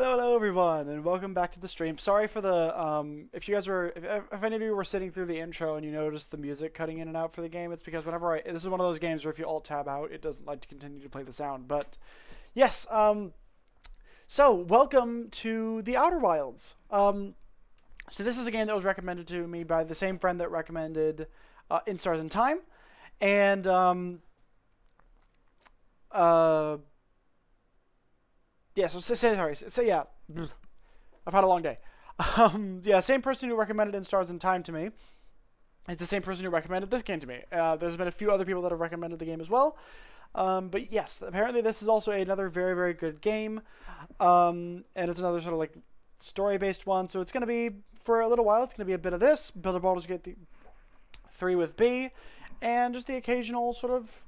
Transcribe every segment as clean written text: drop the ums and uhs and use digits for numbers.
Hello everyone, and welcome back to the stream. Sorry for the if any of you were sitting through the intro and you noticed the music cutting in and out for the game, it's because this is one of those games where if you alt tab out, it doesn't like to continue to play the sound. But yes, so welcome to the Outer Wilds. So this is a game that was recommended to me by the same friend that recommended In Stars in Time, and yeah, yeah. I've had a long day. Yeah, same person who recommended In Stars in Time to me is the same person who recommended this game to me. There's been a few other people that have recommended the game as well. But yes, apparently this is also another very, very good game. And it's another sort of like story-based one. So it's going to be, for a little while, it's going to be a bit of this. Build a Baldur's Gate 3 with B. And just the occasional sort of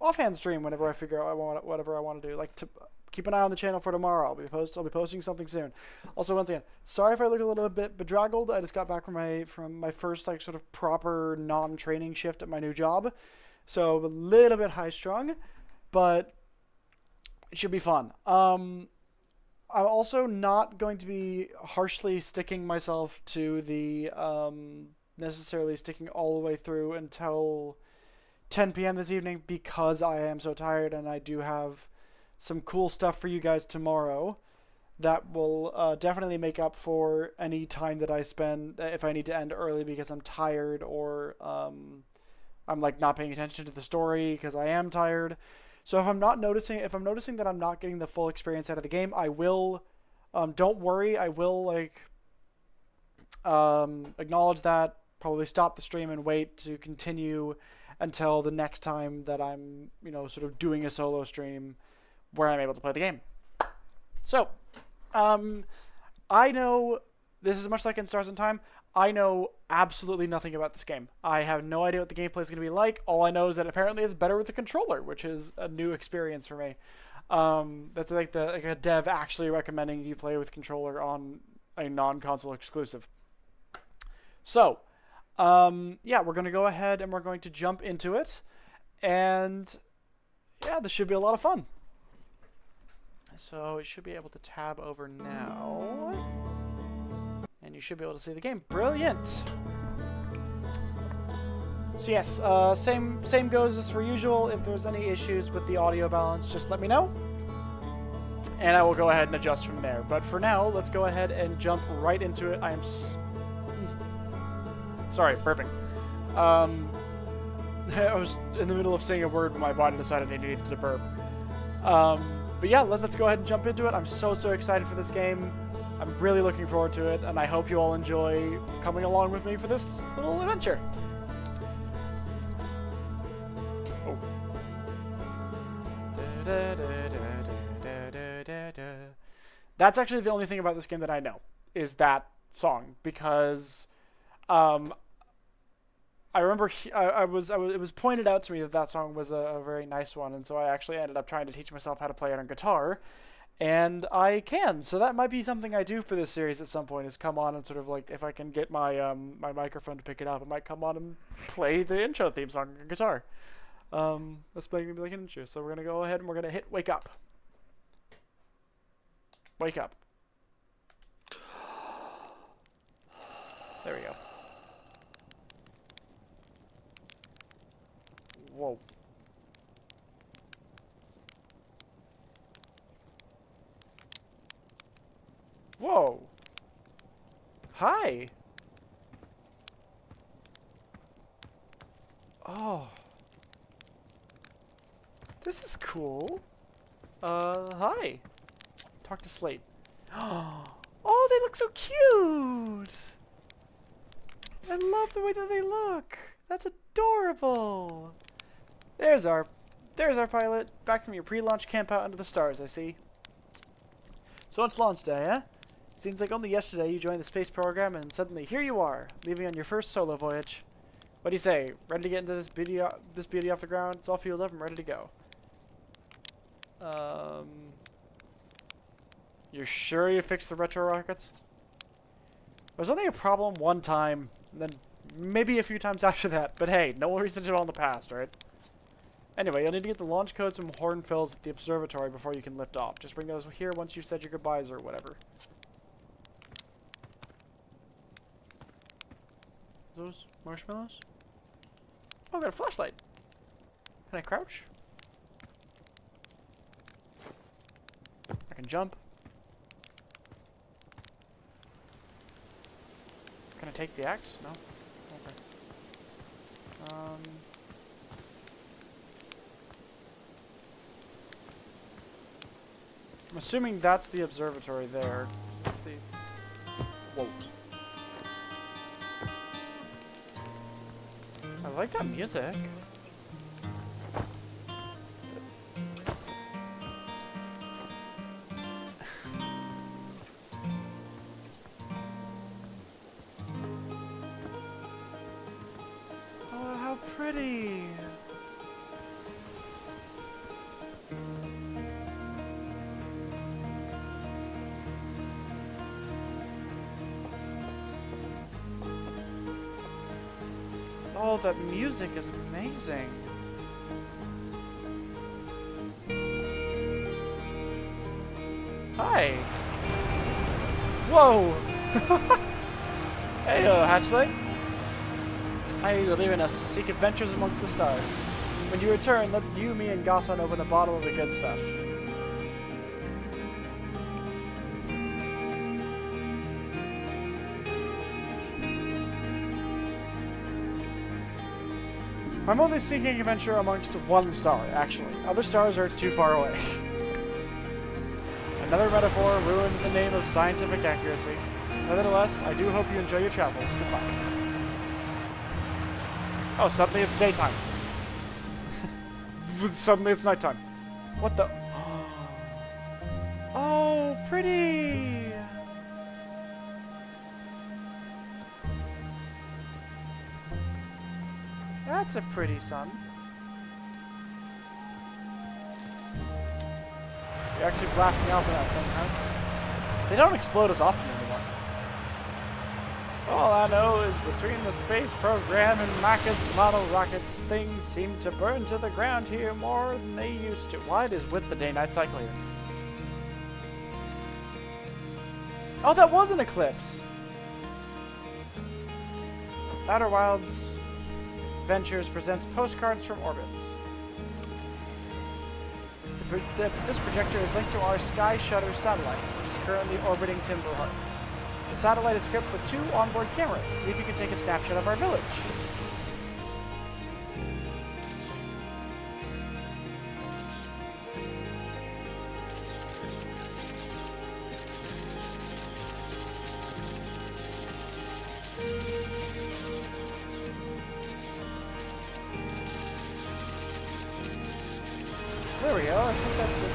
offhand stream whenever I figure out whatever I want to do. Like, to keep an eye on the channel for tomorrow. I'll be posting something soon. Also, once again, sorry if I look a little bit bedraggled. I just got back from my first like sort of proper non-training shift at my new job, so a little bit high strung, but it should be fun. I'm also not going to be harshly sticking myself to the necessarily sticking all the way through until 10 p.m. this evening because I am so tired and I do have some cool stuff for you guys tomorrow that will definitely make up for any time that I spend if I need to end early because I'm tired or I'm like not paying attention to the story because I am tired. So if I'm noticing that I'm not getting the full experience out of the game, I will don't worry, I will like acknowledge that, probably stop the stream and wait to continue until the next time that I'm, sort of doing a solo stream where I'm able to play the game. So, I know this is much like In Stars in Time. I know absolutely nothing about this game. I have no idea what the gameplay is going to be like. All I know is that apparently it's better with the controller, which is a new experience for me. That's like a dev actually recommending you play with controller on a non-console exclusive. So, yeah, we're going to go ahead and we're going to jump into it. And yeah, this should be a lot of fun. So it should be able to tab over now. And you should be able to see the game. Brilliant! So yes, same goes as for usual. If there's any issues with the audio balance, just let me know. And I will go ahead and adjust from there. But for now, let's go ahead and jump right into it. I am sorry, burping. I was in the middle of saying a word when my body decided I needed to burp. But yeah, let's go ahead and jump into it. I'm so excited for this game. I'm really looking forward to it, and I hope you all enjoy coming along with me for this little adventure. Oh. That's actually the only thing about this game that I know, is that song, because I remember it was pointed out to me that song was a very nice one, and so I actually ended up trying to teach myself how to play it on guitar, and I can. So that might be something I do for this series at some point, is come on and sort of like, if I can get my my microphone to pick it up, I might come on and play the intro theme song on guitar. That's going to be like an intro. So we're going to go ahead and we're going to hit wake up. Wake up. There we go. Whoa. Whoa. Hi. Oh. This is cool. Hi. Talk to Slate. Oh, they look so cute. I love the way that they look. That's adorable. There's our pilot. Back from your pre-launch camp out under the stars, I see. So it's launch day, eh? Seems like only yesterday you joined the space program and suddenly here you are, leaving on your first solo voyage. What do you say? Ready to get into this beauty off the ground? It's all fueled up and ready to go. You're sure you fixed the retro rockets? There was only a problem one time, and then maybe a few times after that, but hey, no worries to dwell in the past, right? Anyway, you'll need to get the launch codes from Hornfills at the observatory before you can lift off. Just bring those here once you've said your goodbyes or whatever. Those marshmallows? Oh, I got a flashlight. Can I crouch? I can jump. Can I take the axe? No? Okay. I'm assuming that's the observatory there. Whoa. I like that music. Oh, how pretty. Oh, that music is amazing. Hi. Whoa. Hey, hatchling. How are you leaving us to seek adventures amongst the stars? When you return, let's you, me, and Gosson open a bottle of the good stuff. I'm only seeking adventure amongst one star, actually. Other stars are too far away. Another metaphor ruined in the name of scientific accuracy. Nevertheless, I do hope you enjoy your travels. Goodbye. Oh, suddenly it's daytime. Suddenly it's nighttime. What the? Oh, pretty! That's a pretty sun. You're actually blasting out for that thing, huh? They don't explode as often anymore. All I know is between the space program and Maka's model rockets, things seem to burn to the ground here more than they used to. Why it is with the day-night cycle here? Oh, that was an eclipse! Outer Wilds Ventures presents postcards from orbits. This projector is linked to our Sky Shutter satellite, which is currently orbiting Timberhearth. The satellite is equipped with 2 onboard cameras. See if you can take a snapshot of our village. There we go, I think that's it.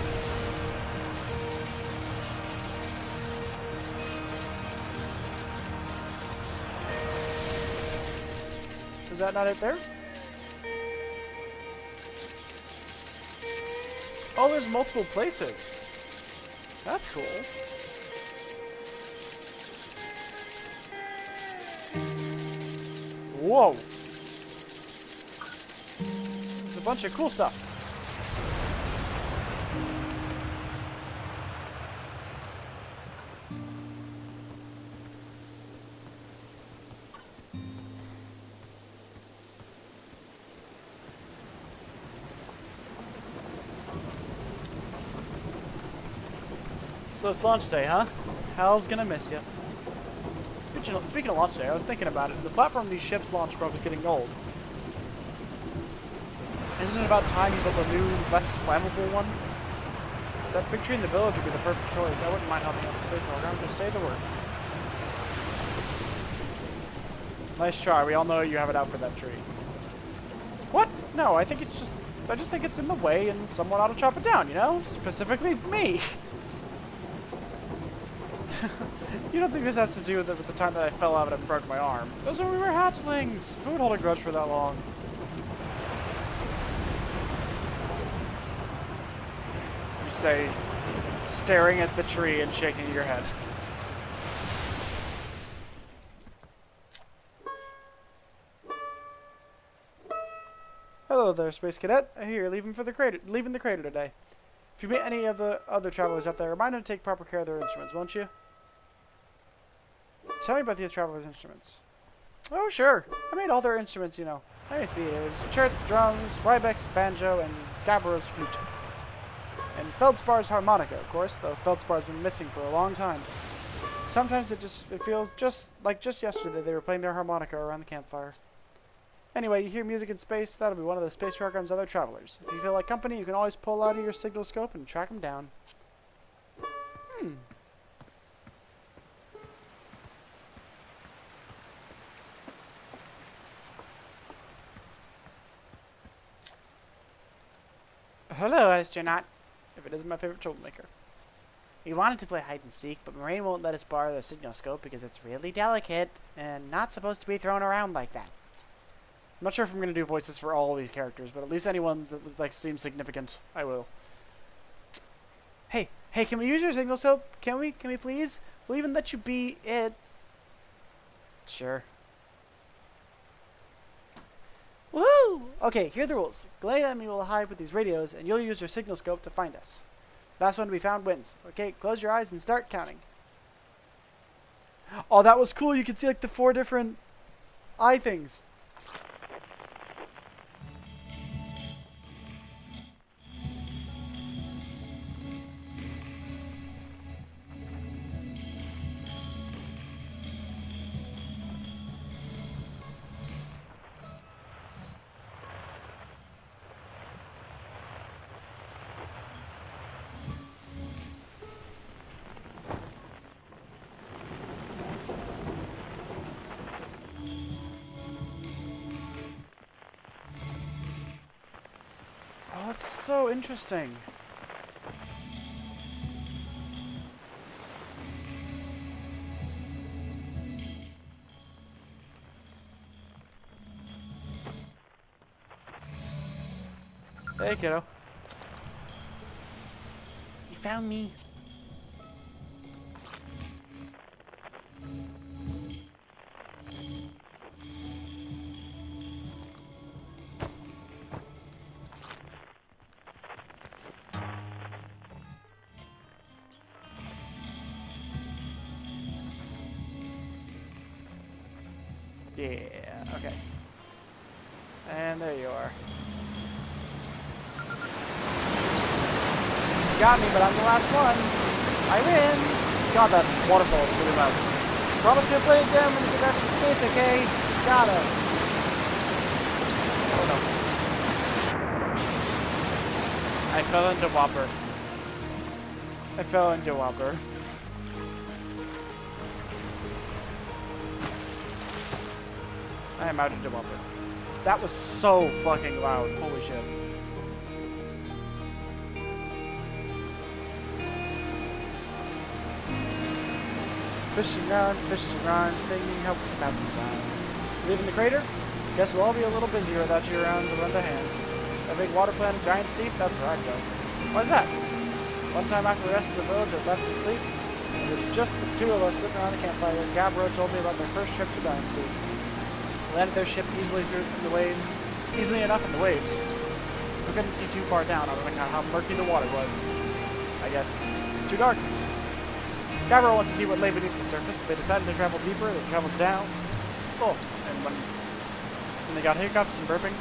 Is that not it there? Oh, there's multiple places. That's cool. Whoa. There's a bunch of cool stuff. So it's launch day, huh? Hal's gonna miss you. Speaking of launch day, I was thinking about it. The platform these ships launch from is getting old. Isn't it about time you built a new, less flammable one? That big tree in the village would be the perfect choice. I wouldn't mind helping out with the space program. Just say the word. Nice try. We all know you have it out for that tree. What? No, I just think it's in the way and someone ought to chop it down, you know? Specifically me. You don't think this has to do with the time that I fell out and broke my arm? Those are we were hatchlings! Who would hold a grudge for that long? You say, staring at the tree and shaking your head. Hello there, Space Cadet. I hear you're leaving the crater today. If you meet any of the other travelers up there, remind them to take proper care of their instruments, won't you? Tell me about these travelers' instruments. Oh, sure. I made all their instruments, you know. Let me see. There's Chert's drums, Rybek's banjo, and Gabbro's flute. And Feldspar's harmonica, of course, though Feldspar's been missing for a long time. Sometimes it feels just yesterday they were playing their harmonica around the campfire. Anyway, you hear music in space, that'll be one of the space program's other travelers. If you feel like company, you can always pull out of your signal scope and track them down. Hello, astronaut. If it isn't my favorite troublemaker. We wanted to play hide and seek, but Moraine won't let us borrow the signal scope because it's really delicate and not supposed to be thrown around like that. I'm not sure if I'm going to do voices for all of these characters, but at least anyone that like seems significant, I will. Hey, can we use your signal scope? Can we please? We'll even let you be it. Sure. Woohoo! Okay, here are the rules. Galena and me will hide with these radios, and you'll use your signal scope to find us. Last one to be found wins. Okay, close your eyes and start counting. Oh, that was cool. You could see like the 4 different eye things. Oh, it's so interesting. Hey, kiddo. You found me. Yeah, okay. And there you are. You got me, but I'm the last one. I win! God, that waterfall is really loud. Promise you'll play again when you get back to space, okay? Gotta. Oh no. I fell into Whopper. I fell into Whopper. I am out into Whopper. That was so fucking loud. Holy shit. Fishing around, singing, help to pass the time. Leaving the crater? Guess we'll all be a little busier without you around to lend a hand. A big water plant, giant steep, that's where I'd go. Why's that? One time after the rest of the village had left to sleep, and it was just the 2 of us sitting around the campfire, Gabbro told me about their first trip to Giant Steep. Landed their ship easily enough in the waves. We couldn't see too far down on account of how murky the water was. I guess. Too dark. Gabbro wants to see what lay beneath the surface. They decided to travel deeper. They traveled down. Oh, and when they got hiccups and burping,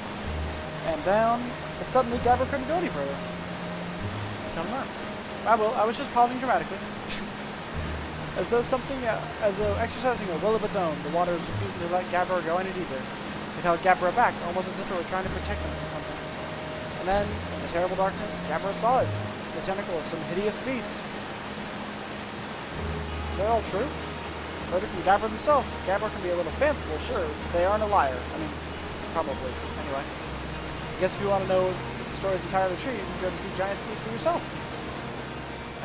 and down, but suddenly Gabbro couldn't go any further. Tell me more. I was just pausing dramatically. As though exercising a will of its own, the water was refusing to let Gabbro go any deeper. It held Gabbro back, almost as if it were trying to protect him from something. And then, in the terrible darkness, Gabbro saw it, the tentacle of some hideous beast. They're all true. Heard it from Gabbro himself. Gabbro can be a little fanciful, sure, but they aren't a liar. I mean, probably. Anyway. I guess if you want to know the story's entirely true, you can go to see Giant Steep for yourself.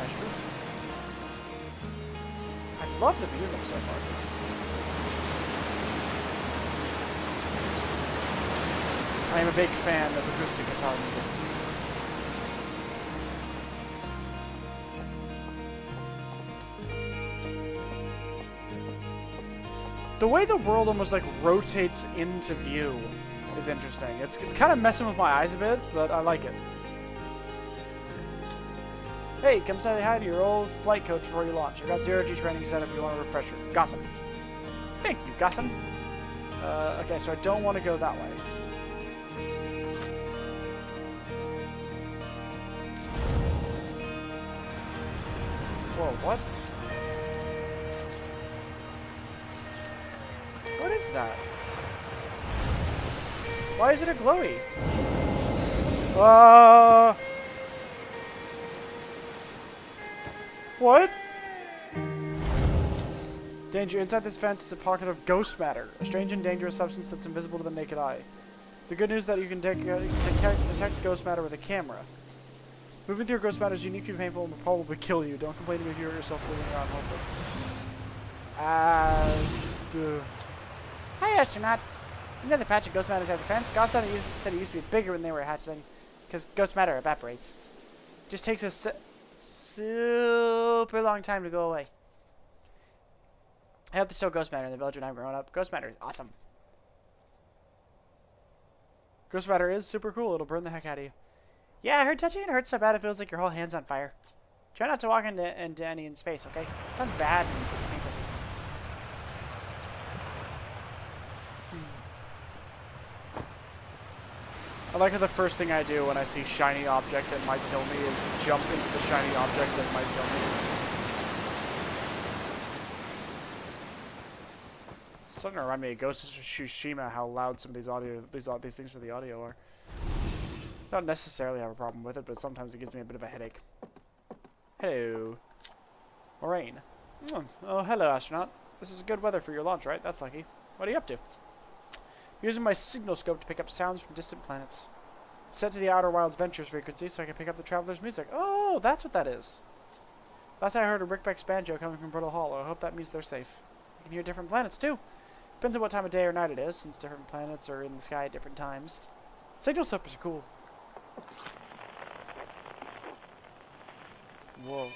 That's true. I love the music so far. I am a big fan of acoustic guitar music. The way the world almost like rotates into view is interesting. It's kind of messing with my eyes a bit, but I like it. Hey, come say hi to your old flight coach before you launch. I got 0G training set if you want a refresher. Gossip. Thank you, Gossip. Okay, so I don't want to go that way. Whoa, what? What is that? Why is it a glowy? What? Danger. Inside this fence is a pocket of ghost matter, a strange and dangerous substance that's invisible to the naked eye. The good news is that you can detect ghost matter with a camera. Moving through ghost matter is uniquely painful and will probably kill you. Don't complain if you hurt yourself fooling around hopeless. Hi, astronaut. You know the patch of ghost matter inside the fence? Goss said it used to be bigger when they were hatched then, because ghost matter evaporates. It just takes a super long time to go away. I hope there's still ghost matter in the village when I'm growing up. Ghost matter is awesome. Ghost matter is super cool. It'll burn the heck out of you. Yeah, I heard touching it hurts so bad it feels like your whole hand's on fire. Try not to walk into any in space, okay? Sounds bad and painful. I like how the first thing I do when I see shiny object that might kill me is jump into the shiny object that might kill me. It's starting to remind me of Ghost of Tsushima how loud some of these things for the audio are. Don't necessarily have a problem with it, but sometimes it gives me a bit of a headache. Hello. Moraine. Oh, hello, astronaut. This is good weather for your launch, right? That's lucky. What are you up to? Using my signal scope to pick up sounds from distant planets. It's set to the Outer Wilds Ventures frequency so I can pick up the traveler's music. Oh, that's what that is. Last I heard a Rickbeck's banjo coming from Brittle Hollow. I hope that means they're safe. You can hear different planets, too. Depends on what time of day or night it is, since different planets are in the sky at different times. Signal scopes are cool. Whoa.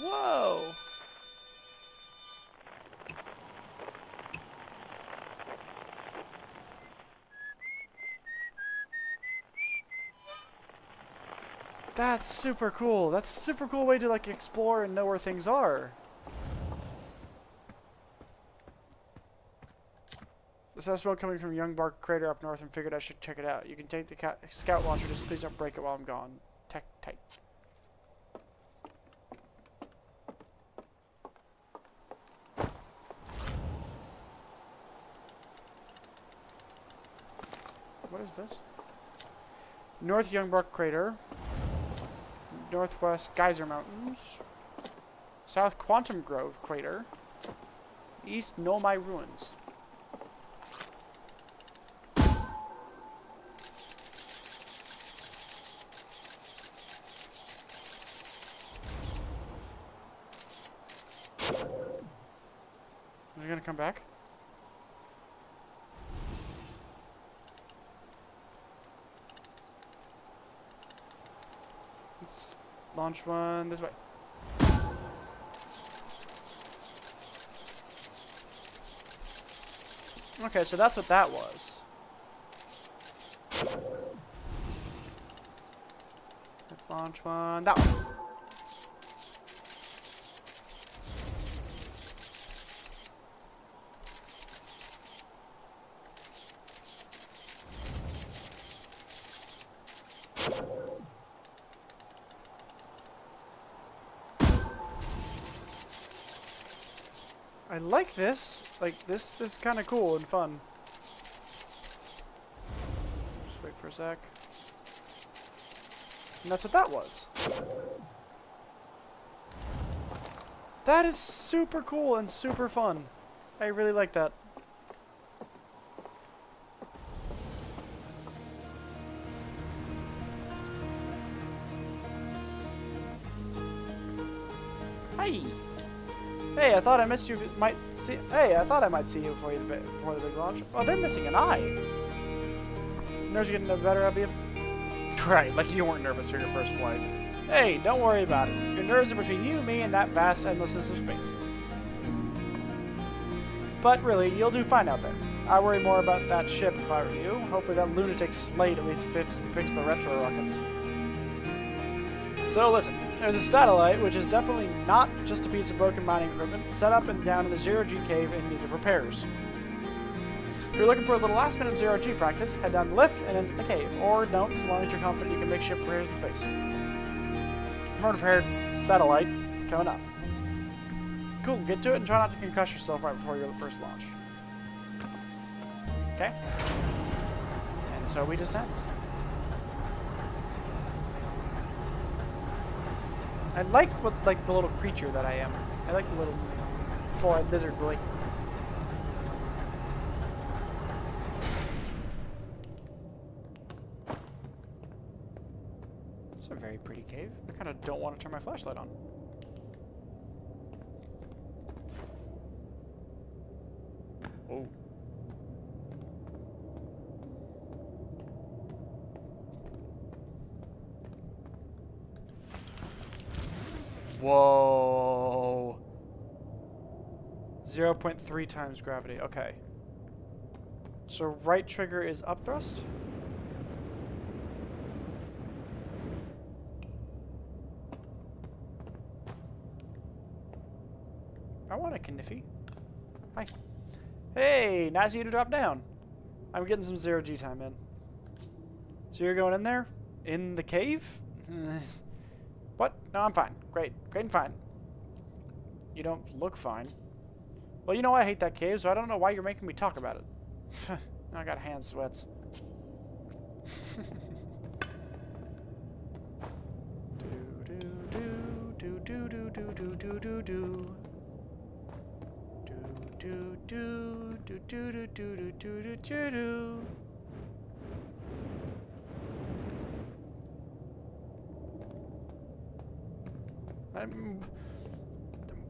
Whoa! That's super cool. That's a super cool way to like explore and know where things are. This has smoke coming from Young Bark Crater up north and figured I should check it out. You can take the scout launcher, just please don't break it while I'm gone. Tech tight. What is this? North Young Bark Crater. Northwest Geyser Mountains. South Quantum Grove Crater. East Nomai Ruins. Is he gonna come back? Let's launch one this way. Okay, so that's what that was. Let's launch one that one. I like this. Like, this is kind of cool and fun. Just wait for a sec. And that's what that was. That is super cool and super fun. I really like that. Hi. Hey, I thought I missed you. Hey, I thought I might see you before the big launch. Oh, they're missing an eye. Nerves are getting the better of you. Right, like you weren't nervous for your first flight. Hey, don't worry about it. Your nerves are between you, me, and that vast endlessness of space. But really, you'll do fine out there. I worry more about that ship if I were you. Hopefully that lunatic Slate at least fix the retro rockets. So listen, there's a satellite, which is definitely not just a piece of broken mining equipment, set up and down in the zero-G cave in need of repairs. If you're looking for a little last-minute zero-G practice, head down the lift and into the cave. Or don't, so long as you're confident you can make ship repairs in space. More repaired satellite coming up. Cool, get to it and try not to concuss yourself right before your first launch. Okay? And so we descend. I like the little creature that I am. I like the little four-eyed lizard boy. It's a very pretty cave. I kind of don't want to turn my flashlight on. Oh. Whoa. 0.3 times gravity. Okay. So right trigger is up thrust? I want a Kniffy. Hi. Hey, nice of you to drop down. I'm getting some zero-G time in. So you're going in there? In the cave? What? No, I'm fine. Great. Great and fine. You don't look fine. Well, you know I hate that cave, so I don't know why you're making me talk about it. I got hand sweats.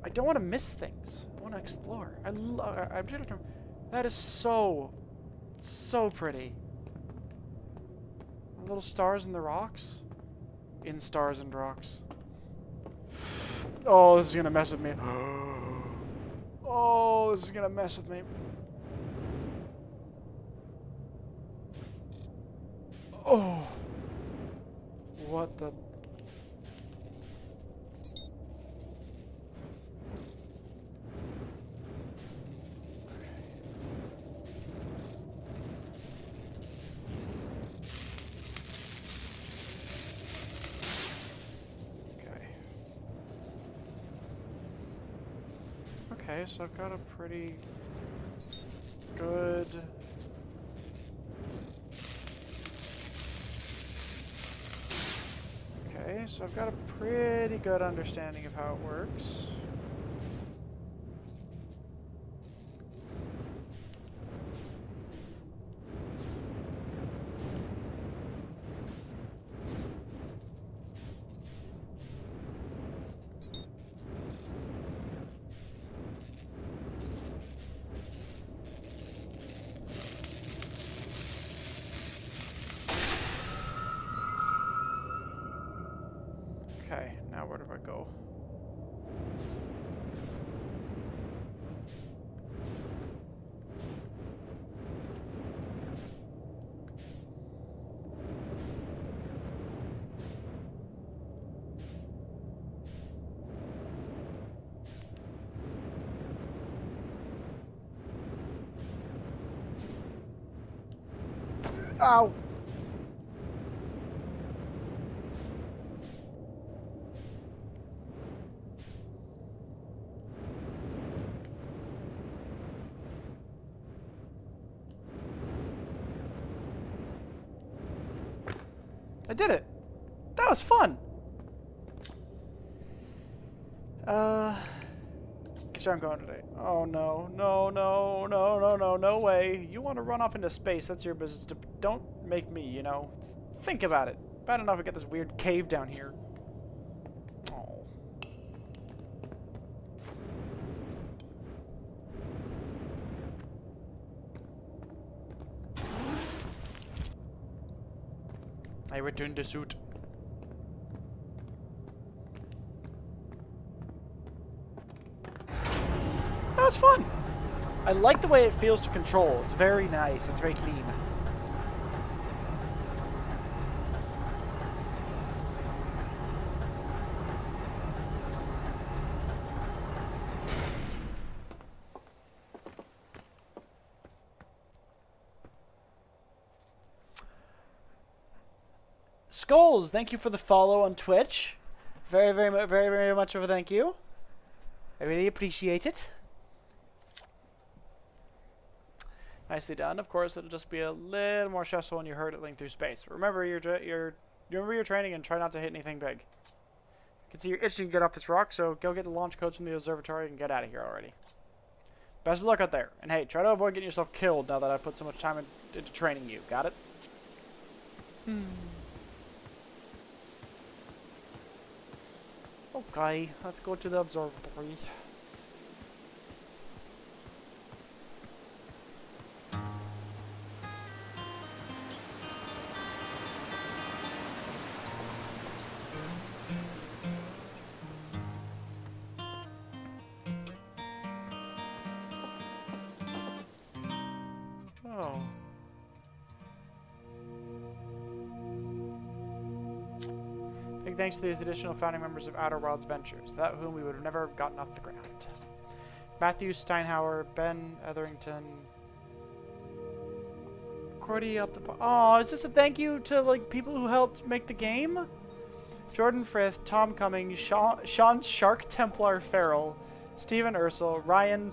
I don't want to miss things. I want to explore. That is so pretty. Little stars in the rocks. In stars and rocks. Oh, this is gonna mess with me. Oh, this is gonna mess with me. Oh. What the... Okay, so I've got a pretty good... Okay, so I've got a pretty good understanding of how it works. Okay, now where do I go? Ow! I did it! That was fun! Guess where I'm going today. Oh no, no way. You want to run off into space, that's your business. Don't make me, you know. Think about it. Bad enough we got this weird cave down here. Oh. I returned to suit. That was fun. I like the way it feels to control. It's very nice. It's very clean. Skulls, thank you for the follow on Twitch. Very much of a thank you. I really appreciate it. Nicely done. Of course, it'll just be a little more stressful when you're hurtling through space. Remember your training and try not to hit anything big. You can see you're itching to get off this rock, so go get the launch codes from the observatory and get out of here already. Best of luck out there. And hey, try to avoid getting yourself killed now that I put so much time into training you. Got it? Okay, let's go to the observatory. Oh. Big thanks to these additional founding members of Outer Wilds Ventures, without whom we would have never gotten off the ground. Matthew Steinhauer, Ben Etherington, Cordy up the... Oh, is this a thank you to, like, people who helped make the game? Jordan Frith, Tom Cummings, Sean Shark Templar Farrell, Stephen Ursel, Ryan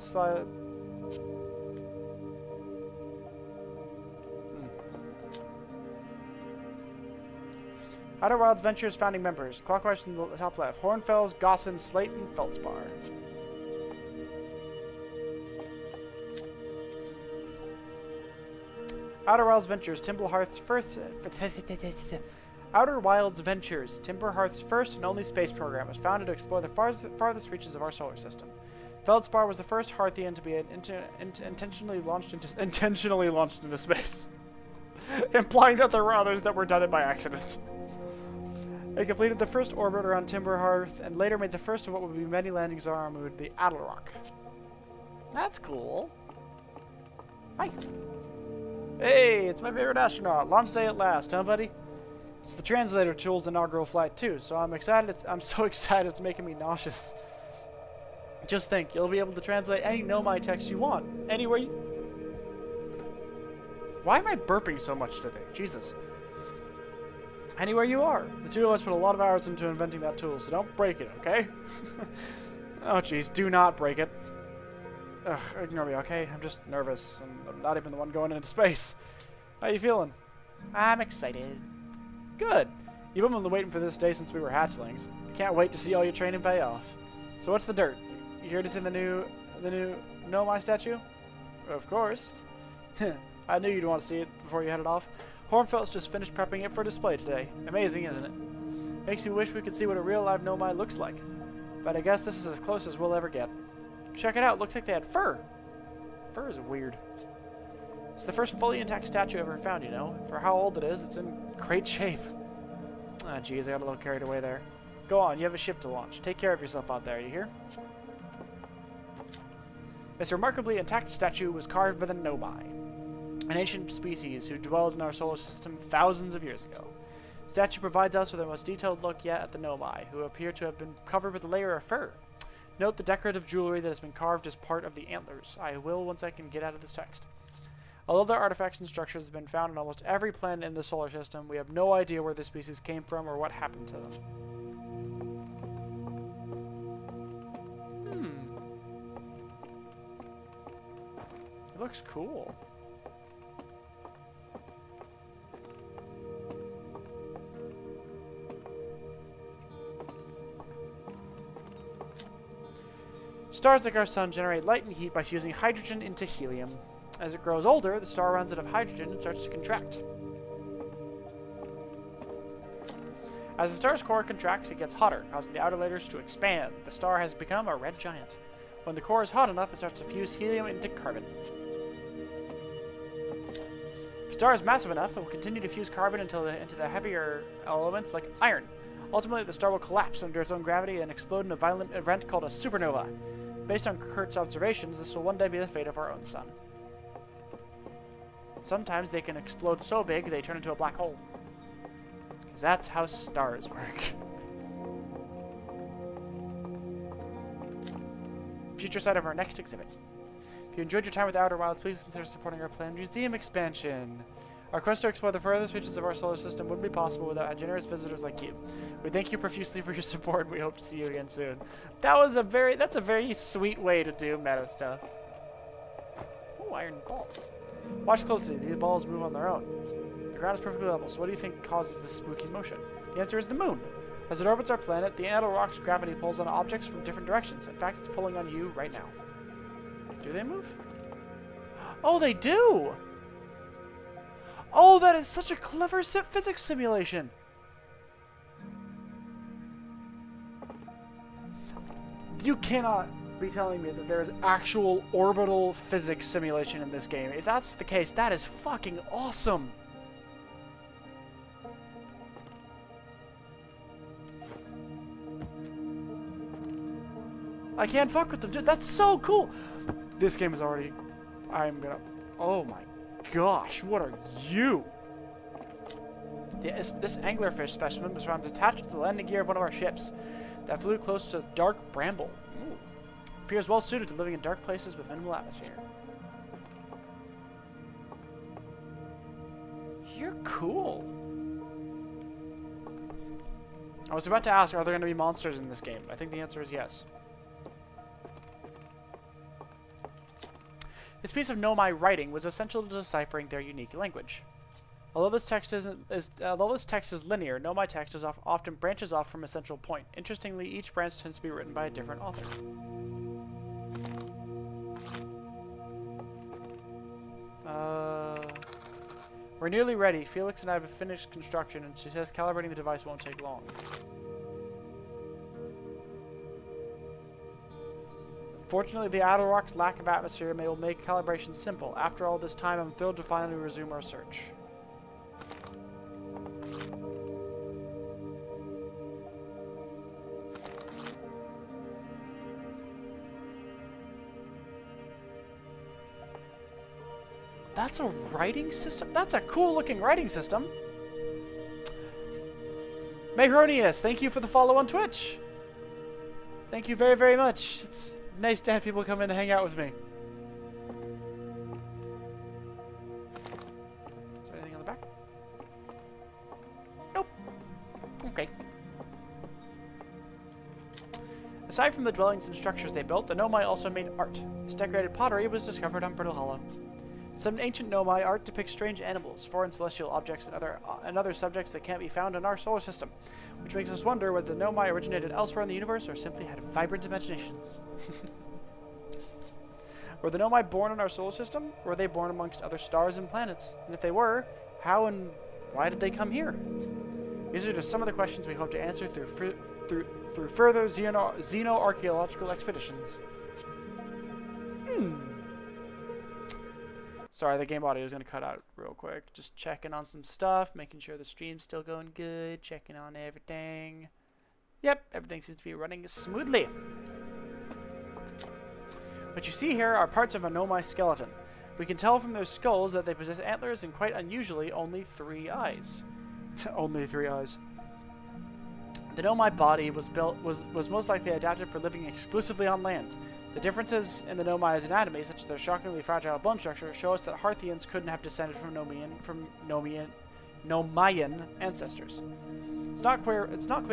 Outer Wilds Ventures founding members. Clockwise from the top left. Hornfells, Gossin, Slayton, Feldspar. Outer Wilds Ventures, Timberhearth's first... Outer Wilds Ventures, Timberhearth's first and only space program, was founded to explore the farthest reaches of our solar system. Feldspar was the first Hearthian to be intentionally launched into space, implying that there were others that were done it by accident. They completed the first orbit around Timberhearth and later made the first of what would be many landings on our moon, the Adelrock. That's cool. Hi. Hey, it's my favorite astronaut. Launch day at last, huh, buddy? It's the translator tool's inaugural flight too, so I'm excited. I'm so excited it's making me nauseous. Just think, you'll be able to translate any Nomai text you want, anywhere you... Why am I burping so much today? Jesus. Anywhere you are. The two of us put a lot of hours into inventing that tool, so don't break it, okay? Oh, jeez, do not break it. Ugh, ignore me, okay? I'm just nervous, and I'm not even the one going into space. How you feeling? I'm excited. Good. You've been waiting for this day since we were hatchlings. I can't wait to see all your training pay off. So what's the dirt? You here to see the new Nomai statue? Of course. I knew you'd want to see it before you headed off. Hornfeld's just finished prepping it for display today. Amazing, isn't it? Makes me wish we could see what a real live Nomai looks like. But I guess this is as close as we'll ever get. Check it out, looks like they had fur. Fur is weird. It's the first fully intact statue I've ever found, you know? For how old it is, it's in great shape. Ah, geez, I got a little carried away there. Go on, you have a ship to launch. Take care of yourself out there, you hear? This remarkably intact statue was carved by the Nomai, an ancient species who dwelled in our solar system thousands of years ago. The statue provides us with the most detailed look yet at the Nomai, who appear to have been covered with a layer of fur. Note the decorative jewelry that has been carved as part of the antlers. I will once I can get out of this text. Although their artifacts and structures have been found on almost every planet in the solar system, we have no idea where this species came from or what happened to them. It looks cool. Stars like our sun generate light and heat by fusing hydrogen into helium. As it grows older, the star runs out of hydrogen and starts to contract. As the star's core contracts, it gets hotter, causing the outer layers to expand. The star has become a red giant. When the core is hot enough, it starts to fuse helium into carbon. star is massive enough, it will continue to fuse carbon into the heavier elements like iron. Ultimately, the star will collapse under its own gravity and explode in a violent event called a supernova. Based on Kurt's observations, this will one day be the fate of our own sun. Sometimes they can explode so big they turn into a black hole. Because that's how stars work. Future site of our next exhibit. If you enjoyed your time with the Outer Wilds, please consider supporting our planned museum expansion. Our quest to explore the furthest reaches of our solar system wouldn't be possible without generous visitors like you. We thank you profusely for your support, and we hope to see you again soon. That's a very sweet way to do meta stuff. Ooh, iron balls. Watch closely. These balls move on their own. The ground is perfectly level, so what do you think causes this spooky motion? The answer is the moon. As it orbits our planet, the Anvil Rock's gravity pulls on objects from different directions. In fact, it's pulling on you right now. Do they move? Oh, they do! Oh, that is such a clever physics simulation! You cannot be telling me that there is actual orbital physics simulation in this game. If that's the case, that is fucking awesome! I can't fuck with them, dude. That's so cool! This game is already... Oh my gosh, what are you? This anglerfish specimen was found attached to the landing gear of one of our ships that flew close to dark bramble. Ooh. Appears well suited to living in dark places with minimal atmosphere. You're cool. I was about to ask, are there going to be monsters in this game? I think the answer is yes. This piece of Nomai writing was essential to deciphering their unique language. Although this text is linear, Nomai text often branches off from a central point. Interestingly, each branch tends to be written by a different author. We're nearly ready. Felix and I have finished construction, and she says calibrating the device won't take long. Fortunately, the Outer Rock's lack of atmosphere will make calibration simple. After all this time, I'm thrilled to finally resume our search. That's a writing system? That's a cool looking writing system. Mahronius, thank you for the follow on Twitch. Thank you very, very much. It's nice to have people come in and hang out with me. Is there anything on the back? Nope. Okay. Aside from the dwellings and structures they built, the Nomai also made art. This decorated pottery was discovered on Brittle Hollow. Some ancient Nomai art depicts strange animals, foreign celestial objects, and other subjects that can't be found in our solar system, which makes us wonder whether the Nomai originated elsewhere in the universe or simply had vibrant imaginations. Were the Nomai born in our solar system, or were they born amongst other stars and planets? And if they were, how and why did they come here? These are just some of the questions we hope to answer through further xeno-archaeological expeditions. Sorry, the game audio is going to cut out real quick. Just checking on some stuff, making sure the stream's still going good, checking on everything. Yep, everything seems to be running smoothly. What you see here are parts of a Nomai skeleton. We can tell from their skulls that they possess antlers and, quite unusually, only 3 eyes. Only 3 eyes. The Nomai body was most likely adapted for living exclusively on land. The differences in the Nomai's anatomy, such as their shockingly fragile bone structure, show us that Harthians couldn't have descended from Nomaian ancestors. It's not clear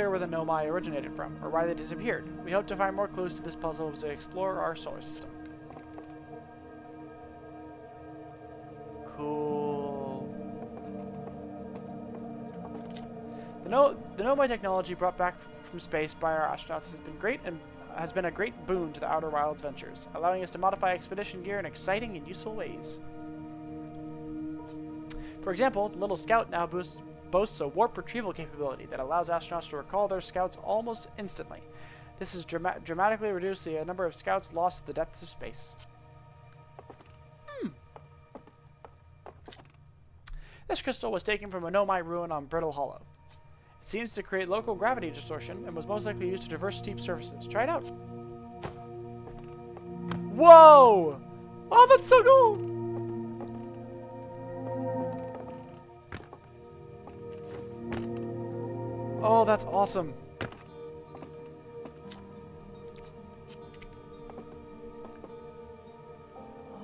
where the Nomai originated from, or why they disappeared. We hope to find more clues to this puzzle as we explore our solar system. Cool. The Nomai technology brought back from space by our astronauts has been a great boon to the Outer Wilds ventures, allowing us to modify expedition gear in exciting and useful ways. For example, the little Scout now boasts a warp retrieval capability that allows astronauts to recall their scouts almost instantly. This has dramatically reduced the number of scouts lost to the depths of space. This crystal was taken from a Nomai ruin on Brittle Hollow. It seems to create local gravity distortion and was most likely used to traverse steep surfaces. Try it out. Whoa! Oh, that's so cool! Oh, that's awesome.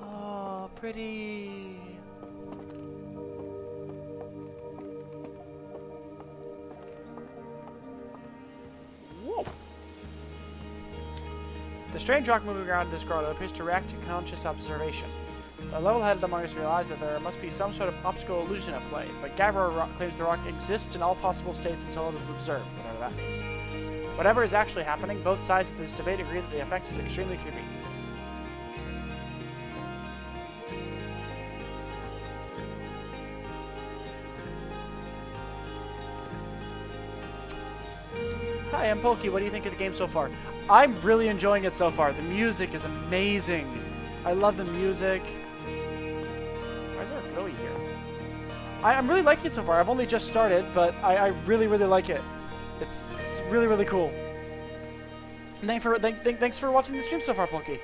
Oh, pretty. Whoa. The strange rock moving around this grotto appears to react to conscious observation. The level-headed among us realize that there must be some sort of optical illusion at play, but Gabbro claims the rock exists in all possible states until it is observed, whatever that means. Whatever is actually happening, both sides of this debate agree that the effect is extremely creepy. Hi, I'm Pokey. What do you think of the game so far? I'm really enjoying it so far. The music is amazing. I love the music. Why is there a Philly here? I'm really liking it so far. I've only just started, but I really, really like it. It's really, really cool. And thanks for watching the stream so far, Pokey.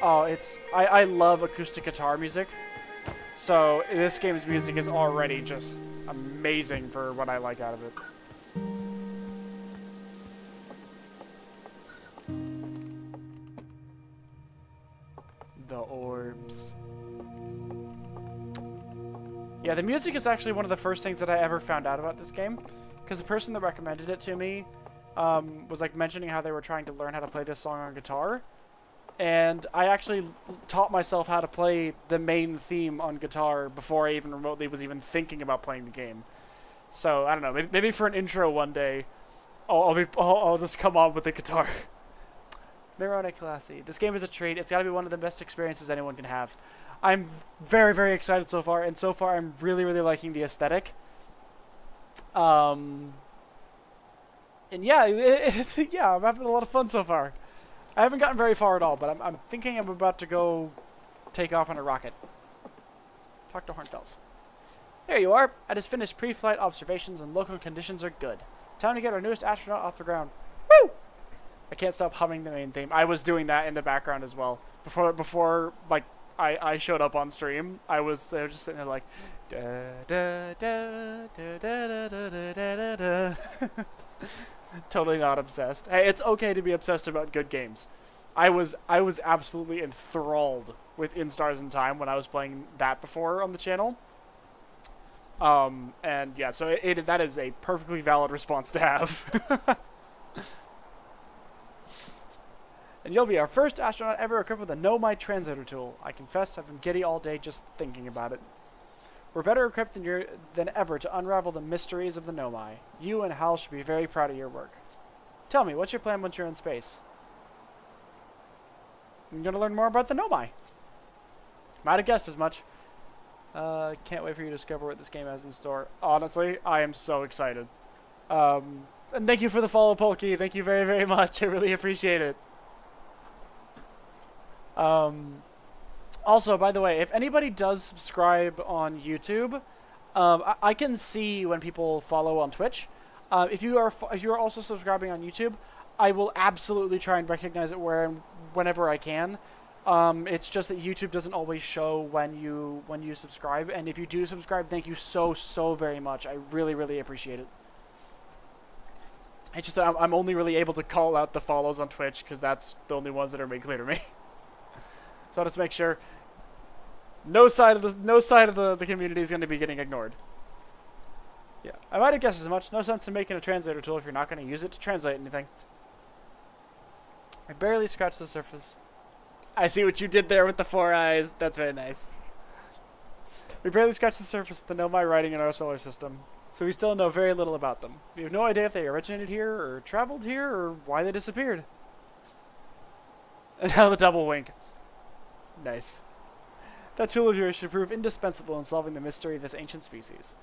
Oh, I love acoustic guitar music. So this game's music is already just amazing for what I like out of it. The orbs. Yeah, the music is actually one of the first things that I ever found out about this game, because the person that recommended it to me was like mentioning how they were trying to learn how to play this song on guitar. And I actually taught myself how to play the main theme on guitar before I even remotely was even thinking about playing the game. So, I don't know, maybe for an intro one day, I'll just come on with the guitar. Mirone Classy. This game is a treat. It's got to be one of the best experiences anyone can have. I'm very, very excited so far, and so far I'm really, really liking the aesthetic. And yeah, yeah, I'm having a lot of fun so far. I haven't gotten very far at all, but I'm thinking I'm about to go take off on a rocket. Talk to Hornfells. There you are. I just finished pre-flight observations and local conditions are good. Time to get our newest astronaut off the ground. Woo! I can't stop humming the main theme. I was doing that in the background as well. Before like I showed up on stream, I was just sitting there like da da da da da da da da da. Totally not obsessed. Hey, it's okay to be obsessed about good games. I was absolutely enthralled with In Stars in Time when I was playing that before on the channel. And yeah, so that is a perfectly valid response to have. And you'll be our first astronaut ever equipped with a Nomai translator tool. I confess I've been giddy all day just thinking about it. We're better equipped than ever to unravel the mysteries of the Nomai. You and Hal should be very proud of your work. Tell me, what's your plan once you're in space? I'm going to learn more about the Nomai. Might have guessed as much. Can't wait for you to discover what this game has in store. Honestly, I am so excited. And thank you for the follow, Polky. Thank you very, very much. I really appreciate it. Also, by the way, if anybody does subscribe on YouTube, I can see when people follow on Twitch. If you are also subscribing on YouTube, I will absolutely try and recognize it whenever I can. It's just that YouTube doesn't always show when you subscribe, and if you do subscribe, thank you so very much. I really, really appreciate it. It's just that I'm only really able to call out the follows on Twitch because that's the only ones that are made clear to me. So I'll just make sure no side of the community is going to be getting ignored. Yeah, I might have guessed as much. No sense in making a translator tool if you're not going to use it to translate anything. I barely scratched the surface. I see what you did there with the 4 eyes. That's very nice. We barely scratched the surface of the Nomai writing in our solar system, so we still know very little about them. We have no idea if they originated here, or traveled here, or why they disappeared. And now the double wink. Nice. That tool of yours should prove indispensable in solving the mystery of this ancient species.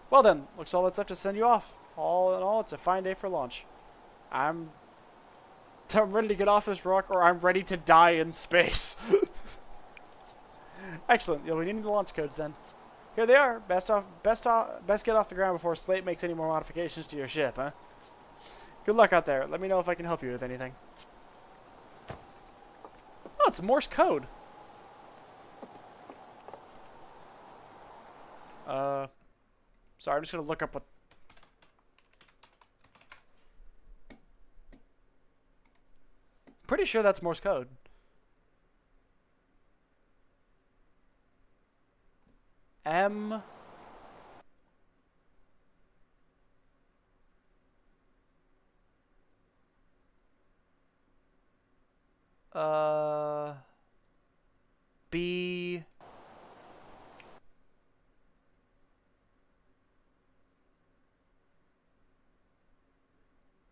Well then, looks all that's left to send you off. All in all, it's a fine day for launch. I'm ready to get off this rock, or I'm ready to die in space. Excellent. You'll be needing the launch codes then. Here they are. Best get off the ground before Slate makes any more modifications to your ship, huh? Good luck out there. Let me know if I can help you with anything. Oh, it's Morse code. Sorry, I'm just gonna look up what. Pretty sure that's Morse code. M. B.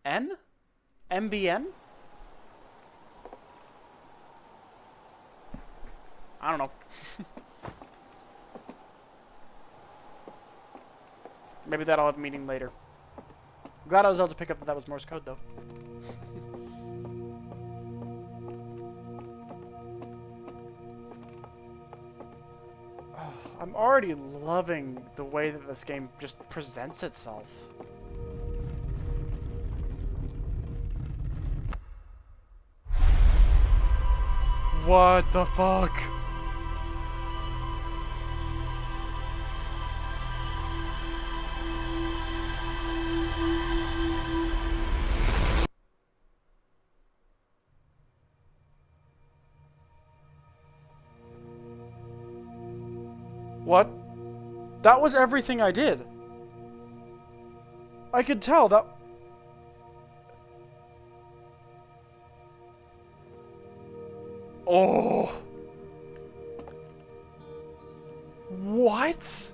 N? MBN? I don't know. Maybe that'll have meaning later. Glad I was able to pick up that was Morse code, though. I'm already loving the way that this game just presents itself. What the fuck? What? That was everything I did. I could tell that... Oh. What?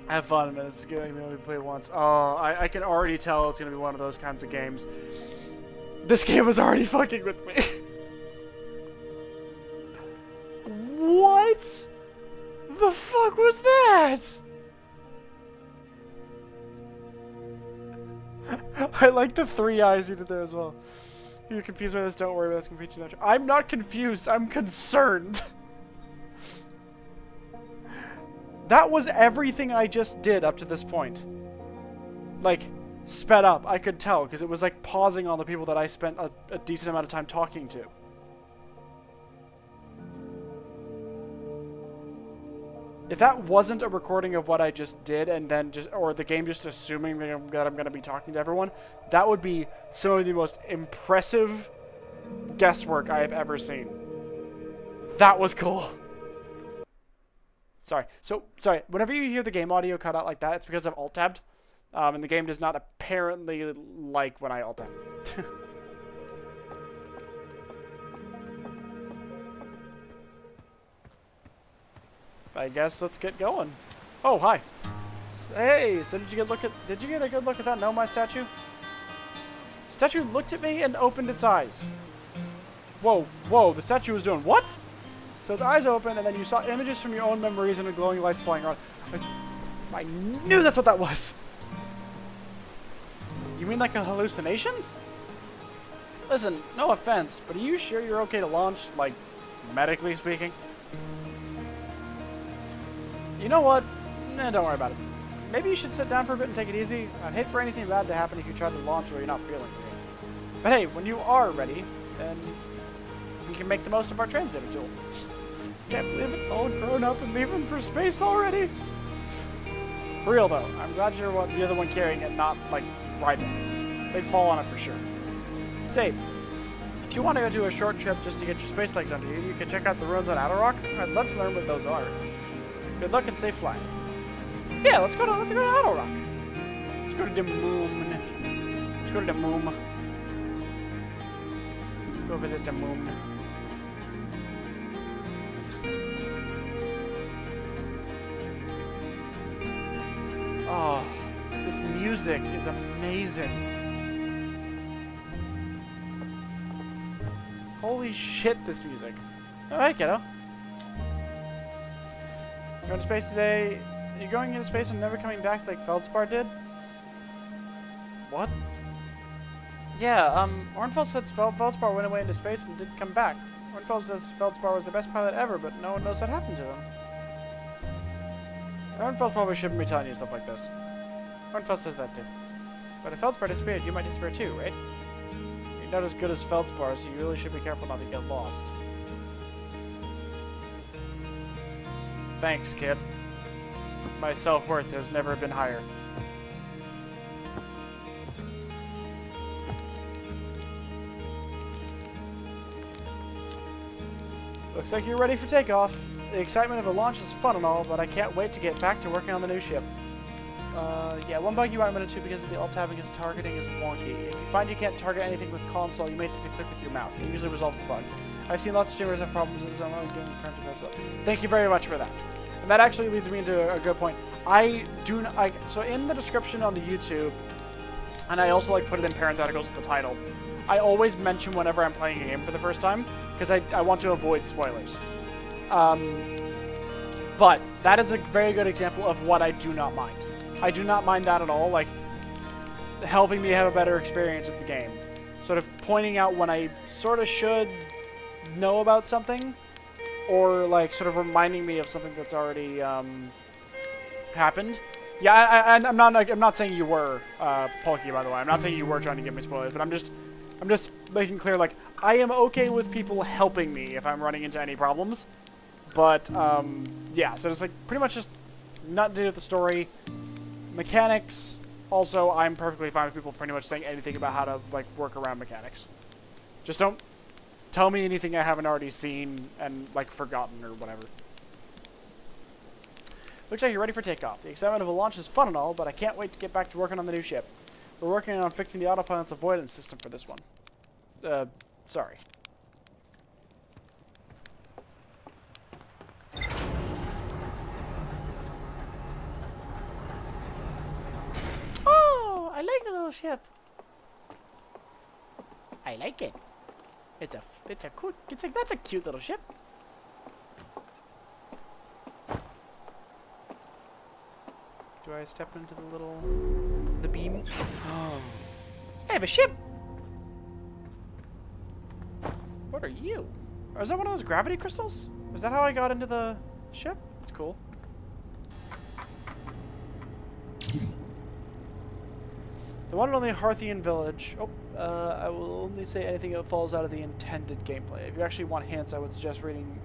Have fun, man. This is going to be only play once. Oh, I can already tell it's going to be one of those kinds of games. This game was already fucking with me. What? The fuck was that? I like the 3 eyes you did there as well. If you're confused by this, don't worry, that's completely natural. I'm not confused, I'm concerned. That was everything I just did up to this point. Like, sped up, I could tell, because it was like pausing on the people that I spent a decent amount of time talking to. If that wasn't a recording of what I just did, and then just, or the game just assuming that I'm going to be talking to everyone, that would be some of the most impressive guesswork I have ever seen. That was cool. Sorry. Sorry. Whenever you hear the game audio cut out like that, it's because I've alt-tabbed. And the game does not apparently like when I alt-tab. I guess let's get going. Oh, hi. Hey, so did you get a good look at that Nomai statue? Statue looked at me and opened its eyes. Whoa, whoa, the statue was doing what? So its eyes open, and then you saw images from your own memories and the glowing lights flying around. I knew that's what that was. You mean like a hallucination? Listen, no offense, but are you sure you're okay to launch, like, medically speaking? You know what? Nah, don't worry about it. Maybe you should sit down for a bit and take it easy. I'd hate for anything bad to happen if you try to launch where you're not feeling great. But hey, when you are ready, then we can make the most of our translator tool. Can't believe it's all grown up and leaving for space already. For real though, I'm glad you're the one carrying it, not like riding it. They'd fall on it for sure. Say, if you want to go do a short trip just to get your space legs under you, you can check out the ruins on Outer Rock. I'd love to learn what those are. Good luck and safe flying. Yeah, let's go to Outer Rock. Let's go to the moon. Let's go to the moon. Let's go visit the moon. Oh, this music is amazing. Holy shit, this music. Oh, hey, kiddo. Going to space today? You going into space and never coming back like Feldspar did? What? Yeah, Ornfeld said Feldspar went away into space and didn't come back. Ornfeld says Feldspar was the best pilot ever, but no one knows what happened to him. Ornfeld probably shouldn't be telling you stuff like this. Ornfeld says that too. But if Feldspar disappeared, you might disappear too, right? You're not as good as Feldspar, so you really should be careful not to get lost. Thanks, kid. My self-worth has never been higher. Looks like you're ready for takeoff. The excitement of the launch is fun and all, but I can't wait to get back to working on the new ship. Yeah, one bug you might run into because of the alt-tabbing is targeting is wonky. If you find you can't target anything with console, you may have to click with your mouse. It usually resolves the bug. I've seen lots of streamers have problems with it, so I'm not giving credit to myself. Thank you very much for that. And that actually leads me into a good point. So in the description on the YouTube, and I also like put it in parentheticals at the title, I always mention whenever I'm playing a game for the first time, because I want to avoid spoilers. But that is a very good example of what I do not mind. I do not mind that at all, like, helping me have a better experience with the game. Sort of pointing out when I sort of should know about something, or, like, sort of reminding me of something that's already, happened. Yeah, I'm not saying you were, Polky, by the way. I'm not saying you were trying to give me spoilers, but I'm just making clear, like, I am okay with people helping me if I'm running into any problems. But, yeah, so it's, like, pretty much just nothing to do with the story. Mechanics, also, I'm perfectly fine with people pretty much saying anything about how to, like, work around mechanics. Just don't tell me anything I haven't already seen and, like, forgotten or whatever. Looks like you're ready for takeoff. The excitement of a launch is fun and all, but I can't wait to get back to working on the new ship. We're working on fixing the autopilot's avoidance system for this one. Sorry. Oh, I like the little ship. I like it. That's a cute little ship. Do I step into the beam? Oh. I have a ship! What are you? Or is that one of those gravity crystals? Is that how I got into the ship? That's cool. The one and only Harthian village. Oh, I will only say anything that falls out of the intended gameplay. If you actually want hints, I would suggest reading,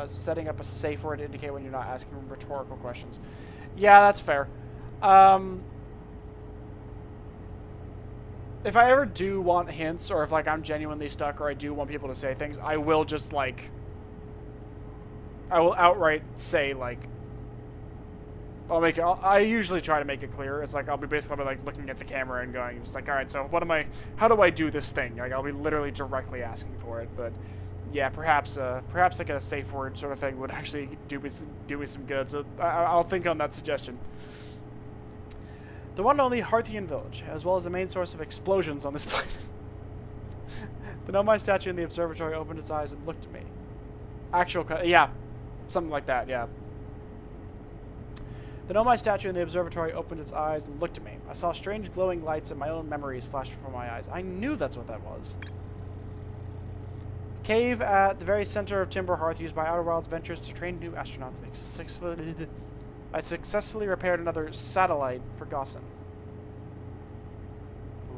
setting up a safe word to indicate when you're not asking rhetorical questions. Yeah, that's fair. If I ever do want hints, or if, like, I'm genuinely stuck, or I do want people to say things, I will just, like, I will outright say, like, I usually try to make it clear. It's like, I'll be basically, like, looking at the camera and going, just like, alright, so how do I do this thing? Like, I'll be literally directly asking for it, but, yeah, perhaps like a safe word sort of thing would actually do me some good, so I'll think on that suggestion. The one and only Harthian village, as well as the main source of explosions on this planet. The Nomai statue in the observatory opened its eyes and looked at me. Yeah, something like that, yeah. The Nomai statue in the observatory opened its eyes and looked at me. I saw strange glowing lights and my own memories flashed before my eyes. I knew that's what that was. Cave at the very center of Timber Hearth used by Outer Wilds Ventures to train new astronauts. I successfully repaired another satellite for Gossin.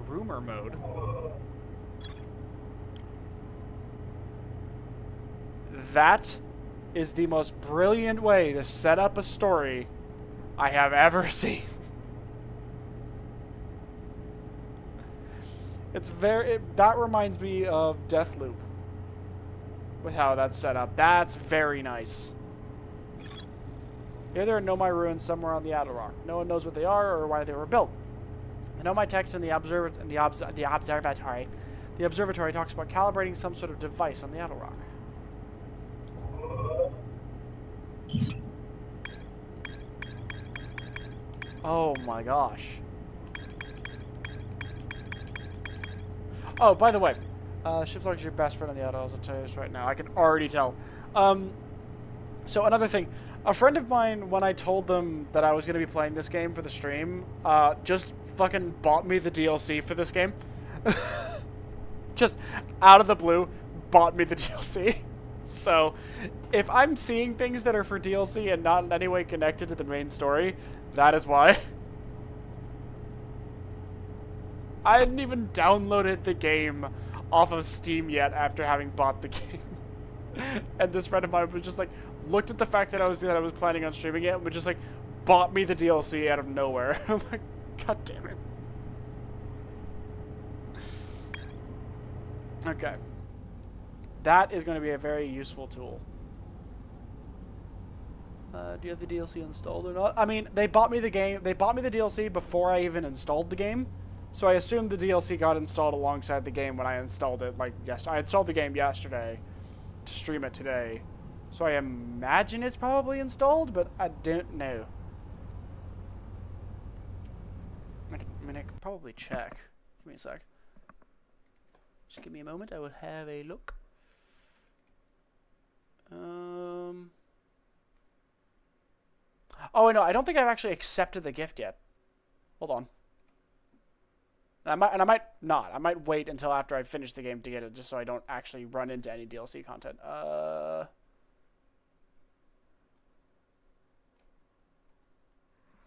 Rumor mode. That is the most brilliant way to set up a story I have ever seen. That reminds me of Deathloop. With how that's set up. That's very nice. Here there are Nomai ruins somewhere on the Outer Rock. No one knows what they are or why they were built. The Nomai text in the observatory. The observatory talks about calibrating some sort of device on the Outer Rock. Oh my gosh. Oh, by the way, Shiplock is your best friend on the Outlaws. I'll tell you this right now. I can already tell. So another thing, A friend of mine, when I told them that I was going to be playing this game for the stream, just fucking bought me the DLC for this game. Just out of the blue, bought me the DLC. So, if I'm seeing things that are for DLC and not in any way connected to the main story, that is why. I hadn't even downloaded the game off of Steam yet after having bought the game. And this friend of mine was just like, looked at the fact that I was planning on streaming it and was just like, bought me the DLC out of nowhere. I'm like, god damn it. Okay. That is going to be a very useful tool. Do you have the DLC installed or not? I mean, they bought me the game. They bought me the DLC before I even installed the game. So I assumed the DLC got installed alongside the game when I installed it. Like, yes, I installed the game yesterday to stream it today. So I imagine it's probably installed, but I don't know. I mean, I could probably check. Give me a sec. Just give me a moment. I will have a look. Oh, no, I don't think I've actually accepted the gift yet. Hold on. And I might not. I might wait until after I finish the game to get it, just so I don't actually run into any DLC content.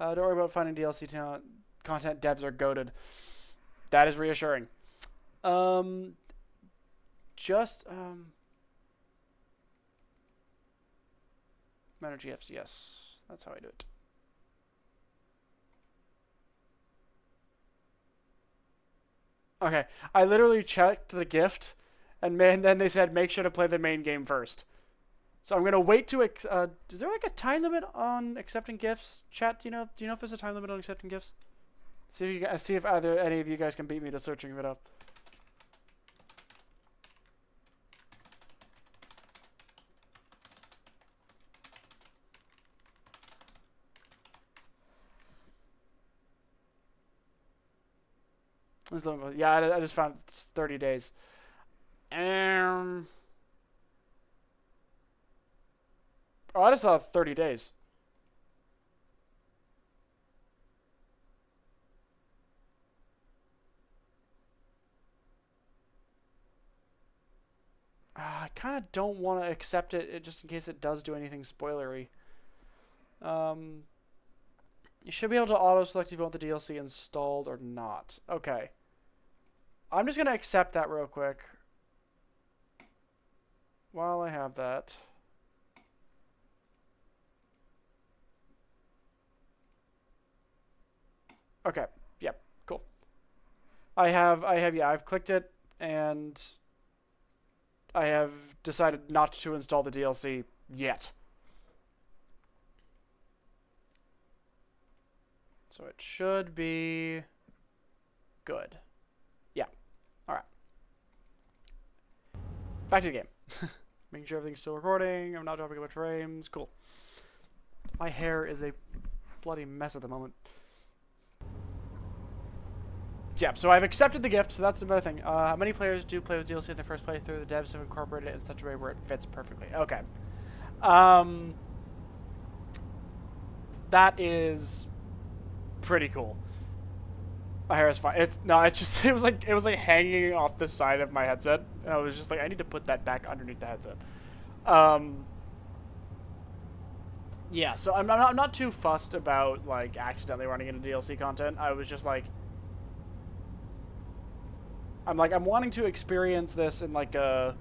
Don't worry about finding DLC content. Devs are goated. That is reassuring. Manage GFs, yes. That's how I do it. Okay, I literally checked the gift, and then they said make sure to play the main game first. So I'm gonna wait to. Is there like a time limit on accepting gifts? Chat, do you know if there's a time limit on accepting gifts? See if either any of you guys can beat me to searching it up. Yeah, I just found it's 30 days. Oh, I just thought 30 days. I kind of don't want to accept it just in case it does do anything spoilery. You should be able to auto-select if you want the DLC installed or not. Okay. I'm just going to accept that real quick. While I have that. Okay. Yep. Cool. Yeah, I've clicked it, and I have decided not to install the DLC yet. So it should be good. Yeah. All right. Back to the game. Making sure everything's still recording. I'm not dropping a bunch of frames. Cool. My hair is a bloody mess at the moment. Yeah, so I've accepted the gift, so that's another thing. How many players do play with DLC in the first playthrough? The devs have incorporated it in such a way where it fits perfectly. Okay. That is pretty cool. My hair is fine. It was like hanging off the side of my headset. And I was just like, I need to put that back underneath the headset. Yeah, so I'm not too fussed about like accidentally running into DLC content. I was just like, I'm wanting to experience this in like a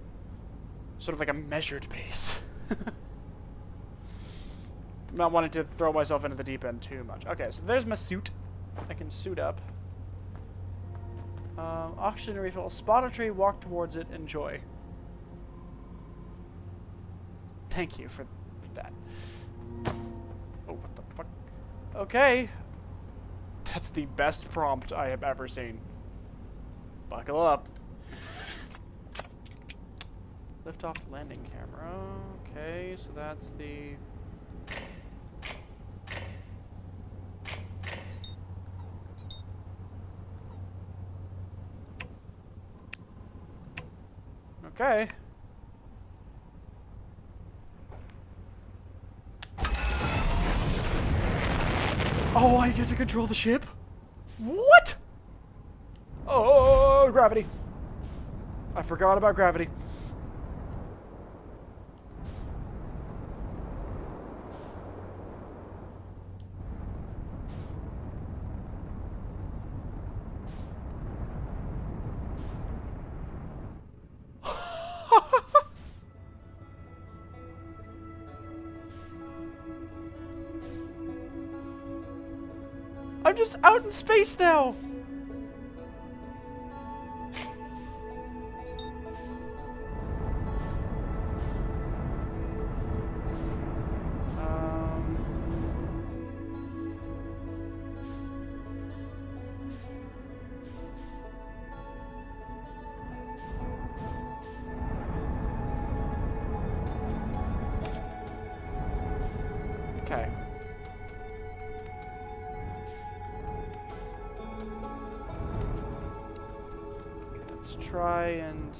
sort of like a measured pace. I'm not wanting to throw myself into the deep end too much. Okay, so there's my suit. I can suit up. Oxygen refill. Spot a tree, walk towards it, enjoy. Thank you for that. Oh, what the fuck? Okay. That's the best prompt I have ever seen. Buckle up. Lift off landing camera. Okay, so that's the... Okay. Oh, I get to control the ship? What? Oh, gravity. I forgot about gravity. I'm just out in space now. Okay. Let's try and...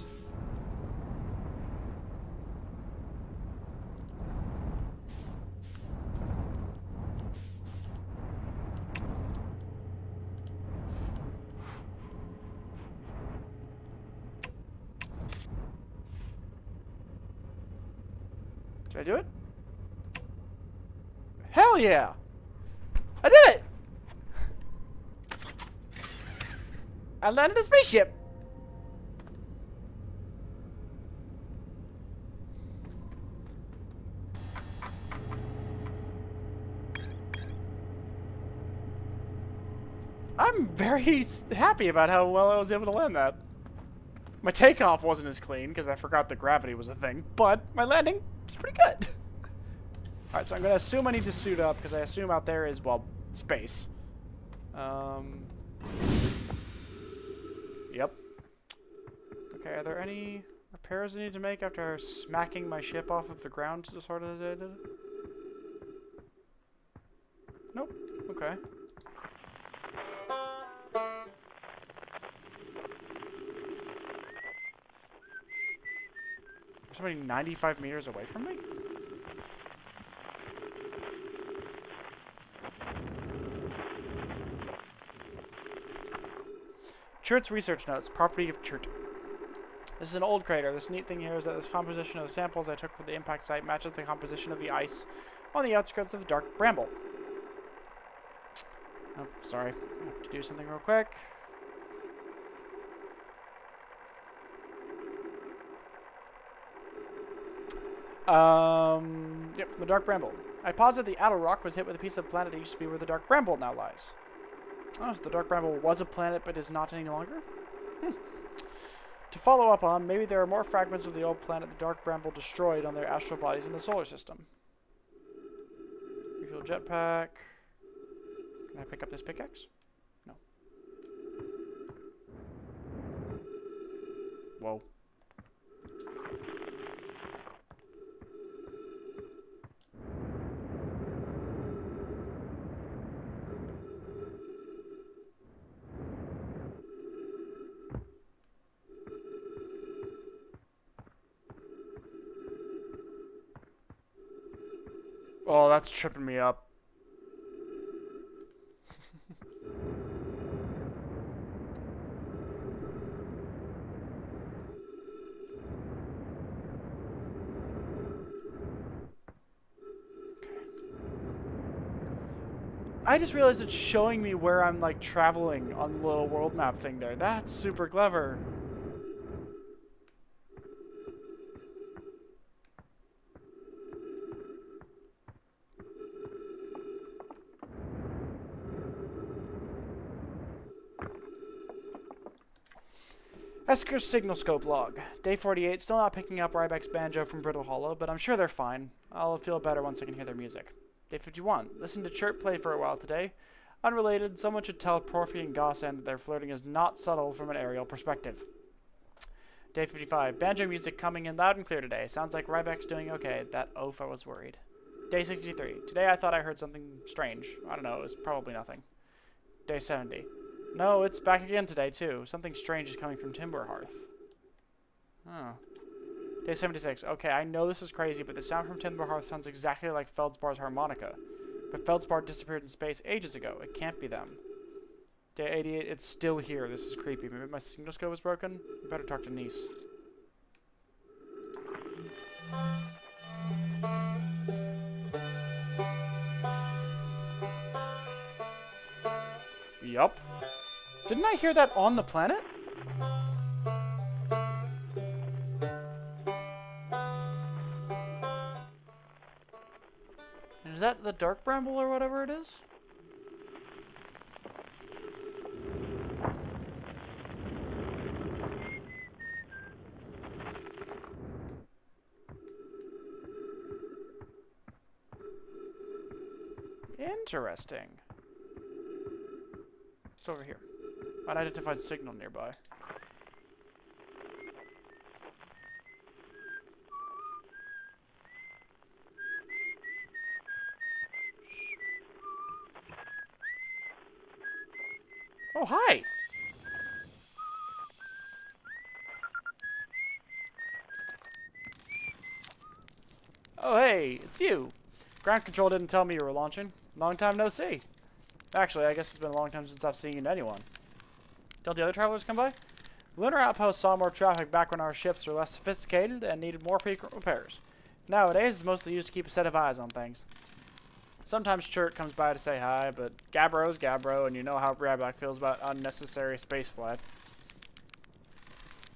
Did I do it? Hell yeah! I did it! I landed a spaceship! I'm very happy about how well I was able to land that. My takeoff wasn't as clean because I forgot that gravity was a thing, but my landing was pretty good. Alright, so I'm going to assume I need to suit up because I assume out there is, well, space. Yep. Okay, are there any repairs I need to make after smacking my ship off of the ground as hard as I did? Nope. Okay. There's somebody 95 meters away from me? Churt's research notes, property of Churt. This is an old crater. This neat thing here is that the composition of the samples I took for the impact site matches the composition of the ice on the outskirts of the dark bramble. Oh, sorry. I have to do something real quick. Yep, from the dark bramble. I posit the Addle Rock was hit with a piece of the planet that used to be where the dark bramble now lies. Oh, so the dark bramble was a planet but is not any longer? To follow up on, maybe there are more fragments of the old planet the dark bramble destroyed on their astral bodies in the solar system. Refuel jetpack. Can I pick up this pickaxe? No. Whoa. Oh, that's tripping me up. I just realized it's showing me where I'm, like, traveling on the little world map thing there. That's super clever. Esker's signal scope log. Day 48, still not picking up Ryback's banjo from Brittle Hollow, but I'm sure they're fine. I'll feel better once I can hear their music. Day 51, listen to Chirp play for a while today. Unrelated, someone should tell Porphy and Gossend that their flirting is not subtle from an aerial perspective. Day 55, banjo music coming in loud and clear today. Sounds like Ryback's doing okay. That oaf, I was worried. Day 63, today I thought I heard something strange. I don't know, it was probably nothing. Day 70. No, it's back again today, too. Something strange is coming from Timberhearth. Oh. Day 76. Okay, I know this is crazy, but the sound from Timberhearth sounds exactly like Feldspar's harmonica. But feldspar disappeared in space ages ago. It can't be them. Day 88, it's still here. This is creepy. Maybe my signal scope is broken? I better talk to Niece. Yup. Didn't I hear that on the planet? Is that the dark bramble or whatever it is? Interesting. It's over here. Unidentified signal nearby. Oh, hi! Oh, hey, it's you. Ground control didn't tell me you were launching. Long time no see. Actually, I guess it's been a long time since I've seen anyone. Don't the other travelers come by? Lunar outposts saw more traffic back when our ships were less sophisticated and needed more frequent repairs. Nowadays, it's mostly used to keep a set of eyes on things. Sometimes Chert comes by to say hi, but Gabbro's Gabbro, and you know how Rabak feels about unnecessary spaceflight.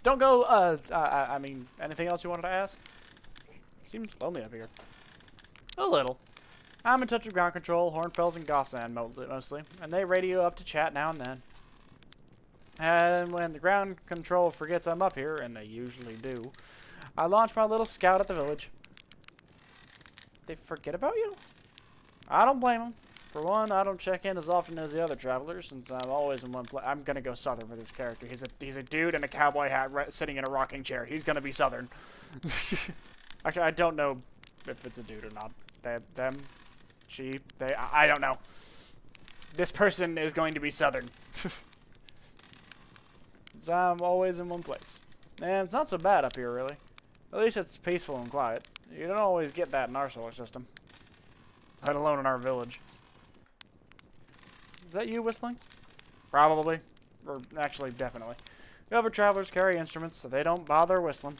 Don't go, I mean, anything else you wanted to ask? Seems lonely up here. A little. I'm in touch with ground control, Hornfels, and Gossan mostly, and they radio up to chat now and then. And when the ground control forgets I'm up here, and they usually do, I launch my little scout at the village. They forget about you? I don't blame them. For one, I don't check in as often as the other travelers, since I'm always in one place. I'm gonna go southern with this character. He's a dude in a cowboy hat sitting in a rocking chair. He's gonna be southern. Actually, I don't know if it's a dude or not. Them, she, they. I don't know. This person is going to be southern. Since I'm always in one place. And it's not so bad up here, really. At least it's peaceful and quiet. You don't always get that in our solar system. Let alone in our village. Is that you whistling? Probably. Or actually, definitely. The other travelers carry instruments, so they don't bother whistling.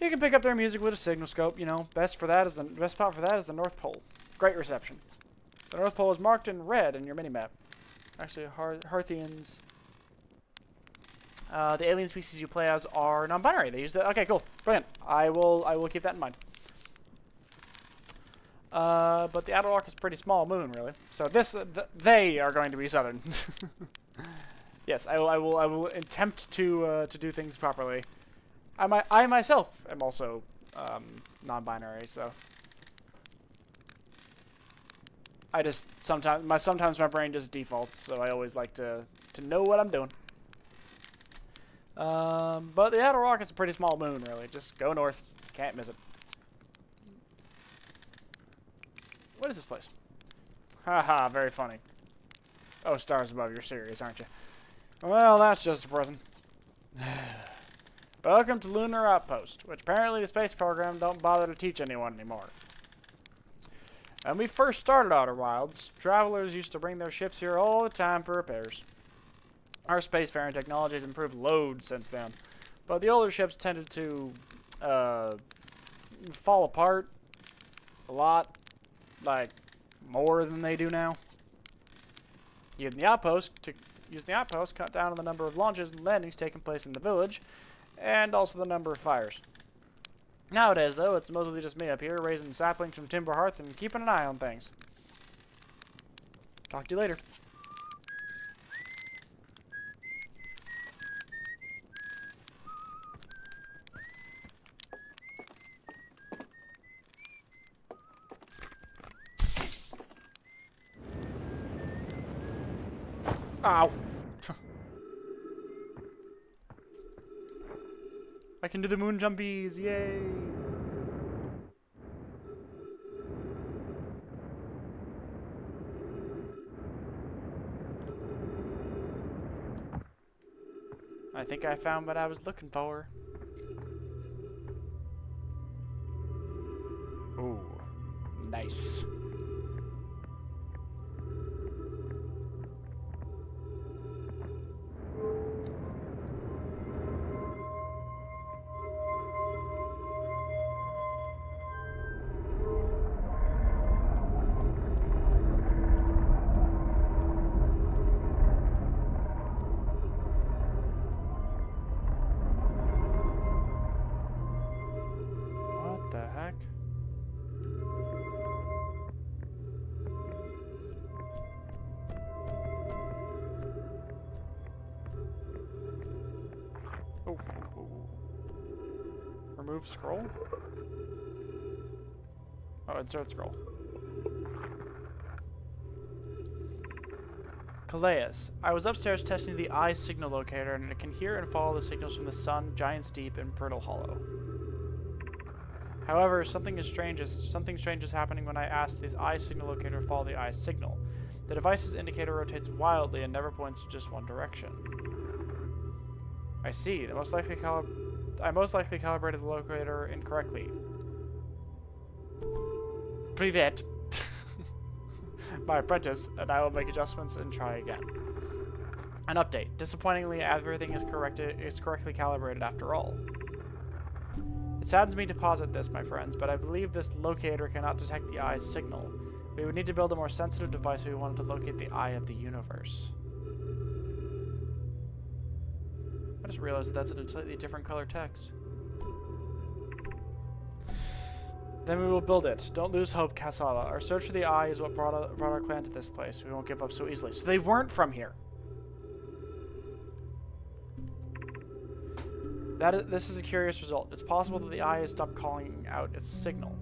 You can pick up their music with a signal scope, you know. Best spot for that is the North Pole. Great reception. The North Pole is marked in red in your minimap. Actually, Hearthians. The alien species you play as are non-binary. They use that. Okay, cool, brilliant. I will keep that in mind. But the outer arc is a pretty small moon, really. So they are going to be southern. Yes, I will attempt to do things properly. I myself am also non-binary, so I just sometimes my brain just defaults, so I always like to know what I'm doing. But the outer arc is a pretty small moon, really. Just go north, can't miss it. What is this place? Haha, very funny. Oh, stars above, you're serious, aren't you? Well, that's just depressing. Welcome to Lunar Outpost, which apparently the space program don't bother to teach anyone anymore. When we first started Outer Wilds, travelers used to bring their ships here all the time for repairs. Our spacefaring technology has improved loads since then, but the older ships tended to fall apart a lot, like more than they do now. Using the outpost, cut down on the number of launches and landings taking place in the village, and also the number of fires. Nowadays, though, it's mostly just me up here, raising saplings from Timber Hearth and keeping an eye on things. Talk to you later. Ow. I can do the moon jumpies, yay! I think I found what I was looking for. Ooh, nice. Remove scroll? Oh, insert scroll. Calais. I was upstairs testing the eye signal locator, and it can hear and follow the signals from the sun, Giant's Deep, and Brittle Hollow. However, something strange is happening when I ask this eye signal locator to follow the eye signal. The device's indicator rotates wildly and never points to just one direction. I see. I most likely calibrated the locator incorrectly. Privet. My apprentice, and I will make adjustments and try again. An update. Disappointingly, everything is correctly calibrated after all. It saddens me to posit this, my friends, but I believe this locator cannot detect the eye's signal. We would need to build a more sensitive device if we wanted to locate the eye of the universe. I just realized that's a slightly different color text. Then we will build it. Don't lose hope, Kasala. Our search for the eye is what brought our clan to this place. We won't give up so easily. So they weren't from here. This is a curious result. It's possible that the eye has stopped calling out its signal.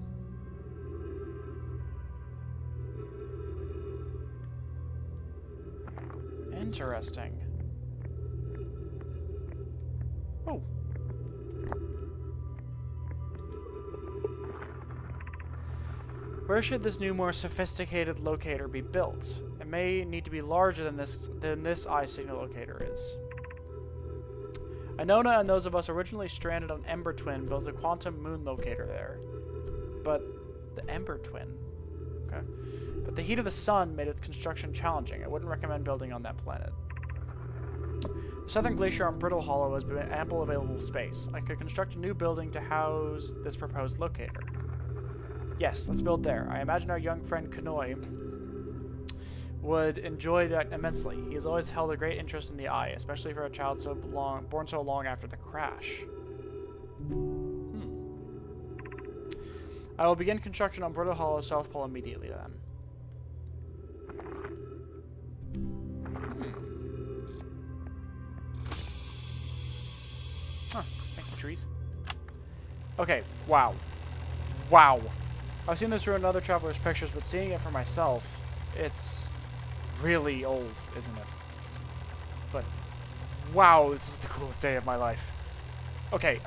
Interesting. Oh. Where should this new, more sophisticated locator be built? It may need to be larger than this eye signal locator is. Anona and those of us originally stranded on Ember Twin built a quantum moon locator there. But the Ember Twin? Okay. But the heat of the sun made its construction challenging. I wouldn't recommend building on that planet. The southern glacier on Brittle Hollow has been ample available space. I could construct a new building to house this proposed locator. Yes, let's build there. I imagine our young friend Kanoi would enjoy that immensely. He has always held a great interest in the eye, especially for a child born so long after the crash. I will begin construction on Brittle Hollow South Pole immediately then. Huh, thank you, trees. Okay, wow. Wow. I've seen this through another traveler's pictures, but seeing it for myself, it's really old, isn't it? But, wow, this is the coolest day of my life. Okay,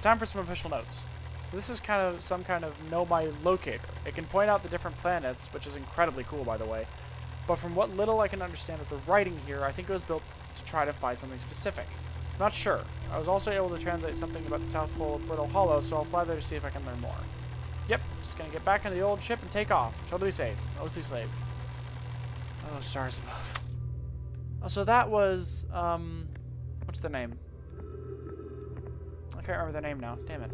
time for some official notes. This is some kind of know my locator. It can point out the different planets, which is incredibly cool, by the way. But from what little I can understand of the writing here, I think it was built to try to find something specific. Not sure. I was also able to translate something about the South Pole of Brittle Hollow, so I'll fly there to see if I can learn more. Yep, just gonna get back into the old ship and take off. Totally safe. Mostly safe. Oh, stars above. Oh, so that was, what's the name? I can't remember the name now. Damn it.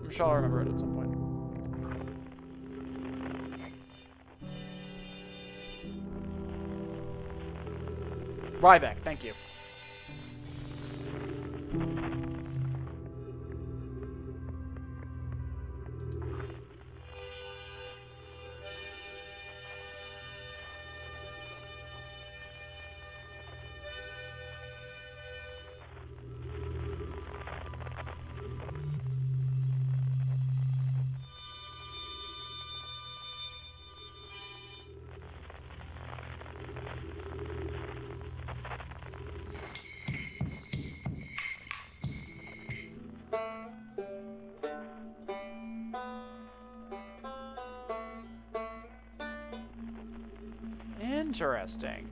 I'm sure I'll remember it at some point. Ryback, thank you. Interesting.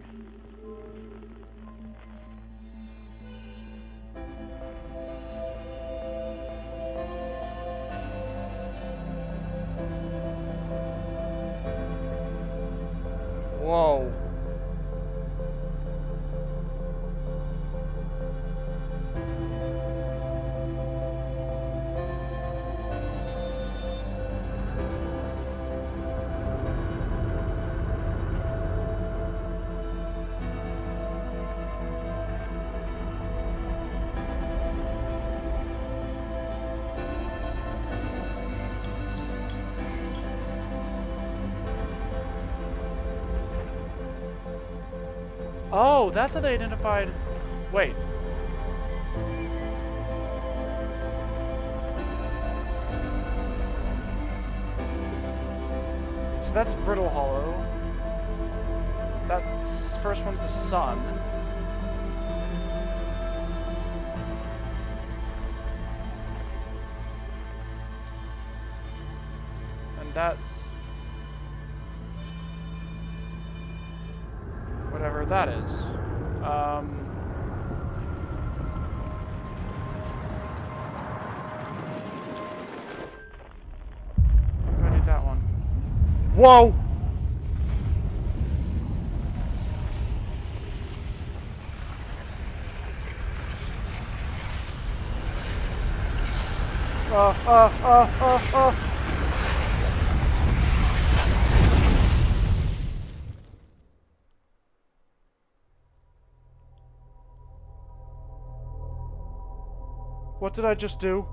Whoa. Oh, that's how they identified... Wait. So that's Brittle Hollow. That's first one's the sun. And that's whatever that is. What if I do that one? Whoa! What did I just do?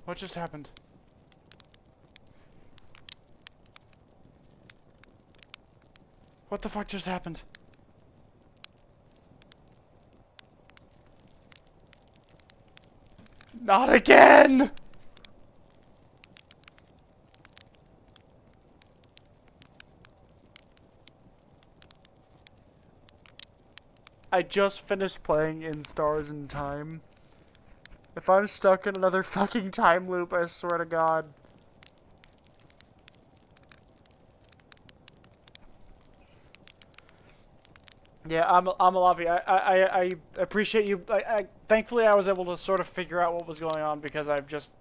What just happened? What the fuck just happened? Not again! I just finished playing in Stars in Time. If I'm stuck in another fucking time loop, I swear to God. Yeah, I'm a Lavi. I appreciate you. Thankfully I was able to sort of figure out what was going on because I've just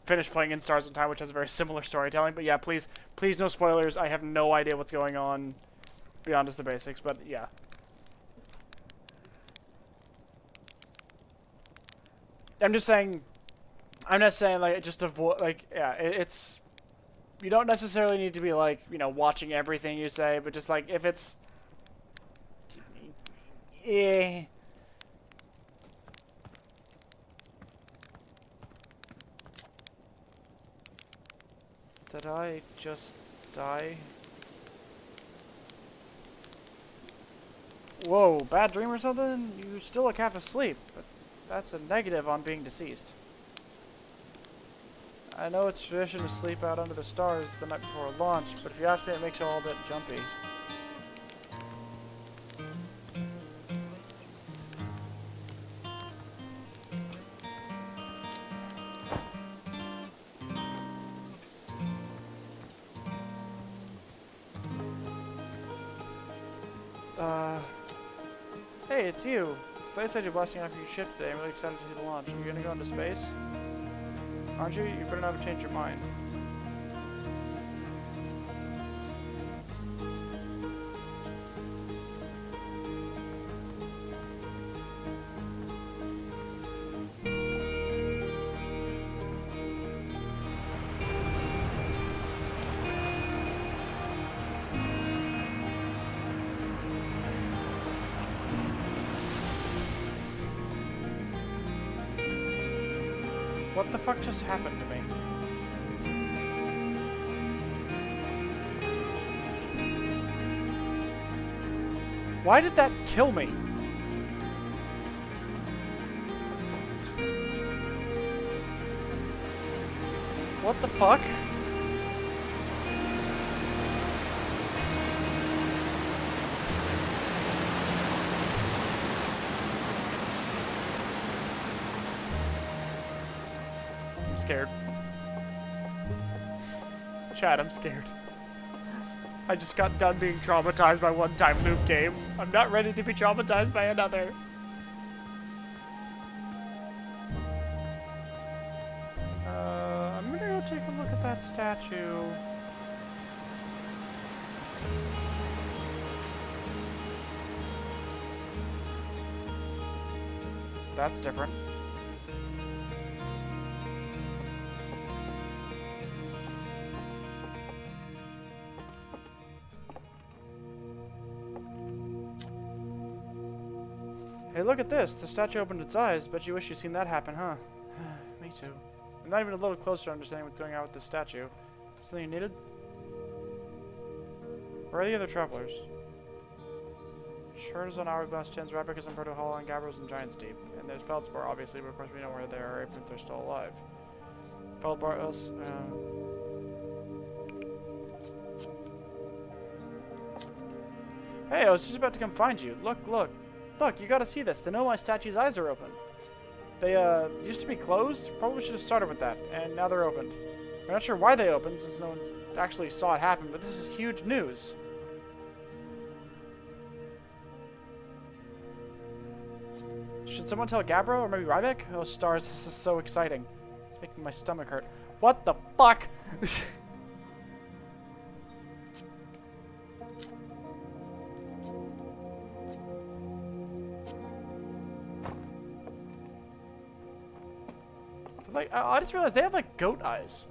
finished playing in Stars in Time, which has a very similar storytelling. But yeah, please no spoilers. I have no idea what's going on beyond just the basics. But yeah. I'm just saying, like, just avoid, like, yeah, it's, you don't necessarily need to be, like, you know, watching everything you say, but just, like, if it's, eh. Did I just die? Whoa, bad dream or something? You still look half asleep, but that's a negative on being deceased. I know it's tradition to sleep out under the stars the night before launch, but if you ask me, it makes you all a bit jumpy. Hey, it's you. Slay said you're blasting off your ship today. I'm really excited to see the launch. Are you gonna go into space? Aren't you? You better not have changed your mind. What the fuck just happened to me? Why did that kill me? What the fuck? I'm scared. Chad, I'm scared. I just got done being traumatized by one time loop game. I'm not ready to be traumatized by another. I'm gonna go take a look at that statue. That's different. Hey, look at this. The statue opened its eyes. Bet you wish you'd seen that happen, huh? Me too. I'm not even a little closer to understanding what's going on with this statue. Something you needed? Where are the other travelers? Shirt is on Hourglass, Tins, Rabbit is on Proto Hollow, and Gabbro's in Giant's Deep. And there's Feldspar, obviously, but of course we know where they are if they're still alive. Feldspar else. Hey, I was just about to come find you. Look, look. Look, you gotta see this. The Nomai statue's eyes are open. They, used to be closed. Probably should have started with that. And now they're opened. I'm not sure why they opened, since no one actually saw it happen, but this is huge news. Should someone tell Gabbro or maybe Ryback? Oh, stars, this is so exciting. It's making my stomach hurt. What the fuck? Like, I just realized they have like goat eyes.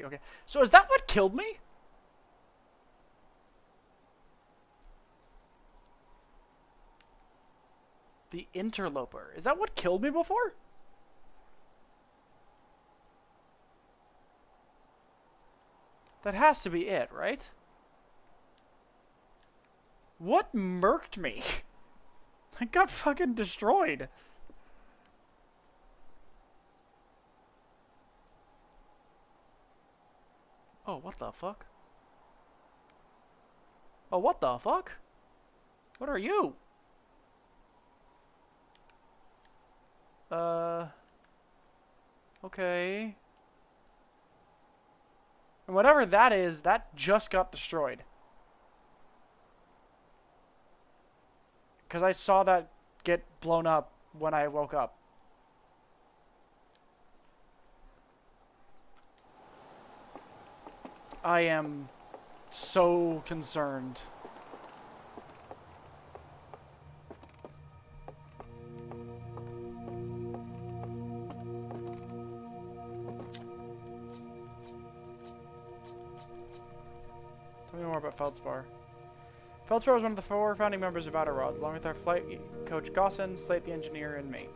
Okay. So is that what killed me? The interloper. Is that what killed me before? That has to be it, right? What murked me? I got fucking destroyed. Oh, what the fuck? Oh, what the fuck? What are you? Okay. And whatever that is, that just got destroyed. Because I saw that get blown up when I woke up. I am so concerned. Tell me more about Feldspar. Feldspar was one of the 4 founding members of Outer Rods, along with our flight coach Gossin, Slate the engineer, and me.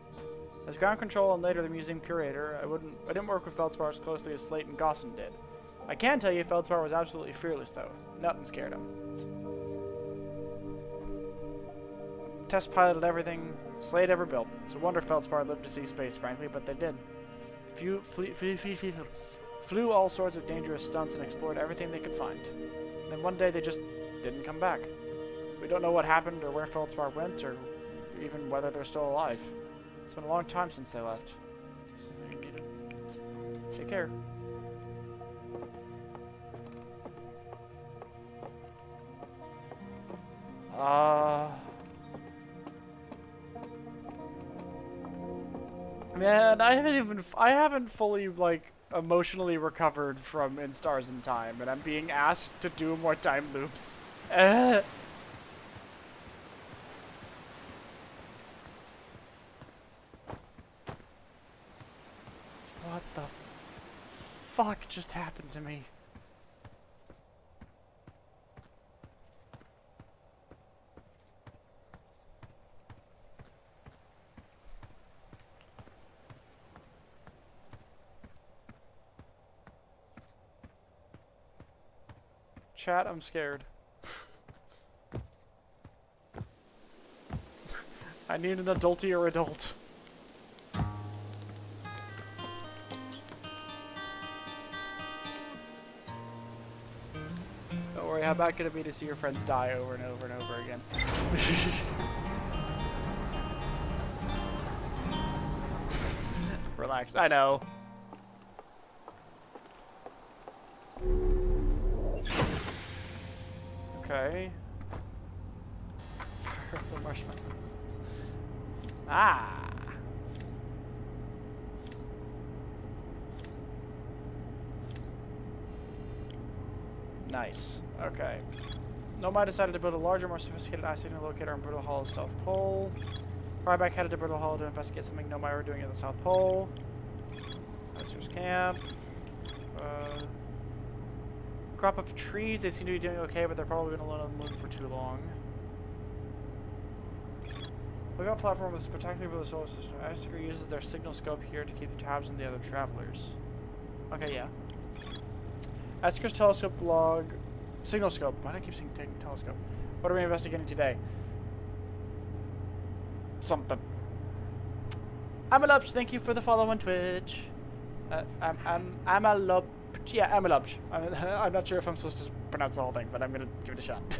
As ground control and later the museum curator, I didn't work with Feldspar as closely as Slate and Gossin did. I can tell you Feldspar was absolutely fearless, though. Nothing scared him. Test piloted everything Slate ever built. It's a wonder Feldspar lived to see space, frankly, but they did. Flew all sorts of dangerous stunts and explored everything they could find. And then one day they just didn't come back. We don't know what happened or where Feldspar went or even whether they're still alive. It's been a long time since they left. Take care. Man, I haven't fully, like, emotionally recovered from In Stars in Time, and I'm being asked to do more time loops. What the fuck just happened to me? Chat, I'm scared. I need an adultier adult. Don't worry, how bad could it be to see your friends die over and over and over again? Relax. I know. Okay. Fire up the marshmallows. Ah. Nice. Okay. Nomai decided to build a larger, more sophisticated eye signal locator on Brittle Hollow's South Pole. Ryback headed to Brittle Hollow to investigate something Nomai were doing at the South Pole. Hunters camp. Crop of trees. They seem to be doing okay, but they're probably been alone on the moon for too long. Lookout platform with a spectacular view of the solar system. Aster uses their signal scope here to keep tabs on the other travelers. Okay, yeah. Asker's telescope log. Signal scope. Why do I keep saying telescope? What are we investigating today? Something. Amalubch, thank you for the follow on Twitch. Amalubch. Yeah, Amalubch. I'm not sure if I'm supposed to pronounce the whole thing, but I'm gonna give it a shot.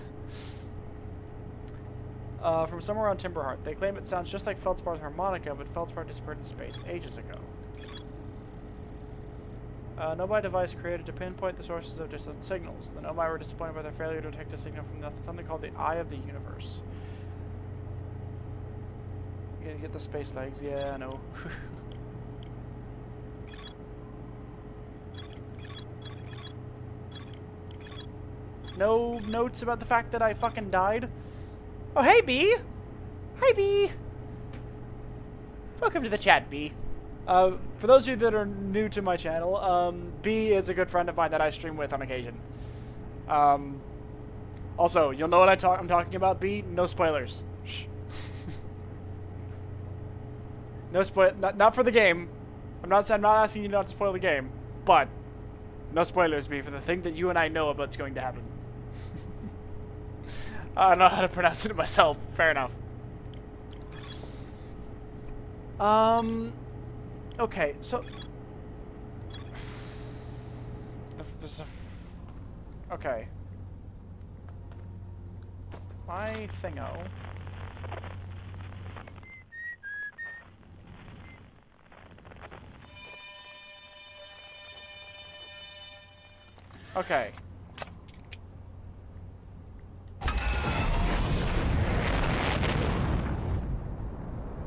From somewhere on Timberheart. They claim it sounds just like Feldspar's harmonica, but Feldspar disappeared in space ages ago. Nomai device created to pinpoint the sources of distant signals. The Nomai were disappointed by their failure to detect a signal from something called the Eye of the Universe. You gotta get the space legs. Yeah, I know. No notes about the fact that I fucking died? Oh, hey, B! Hi, B! Welcome to the chat, B. For those of you that are new to my channel, B is a good friend of mine that I stream with on occasion. Also, you'll know what I'm talking about, B. No spoilers. Shh. No not for the game. I'm not asking you not to spoil the game, but no spoilers, B, for the thing that you and I know about's going to happen. I don't know how to pronounce it myself. Fair enough. Okay, so... Okay. My thingo... Okay.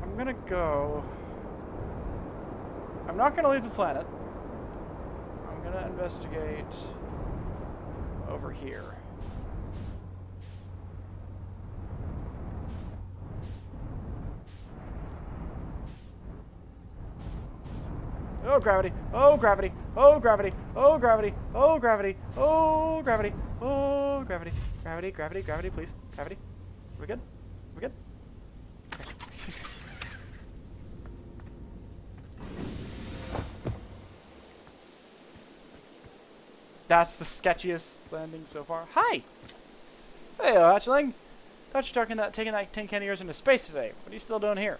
I'm gonna go... I'm not gonna leave the planet. I'm gonna investigate over here. Oh, gravity! Oh, gravity! Oh, gravity! Oh, gravity! Oh, gravity! Oh, gravity! Oh, gravity! Gravity, gravity, gravity, please. Gravity. Are we good? Are we good? Okay. That's the sketchiest landing so far. Hi! Hey, hatchling! Thought you were taking that tin can of yours into space today. What are you still doing here?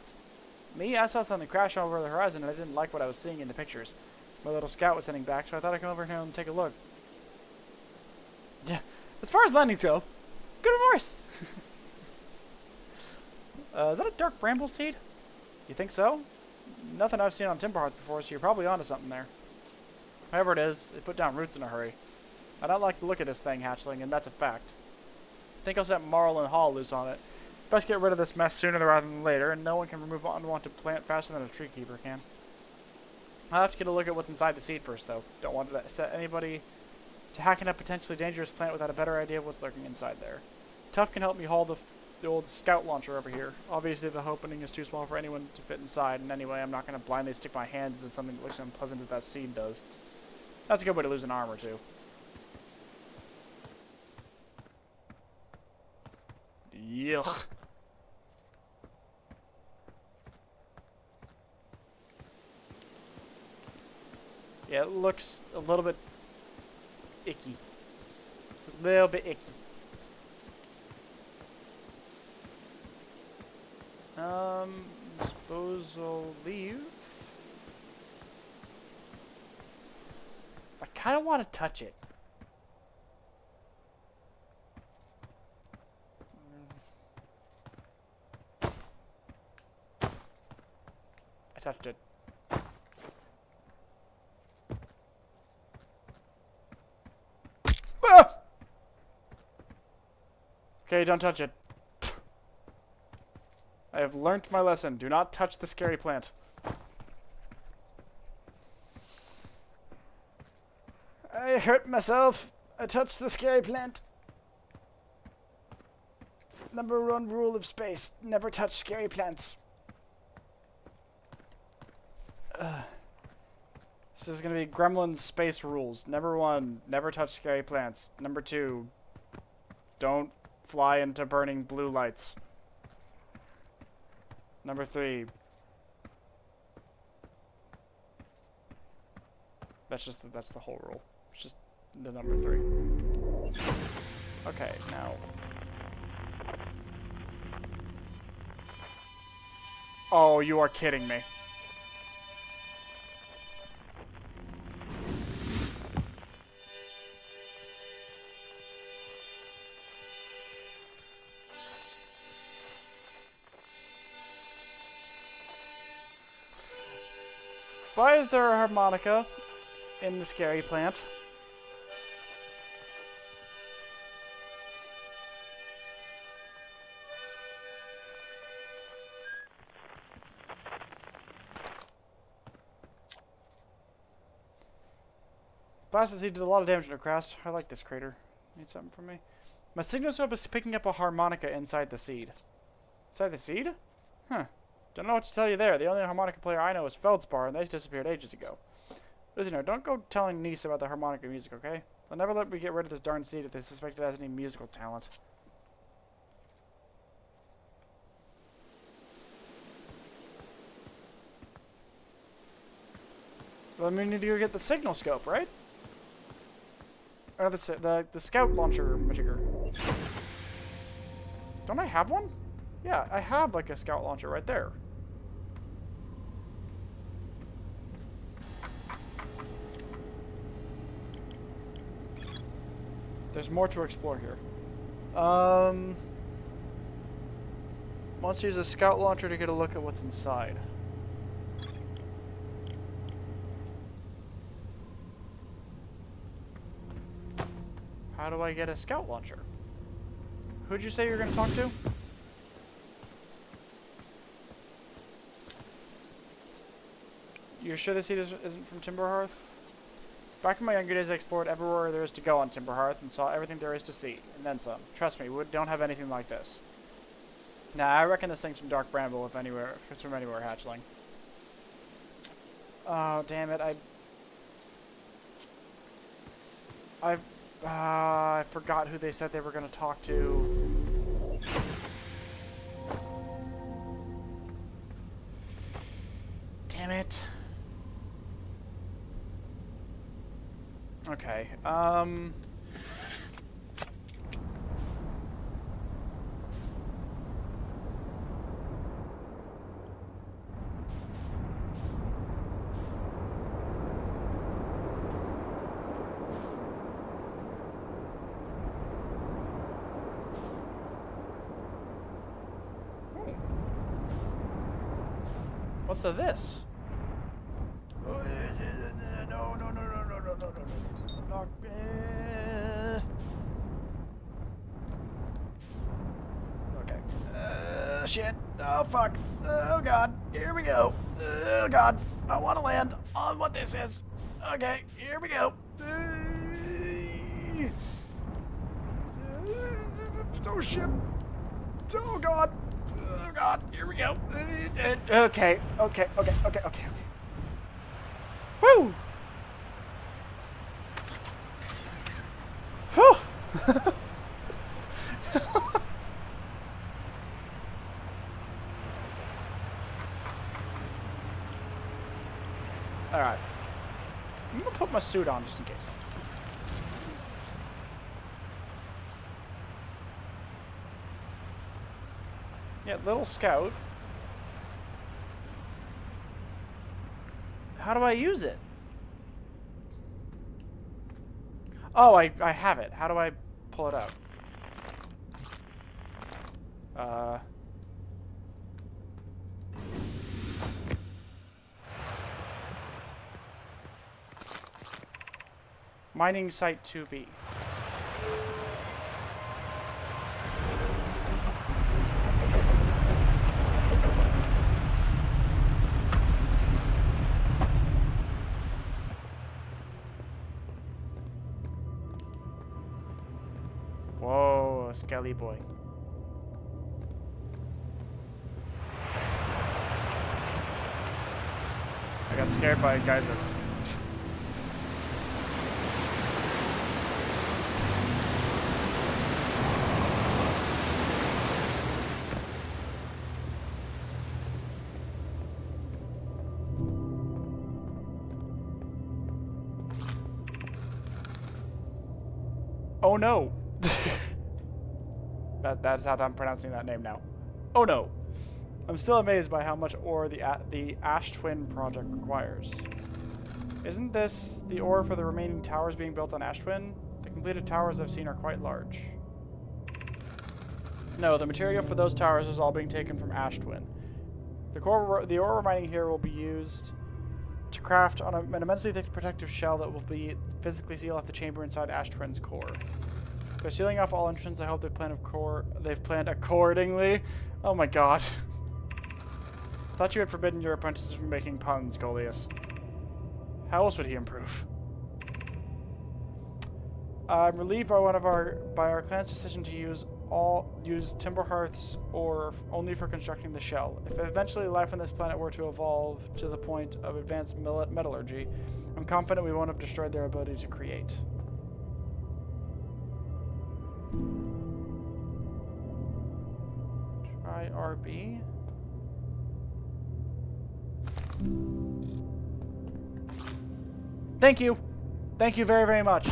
Me? I saw something crash over the horizon and I didn't like what I was seeing in the pictures. My little scout was sitting back, so I thought I'd come over here and take a look. Yeah. As far as landings go, good remorse! Is that a dark bramble seed? You think so? Nothing I've seen on Timberhearth before, so you're probably onto something there. However it is, it put down roots in a hurry. I don't like the look of this thing, hatchling, and that's a fact. I think I'll set Marl and Hall loose on it. Best get rid of this mess sooner rather than later, and no one can remove unwanted plant faster than a tree keeper can. I'll have to get a look at what's inside the seed first, though. Don't want to set anybody to hacking a potentially dangerous plant without a better idea of what's lurking inside there. Tuff can help me haul the old scout launcher over here. Obviously, the opening is too small for anyone to fit inside, and anyway, I'm not going to blindly stick my hand into something that looks unpleasant as that seed does. That's a good way to lose an arm or two. Yuck. Yeah, it looks a little bit icky. It's a little bit icky. Disposal leave. I kind of want to touch it. I touched it. Okay, don't touch it. I have learnt my lesson. Do not touch the scary plant. I hurt myself. I touched the scary plant. #1 rule of space. Never touch scary plants. This is going to be Gremlins space rules. #1, never touch scary plants. #2, don't fly into burning blue lights. #3, that's the whole rule. It's just the #3. Okay, now. Oh, you are kidding me. Why is there a harmonica in the scary plant? Blasted seed did a lot of damage in the crash. I like this crater. Need something from me? My signal scope is picking up a harmonica inside the seed. Inside the seed? Huh. Don't know what to tell you there. The only harmonica player I know is Feldspar, and they disappeared ages ago. Listen, don't go telling Niece about the harmonica music, okay? They'll never let me get rid of this darn seed if they suspect it has any musical talent. Well, we need to go get the signal scope, right? Or the scout launcher majigger. Don't I have one? Yeah, I have like a scout launcher right there. There's more to explore here. Let's use a scout launcher to get a look at what's inside. How do I get a scout launcher? Who'd you say you're going to talk to? You're sure the seed isn't from Timberhearth? Back in my younger days, I explored everywhere there is to go on Timberhearth and saw everything there is to see, and then some. Trust me, we don't have anything like this. Nah, I reckon this thing's from Dark Bramble, if it's from anywhere, hatchling. Oh, damn it, I forgot who they said they were going to talk to. Damn it. Okay, what's of this? Okay. Shit. Oh, fuck. Oh, God. Here we go. Oh, God. I want to land on what this is. Okay. Here we go. Oh, shit. Oh, God. Oh, God. Here we go. Okay. Okay. Woo! Whew! Alright. I'm gonna put my suit on just in case. Yeah, little scout. How do I use it? Oh, I have it. How do I pull it out? Mining site 2B. Skelly boy. I got scared by a geyser. Oh no! That's how I'm pronouncing that name now. Oh no! I'm still amazed by how much ore the Ash Twin project requires. Isn't this the ore for the remaining towers being built on Ash Twin? The completed towers I've seen are quite large. No, the material for those towers is all being taken from Ash Twin. The ore we're mining here will be used to craft on an immensely thick protective shell that will be physically seal off the chamber inside Ash Twin's core. They're sealing off all entrances. I hope they've planned accordingly. Oh my god. Thought you had forbidden your apprentices from making puns, Goliath. How else would he improve? I'm relieved by our clan's decision to use timber hearths or only for constructing the shell. If eventually life on this planet were to evolve to the point of advanced metallurgy, I'm confident we won't have destroyed their ability to create. Try RB. Thank you. Thank you very, very much.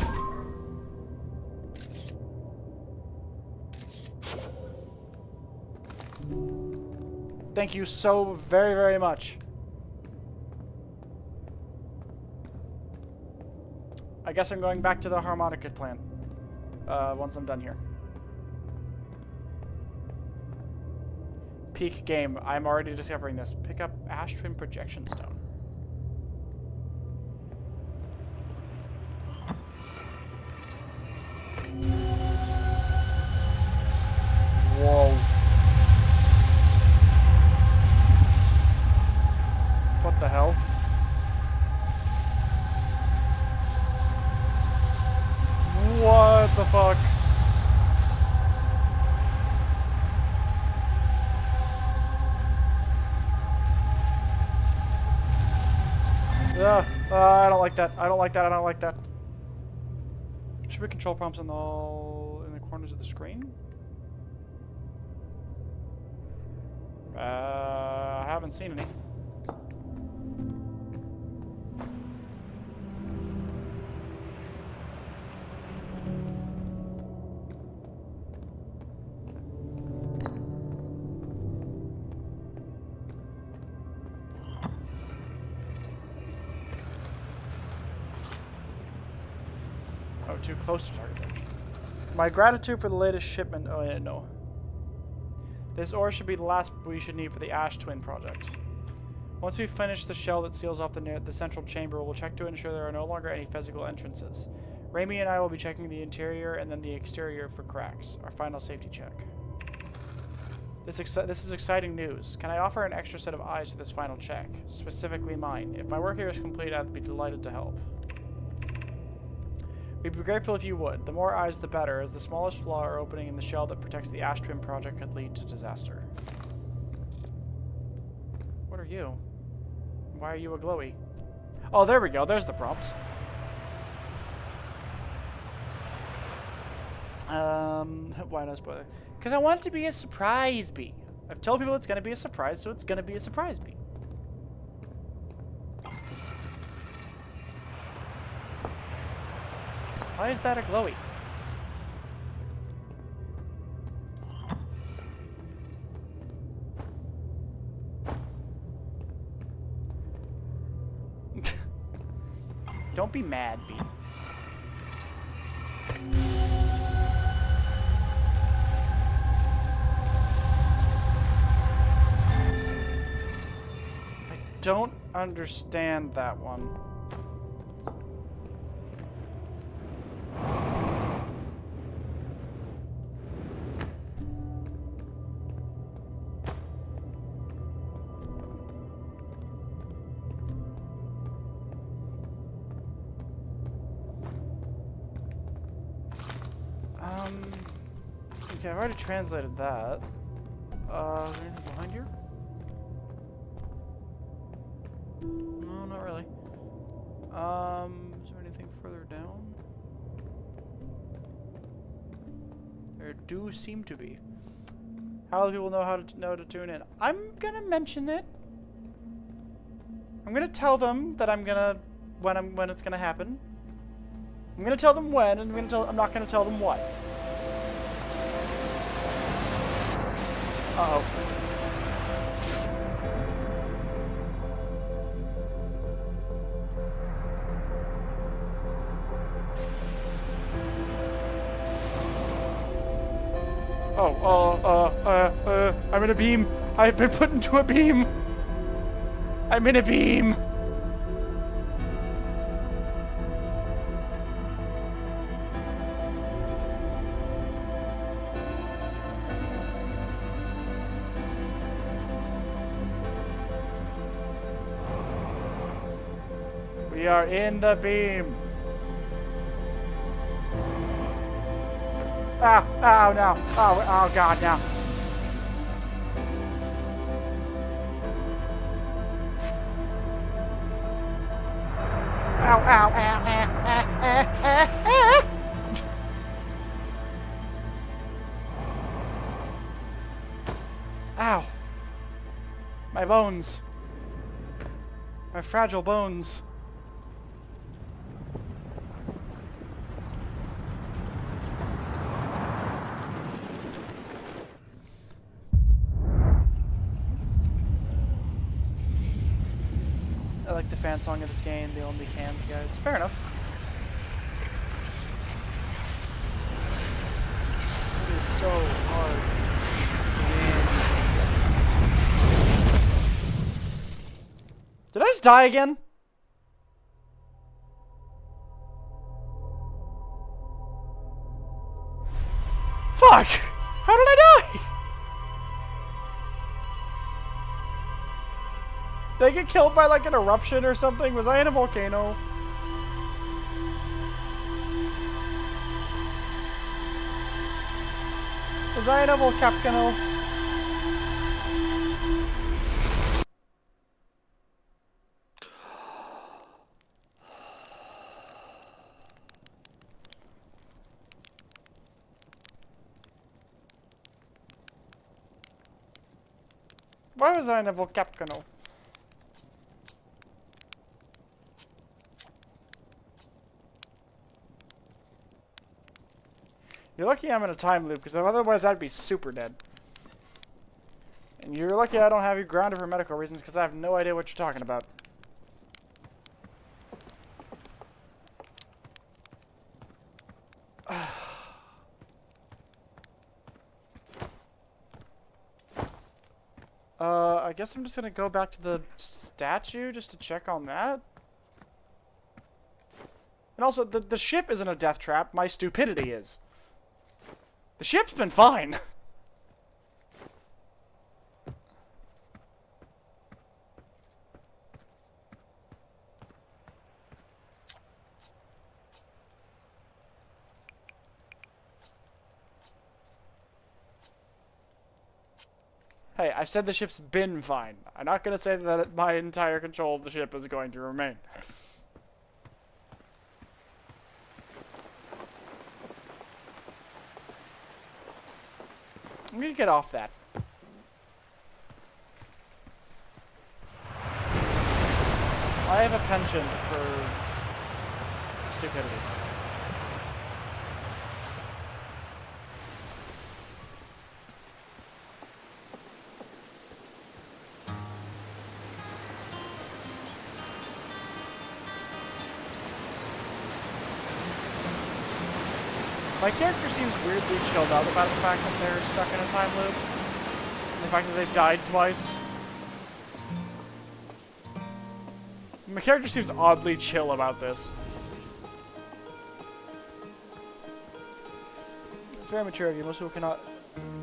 Thank you so very, very much. I guess I'm going back to the harmonica plant once I'm done here. Peak game. I'm already discovering this. Pick up Ash Twin Projection Stone. Whoa. What the hell? What the fuck? I don't like that. I don't like that. I don't like that. Should be control prompts in the corners of the screen? I haven't seen any. Oh, too close to target. My gratitude for the latest shipment. Oh, yeah, no. This ore should be the last we should need for the Ash Twin project. Once we finish the shell that seals off the central chamber, we'll check to ensure there are no longer any physical entrances. Raimi and I will be checking the interior and then the exterior for cracks. Our final safety check. This is exciting news. Can I offer an extra set of eyes to this final check? Specifically mine. If my work here is complete, I'd be delighted to help. We'd be grateful if you would. The more eyes, the better, as the smallest flaw or opening in the shell that protects the Ash Twin project could lead to disaster. What are you? Why are you a glowy? Oh, there we go. There's the prompt. Why no spoiler? Because I want it to be a surprise bee. I've told people it's going to be a surprise, so it's going to be a surprise bee. Why is that a glowy? Don't be mad, bee. I don't understand that one. Okay, I've already translated that. Is there anything behind here? No, not really. Is there anything further down? There do seem to be. How do people know to tune in? I'm gonna mention it. I'm gonna tell them that I'm gonna when it's gonna happen. I'm gonna tell them when, and I'm not gonna tell them what. Uh-oh. I'm in a beam. I've been put into a beam. I'm in a beam. We are in the beam. Ah, ow, no. Oh, God, now. Ow, ow, ow, Ow. My bones. My fragile bones. I like the fan song of this game, the only cans, guys. Fair enough. It is so hard to win. Did I just die again? Fuck! How did I die? Did I get killed by like an eruption or something? Was I in a volcano? Was I in a volcano? Why was I in a volcano? You're lucky I'm in a time loop, because otherwise I'd be super dead. And you're lucky I don't have you grounded for medical reasons, because I have no idea what you're talking about. I guess I'm just gonna go back to the statue just to check on that. And also, the ship isn't a death trap, my stupidity is. The ship's been fine. Hey, I said the ship's been fine. I'm not gonna say that my entire control of the ship is going to remain. I'm gonna get off that. I have a penchant for stupidity. My character seems weirdly chilled out about the fact that they're stuck in a time loop. And the fact that they've died twice. My character seems oddly chill about this. It's very mature of you. Most people cannot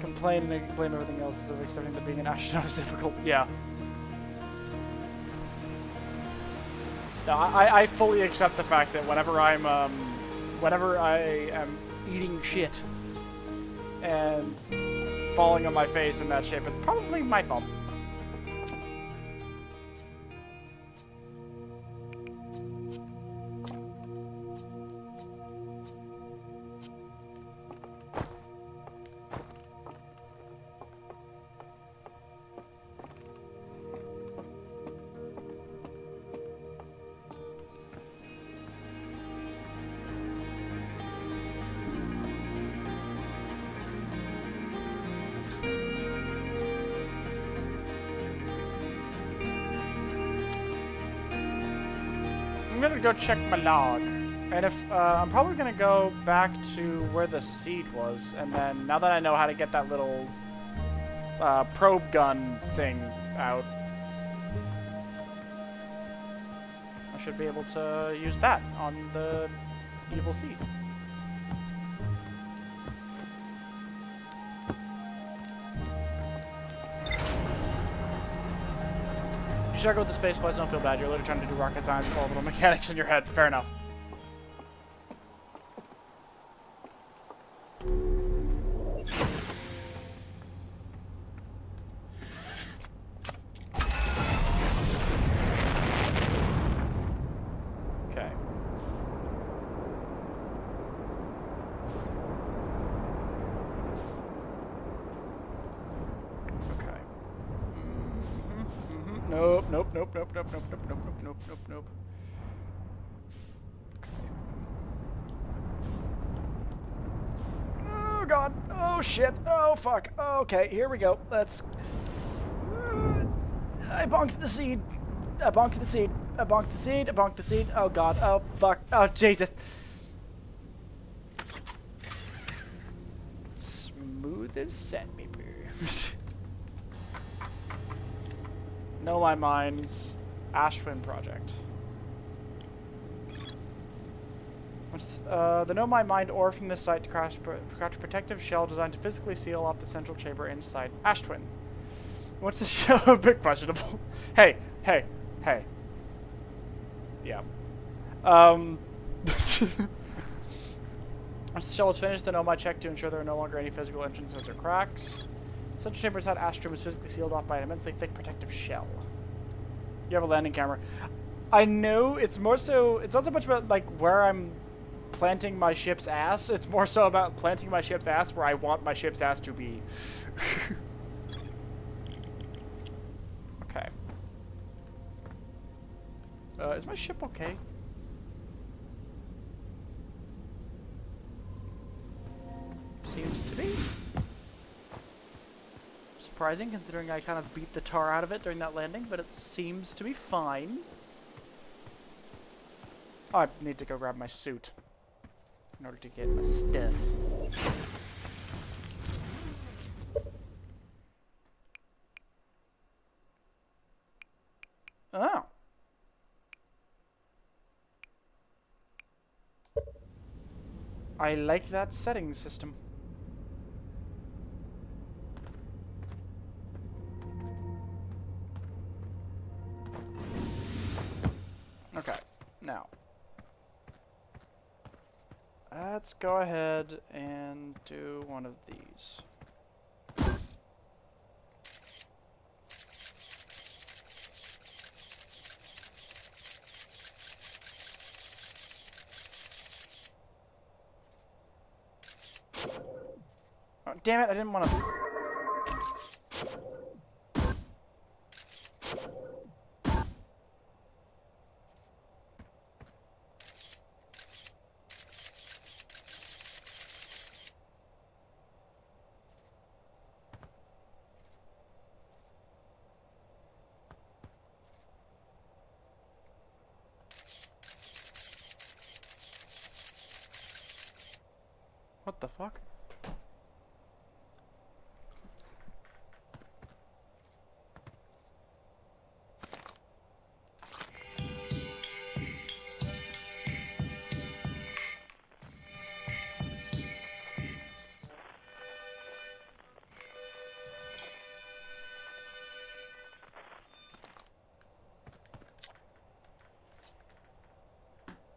complain and they can blame everything else instead of accepting that being an astronaut is difficult. Yeah. No, I fully accept the fact that whenever I am eating shit and falling on my face in that shape. It's probably my fault. I'm gonna go check my log, and if I'm probably gonna go back to where the seed was, and then now that I know how to get that little probe gun thing out, I should be able to use that on the evil seed. You should go with the space flights, don't feel bad. You're literally trying to do rocket science with all little mechanics in your head. Fair enough. Okay. Okay. Nope, nope, nope, nope, nope, nope, nope, nope, nope, nope, nope, nope. Oh god. Oh shit. Oh fuck. Okay, here we go. Let's... I bonked the seed. I bonked the seed. I bonked the seed. I bonked the seed. Oh god. Oh fuck. Oh Jesus. Smooth as sandpaper. Know My Mind's Ash Twin project. The Know My Mind ore from this site to craft a protective shell designed to physically seal off the central chamber inside Ash Twin. What's the shell? A bit questionable. Hey, hey, hey. Yeah. Once the shell is finished, the Know My check to ensure there are no longer any physical entrances or cracks. Central chamber inside Ash Twin is physically sealed off by an immensely thick protective shell. You have a landing camera. I know it's more so. It's not so much about like where I'm planting my ship's ass. It's more so about planting my ship's ass where I want my ship's ass to be. Okay. Is my ship okay? Seems to be. Surprising, considering I kind of beat the tar out of it during that landing, but it seems to be fine. Oh, I need to go grab my suit in order to get my stuff. Oh. I like that setting system. Okay, now let's go ahead and do one of these. Oh, damn it, I didn't want to... What the fuck?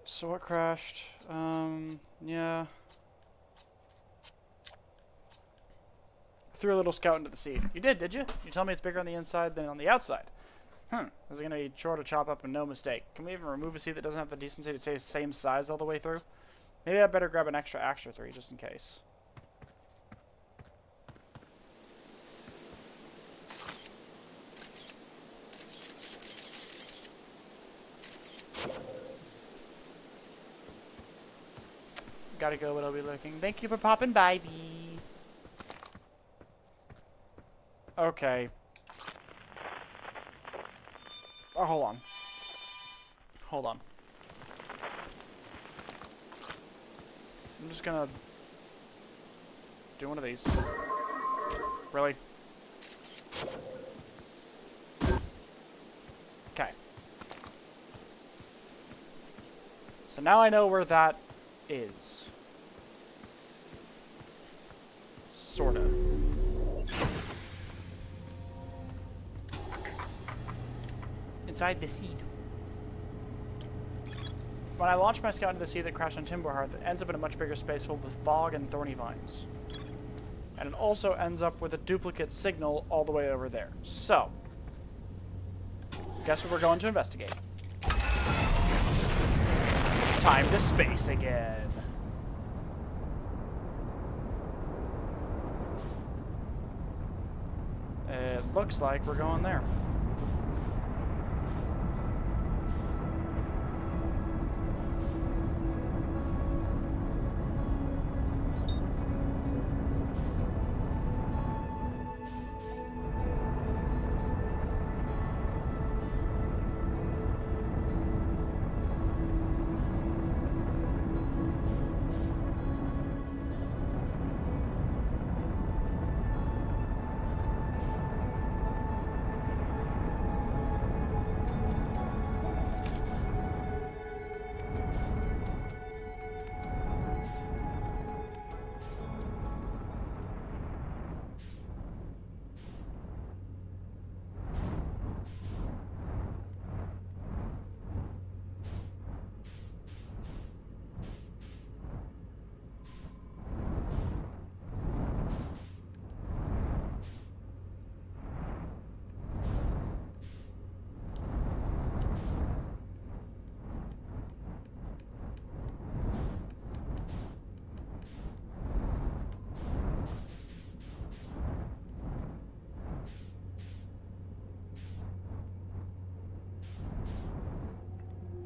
So what crashed? Yeah. Threw a little scout into the seed. You did you? You tell me it's bigger on the inside than on the outside. This is going to be short to chop up and no mistake. Can we even remove a seed that doesn't have the decency to stay the same size all the way through? Maybe I better grab an extra 3 just in case. Gotta go, but I'll be looking. Thank you for popping by, B. Okay. Oh, hold on. Hold on. I'm just gonna do one of these. Really? Okay. So now I know where that is. Sorta. Inside the seed. When I launch my scout into the seed that crashed on Timberhearth, it ends up in a much bigger space filled with fog and thorny vines. And it also ends up with a duplicate signal all the way over there. So, guess what we're going to investigate? It's time to space again. It looks like we're going there.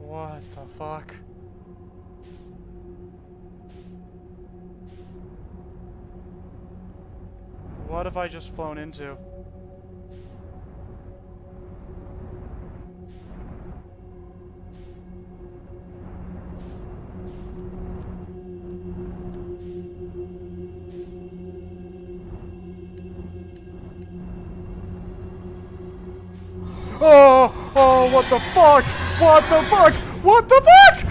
What the fuck? What have I just flown into? Oh, what the fuck? What the fuck? What the fuck?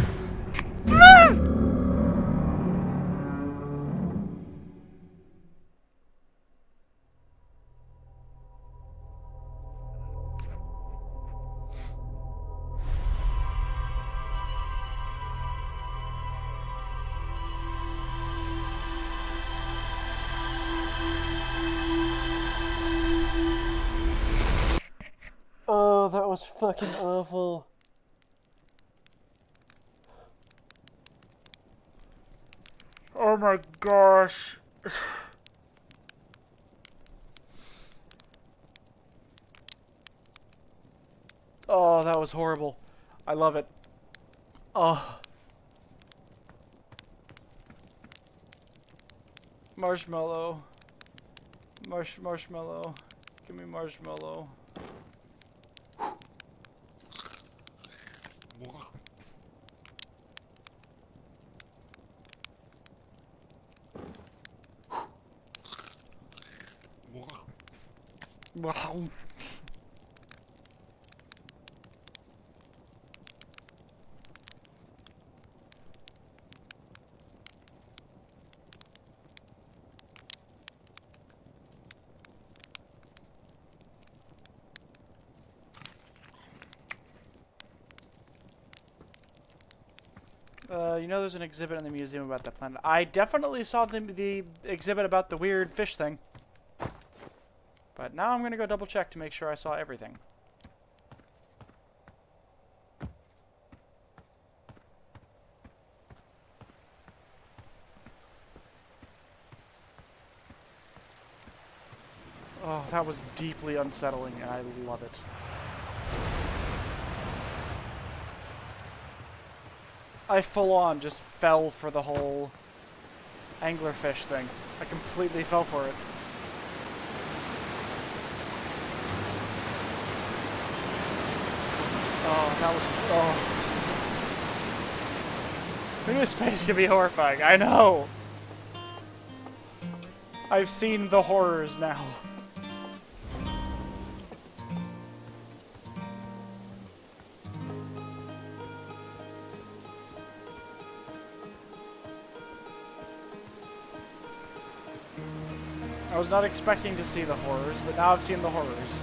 Oh, that was fucking awful. Oh my gosh. Oh, that was horrible. I love it. Oh. Marshmallow. Marshmallow. Give me marshmallow. Wow. You know there's an exhibit in the museum about that planet. I definitely saw the exhibit about the weird fish thing. But now I'm gonna go double check to make sure I saw everything. Oh, that was deeply unsettling, and I love it. I full-on just fell for the whole anglerfish thing. I completely fell for it. Oh, that was... Oh. Who knew space could be horrifying? I know! I've seen the horrors now. I was not expecting to see the horrors, but now I've seen the horrors.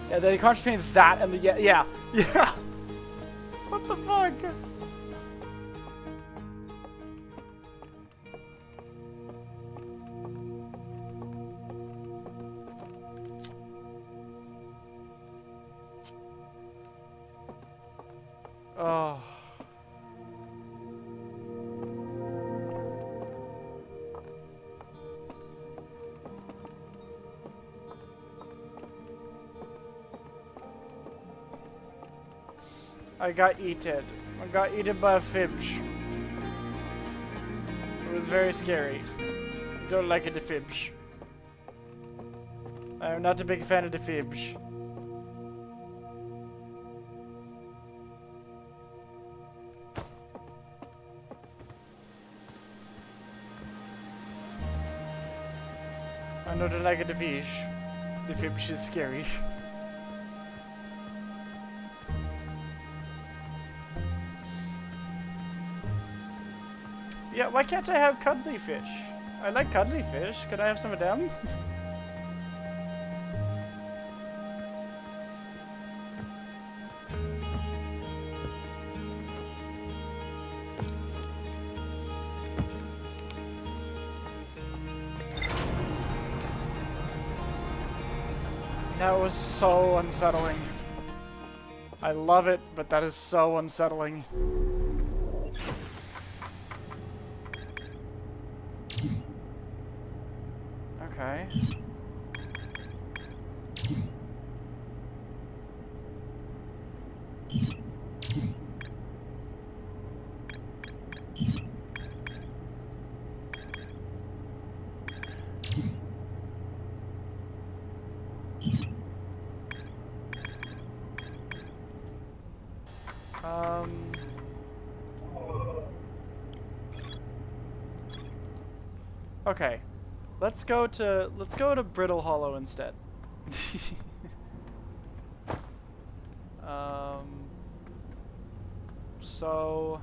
Yeah, the contrast between that and the... Yeah. What the fuck? Oh. I got eaten. I got eaten by a fish. It was very scary. Don't like it, the fish. I'm not a big fan of the fish. I don't like the fish. The fish is scary. Yeah, why can't I have cuddly fish? I like cuddly fish. Could I have some of them? That was so unsettling. I love it, but that is so unsettling. Okay. Okay. Let's go to Brittle Hollow instead. So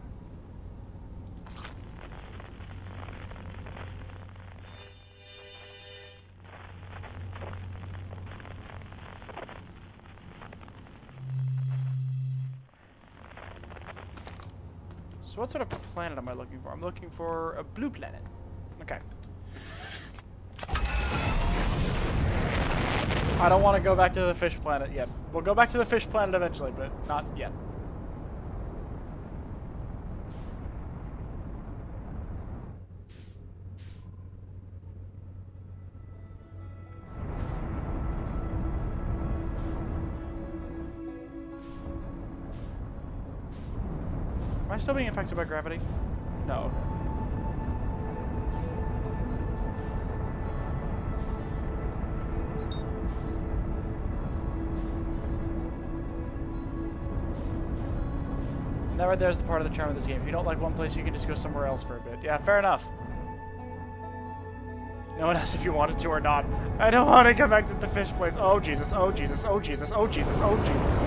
what sort of planet am I looking for? I'm looking for a blue planet. Okay. I don't want to go back to the fish planet yet. We'll go back to the fish planet eventually, but not yet. Am I still being affected by gravity? No. And that right there is the part of the charm of this game. If you don't like one place, you can just go somewhere else for a bit. Yeah, fair enough. No one asks if you wanted to or not. I don't want to come back to the fish place. Oh Jesus, oh Jesus, oh Jesus, oh Jesus, oh Jesus.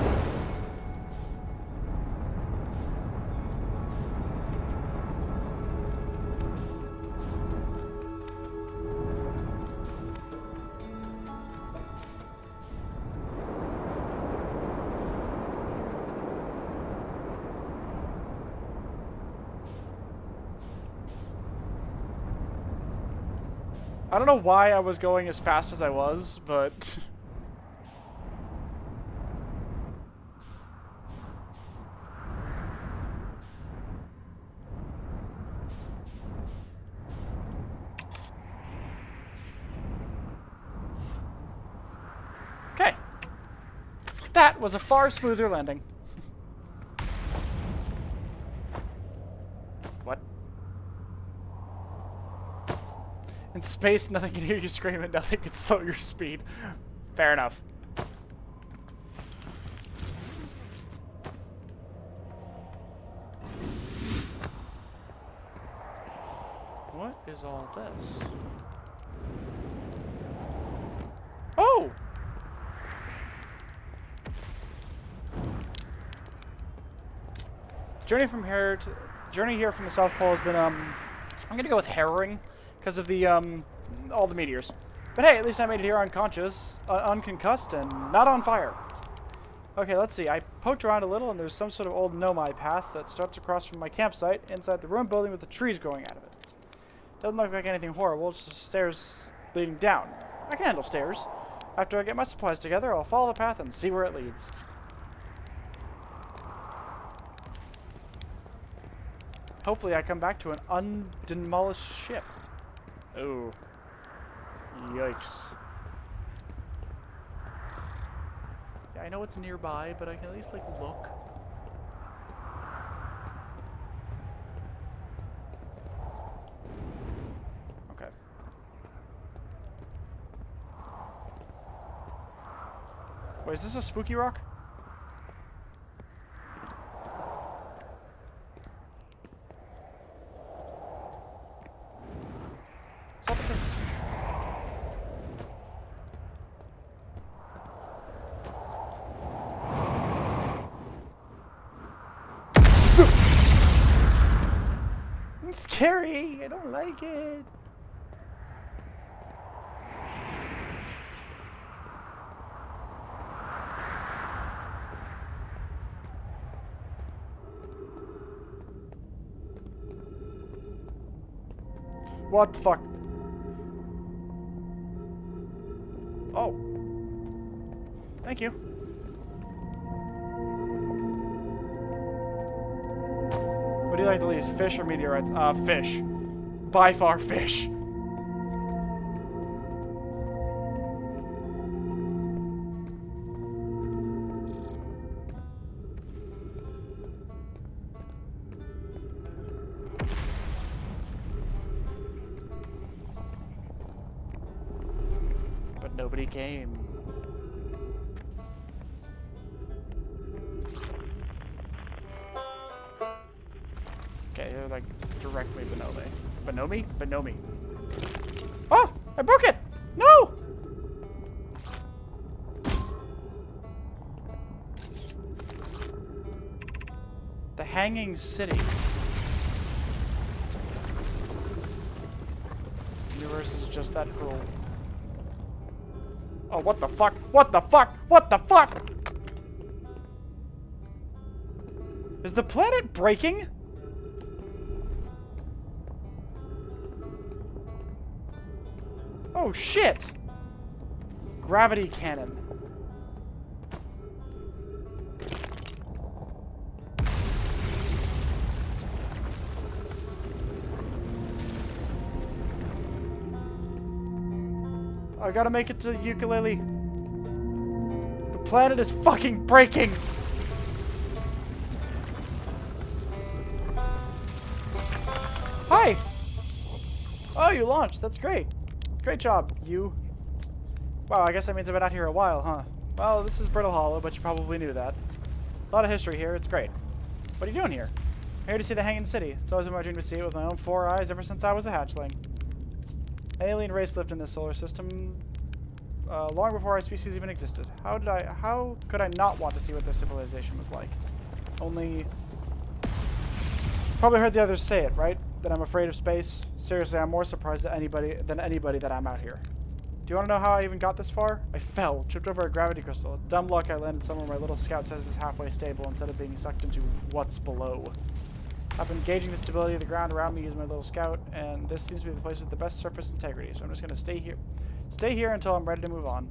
I don't know why I was going as fast as I was, but... Okay. That was a far smoother landing. What? In space, nothing can hear you scream and nothing can slow your speed. Fair enough. What is all this? Oh! Journey here from the South Pole has been I'm gonna go with harrowing because of the all the meteors. But hey, at least I made it here unconscious, unconcussed, and not on fire. Okay, let's see. I poked around a little, and there's some sort of old nomai path that starts across from my campsite inside the ruined building with the trees growing out of it. Doesn't look like anything horrible, just stairs leading down. I can handle stairs. After I get my supplies together, I'll follow the path and see where it leads. Hopefully I come back to an undemolished ship. Oh. Yikes. Yeah, I know it's nearby, but I can at least, like, look. Okay. Wait, is this a spooky rock? It's scary. I don't like it. What the fuck? Oh. Thank you. What do you like the least? Fish or meteorites? Fish. By far, fish. But nobody came. Okay, they're like directly below me. Below me? Below me. Oh! I broke it! No! The Hanging City. The universe is just that cruel. Oh, what the fuck? What the fuck? What the fuck? Is the planet breaking? Oh shit! Gravity cannon. I gotta make it to Ukulele. The planet is fucking breaking! Hi! Oh, you launched. That's great. Great job, you. Wow, I guess that means I've been out here a while, huh? Well, this is Brittle Hollow, but you probably knew that. A lot of history here. It's great. What are you doing here? I'm here to see the Hanging City. It's always been my dream to see it with my own 4 eyes ever since I was a hatchling. An alien race lived in this solar system long before our species even existed. How could I not want to see what their civilization was like? Only... Probably heard the others say it, right? That I'm afraid of space. Seriously, I'm more surprised than anybody that I'm out here. Do you want to know how I even got this far? I fell, tripped over a gravity crystal. Dumb luck I landed somewhere my little scout says is halfway stable instead of being sucked into what's below. I've been gauging the stability of the ground around me using my little scout, and this seems to be the place with the best surface integrity, so I'm just going to stay here. Stay here until I'm ready to move on.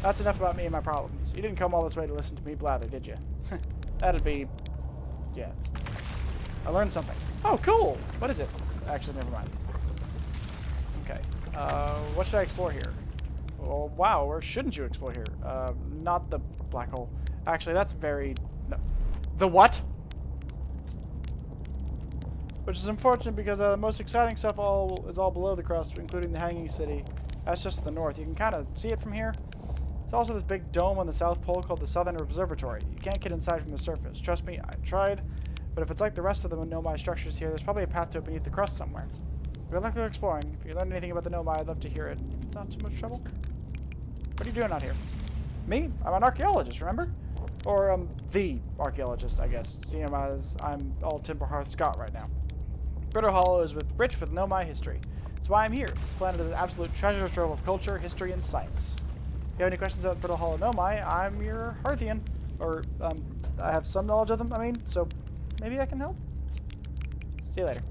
That's enough about me and my problems. You didn't come all this way to listen to me blather, did you? That'd be... yeah. I learned something. Oh, cool! What is it? Actually, never mind. Okay. What should I explore here? Oh, wow, where shouldn't you explore here? Not the black hole. Actually, that's very... no. The what? Which is unfortunate because the most exciting stuff is all below the crust, including the hanging city. That's just to the north. You can kind of see it from here. It's also this big dome on the South Pole called the Southern Observatory. You can't get inside from the surface. Trust me, I tried. But if it's like the rest of the Nomai structures here, there's probably a path to it beneath the crust somewhere. Good luck exploring. If you learn anything about the Nomai, I'd love to hear it. Not too much trouble. What are you doing out here? Me? I'm an archaeologist, remember? Or, the archaeologist, I guess, seeing as I'm all Timberhearth Scott right now. Brittle Hollow is rich with Nomai history. That's why I'm here. This planet is an absolute treasure trove of culture, history, and science. If you have any questions about Brittle Hollow Nomai, I'm your Hearthian. Or, I have some knowledge of them, I mean, so maybe I can help? See you later.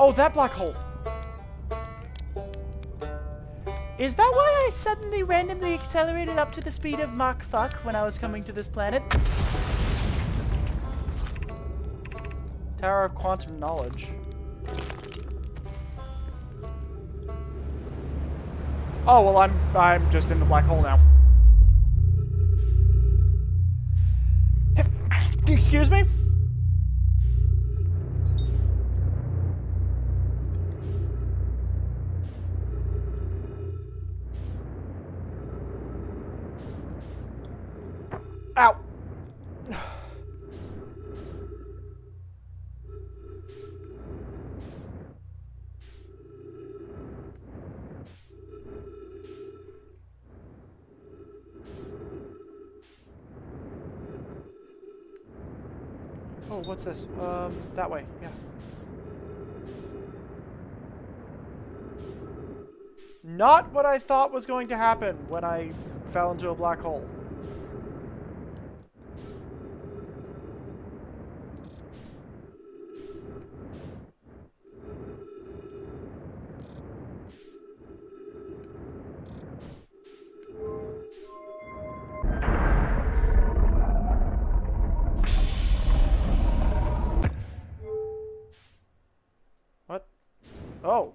Oh, that black hole! Is that why I suddenly randomly accelerated up to the speed of Mach fuck when I was coming to this planet? Tower of Quantum Knowledge. Oh, well, I'm just in the black hole now. Excuse me? Ow! Oh, what's this? That way, yeah. Not what I thought was going to happen when I fell into a black hole. What? Oh.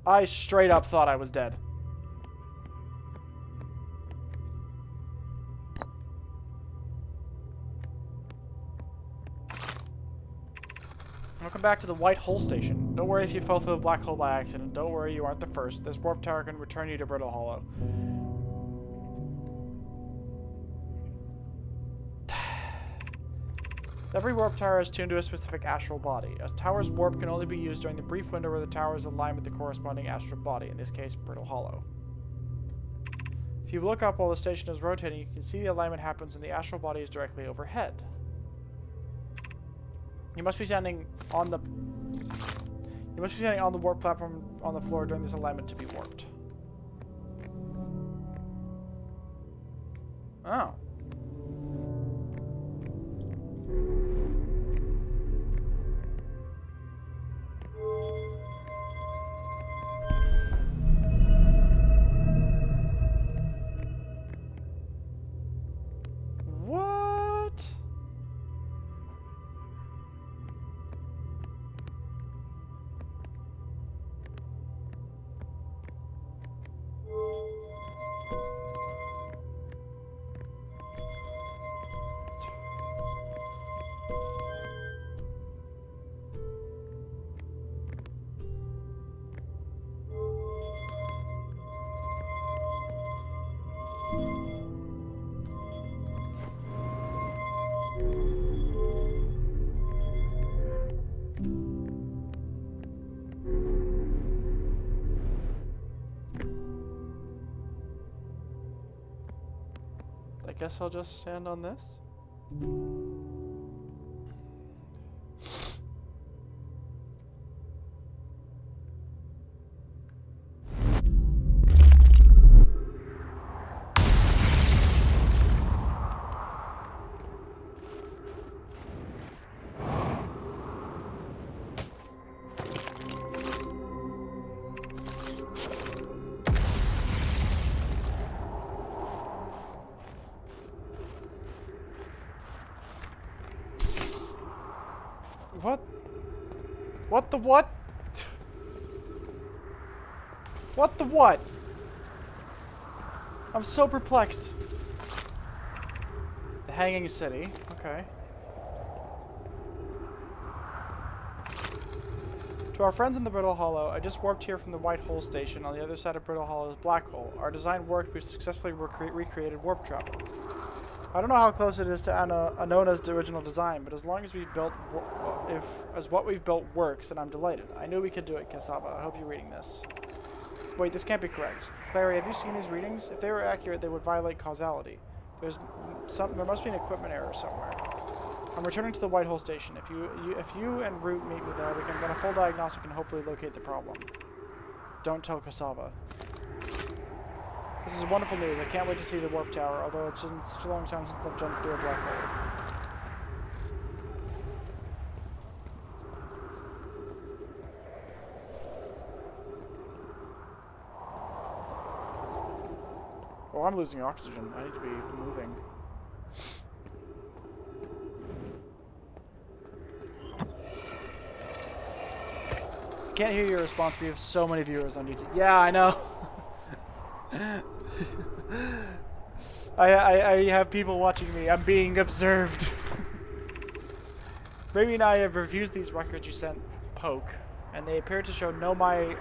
I straight up thought I was dead. Welcome back to the White Hole Station. Don't worry if you fell through the black hole by accident. Don't worry, you aren't the first. This warp tower can return you to Brittle Hollow. Every warp tower is tuned to a specific astral body. A tower's warp can only be used during the brief window where the tower is aligned with the corresponding astral body, in this case, Brittle Hollow. If you look up while the station is rotating, you can see the alignment happens when the astral body is directly overhead. You must be standing on the warp platform on the floor during this alignment to be warped. Oh. guess I'll just stand on this. What? What the what? What the what? I'm so perplexed. The Hanging City. Okay. To our friends in the Brittle Hollow, I just warped here from the White Hole station. On the other side of Brittle Hollow's Black Hole. Our design worked. We successfully recreated warp travel. I don't know how close it is to Anona's original design, but as long as we've built, as what we've built works, then I'm delighted. I knew we could do it, Cassava. I hope you're reading this. Wait, this can't be correct. Clary, have you seen these readings? If they were accurate, they would violate causality. There must be an equipment error somewhere. I'm returning to the White Hole station. If you and Root meet me there, we can run a full diagnostic and hopefully locate the problem. Don't tell Cassava. This is wonderful news. I can't wait to see the warp tower, although it's been such a long time since I've jumped through a black hole. Oh, I'm losing oxygen. I need to be moving. Can't hear your response. We have so many viewers on YouTube. Yeah, I know. I have people watching me. I'm being observed. Raimi and I have reviewed these records you sent Poke, and they appear to show Nomai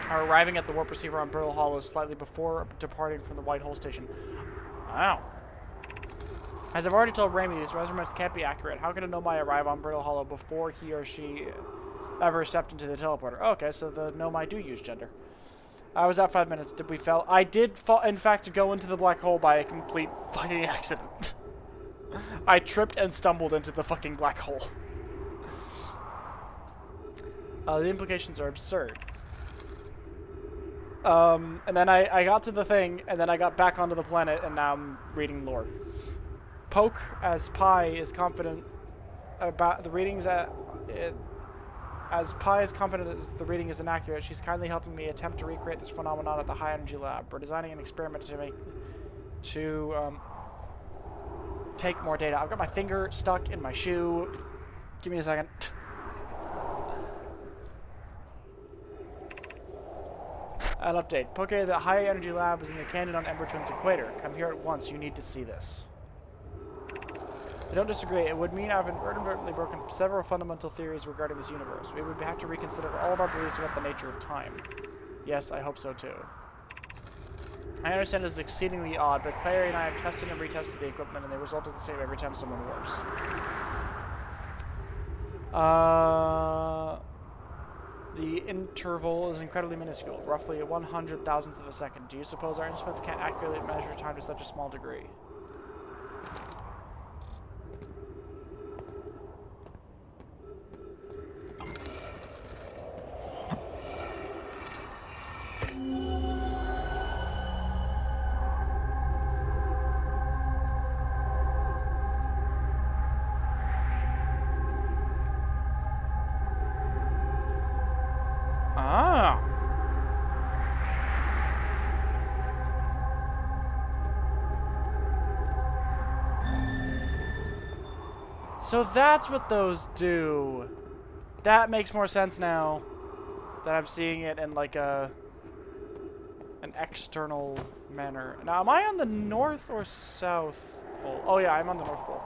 are arriving at the warp receiver on Brittle Hollow slightly before departing from the White Hole station. Wow. As I've already told Raimi, these measurements can't be accurate. How could a Nomai arrive on Brittle Hollow before he or she ever stepped into the teleporter? Oh, okay, so the Nomai do use gender. I was out 5 minutes. Did we fail? I did, in fact, go into the black hole by a complete fucking accident. I tripped and stumbled into the fucking black hole. The implications are absurd. And then I got to the thing, and then I got back onto the planet, and now I'm reading lore. Poke, as Pi, is confident about the readings As Pi is confident as the reading is inaccurate, she's kindly helping me attempt to recreate this phenomenon at the High Energy Lab. We're designing an experiment to take more data. I've got my finger stuck in my shoe. Give me a second. An update. Poke, the High Energy Lab is in the canyon on Ember Twin's equator. Come here at once. You need to see this. I don't disagree. It would mean I've inadvertently broken several fundamental theories regarding this universe. We would have to reconsider all of our beliefs about the nature of time. Yes, I hope so too. I understand this is exceedingly odd, but Clary and I have tested and retested the equipment, and the result is the same every time someone warps. The interval is incredibly minuscule, roughly 100,000th of a second. Do you suppose our instruments can't accurately measure time to such a small degree? So that's what those do. That makes more sense now that I'm seeing it in like an external manner. Now, am I on the north or south pole? Oh yeah, I'm on the north pole.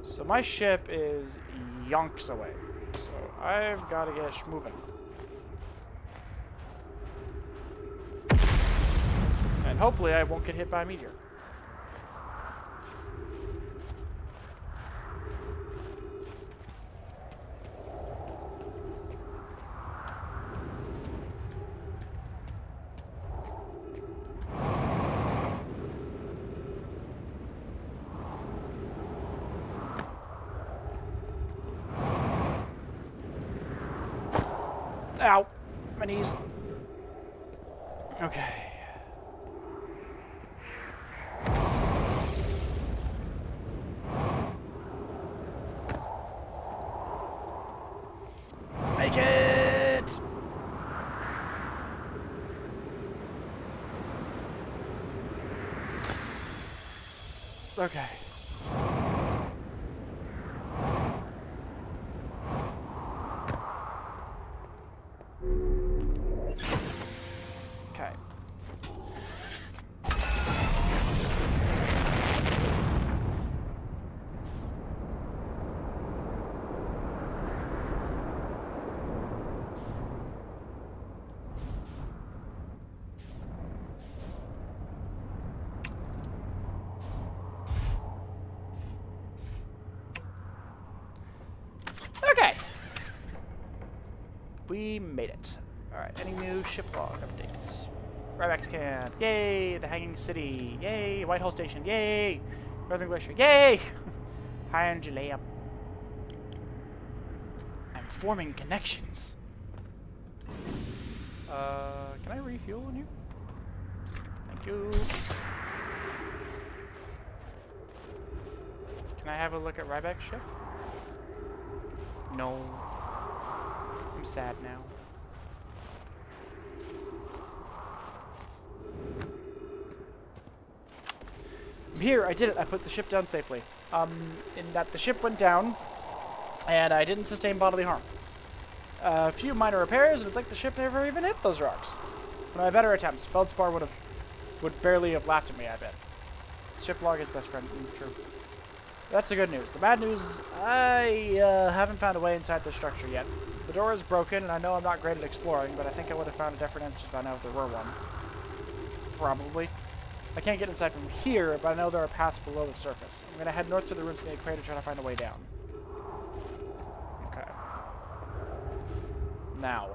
So my ship is yonks away. So I've got to get moving. And hopefully I won't get hit by a meteor. Ow. My knees. Okay. Make it! Okay. Okay. Okay. We made it. Alright, any new ship log updates? Ryback's Camp. Yay! The Hanging City. Yay! Whitehall Station. Yay! Northern Glacier. Yay! High energy layup. I'm forming connections. Can I refuel on you? Thank you. Can I have a look at Ryback's ship? No. I'm sad now. I'm here, I did it. I put the ship down safely. In that the ship went down, and I didn't sustain bodily harm. A few minor repairs, and it's like the ship never even hit those rocks. One of my better attempts. Feldspar would barely have laughed at me, I bet. Ship log is best friend. True. That's the good news. The bad news is I haven't found a way inside the structure yet. The door is broken, and I know I'm not great at exploring, but I think I would have found a different entrance by now if there were one. Probably. I can't get inside from here, but I know there are paths below the surface. I'm going to head north to the ruins of the equator to try to find a way down. Okay. Now.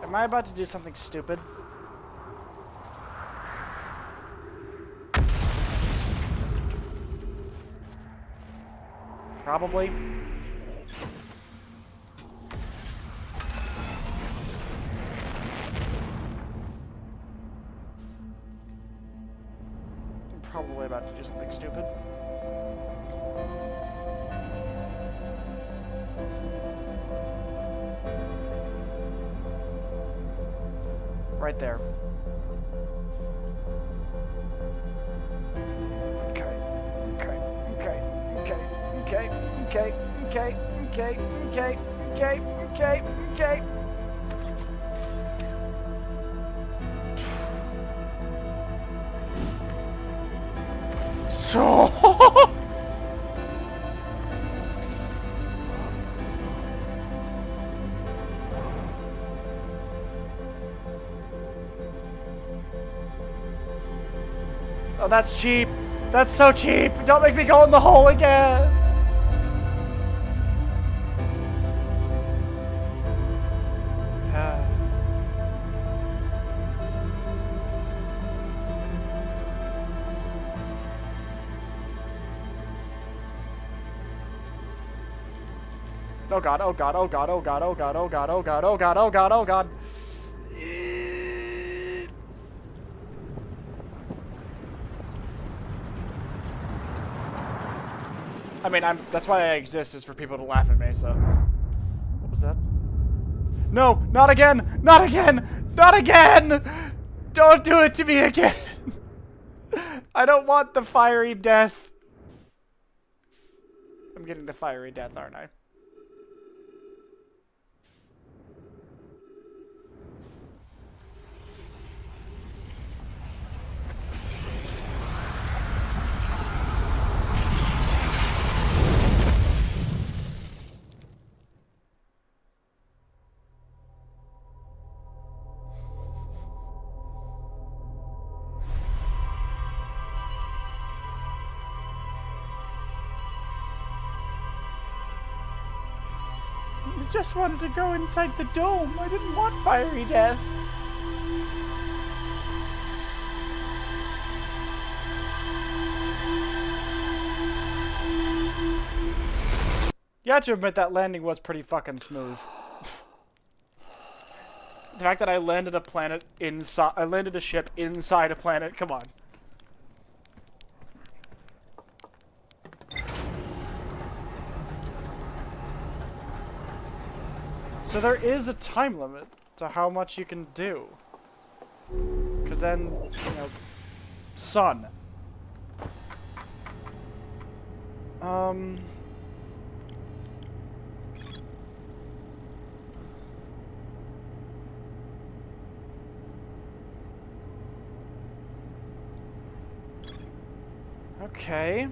Am I about to do something stupid? Probably. I'm probably about to do something stupid. Right there. Okay. So oh, that's cheap. That's so cheap. Don't make me go in the hole again. Oh god, oh god, oh god, oh god, oh god, oh god, oh god, oh god, oh god, oh god. I mean, that's why I exist, is for people to laugh at me, so. What was that? No, not again! Not again! Not again! Don't do it to me again! I don't want the fiery death. I'm getting the fiery death, aren't I? just wanted to go inside the dome. I didn't want fiery death. You have to admit that landing was pretty fucking smooth. The fact that I landed a ship inside a planet, come on. So there is a time limit to how much you can do. Because then, you know, sun. Okay.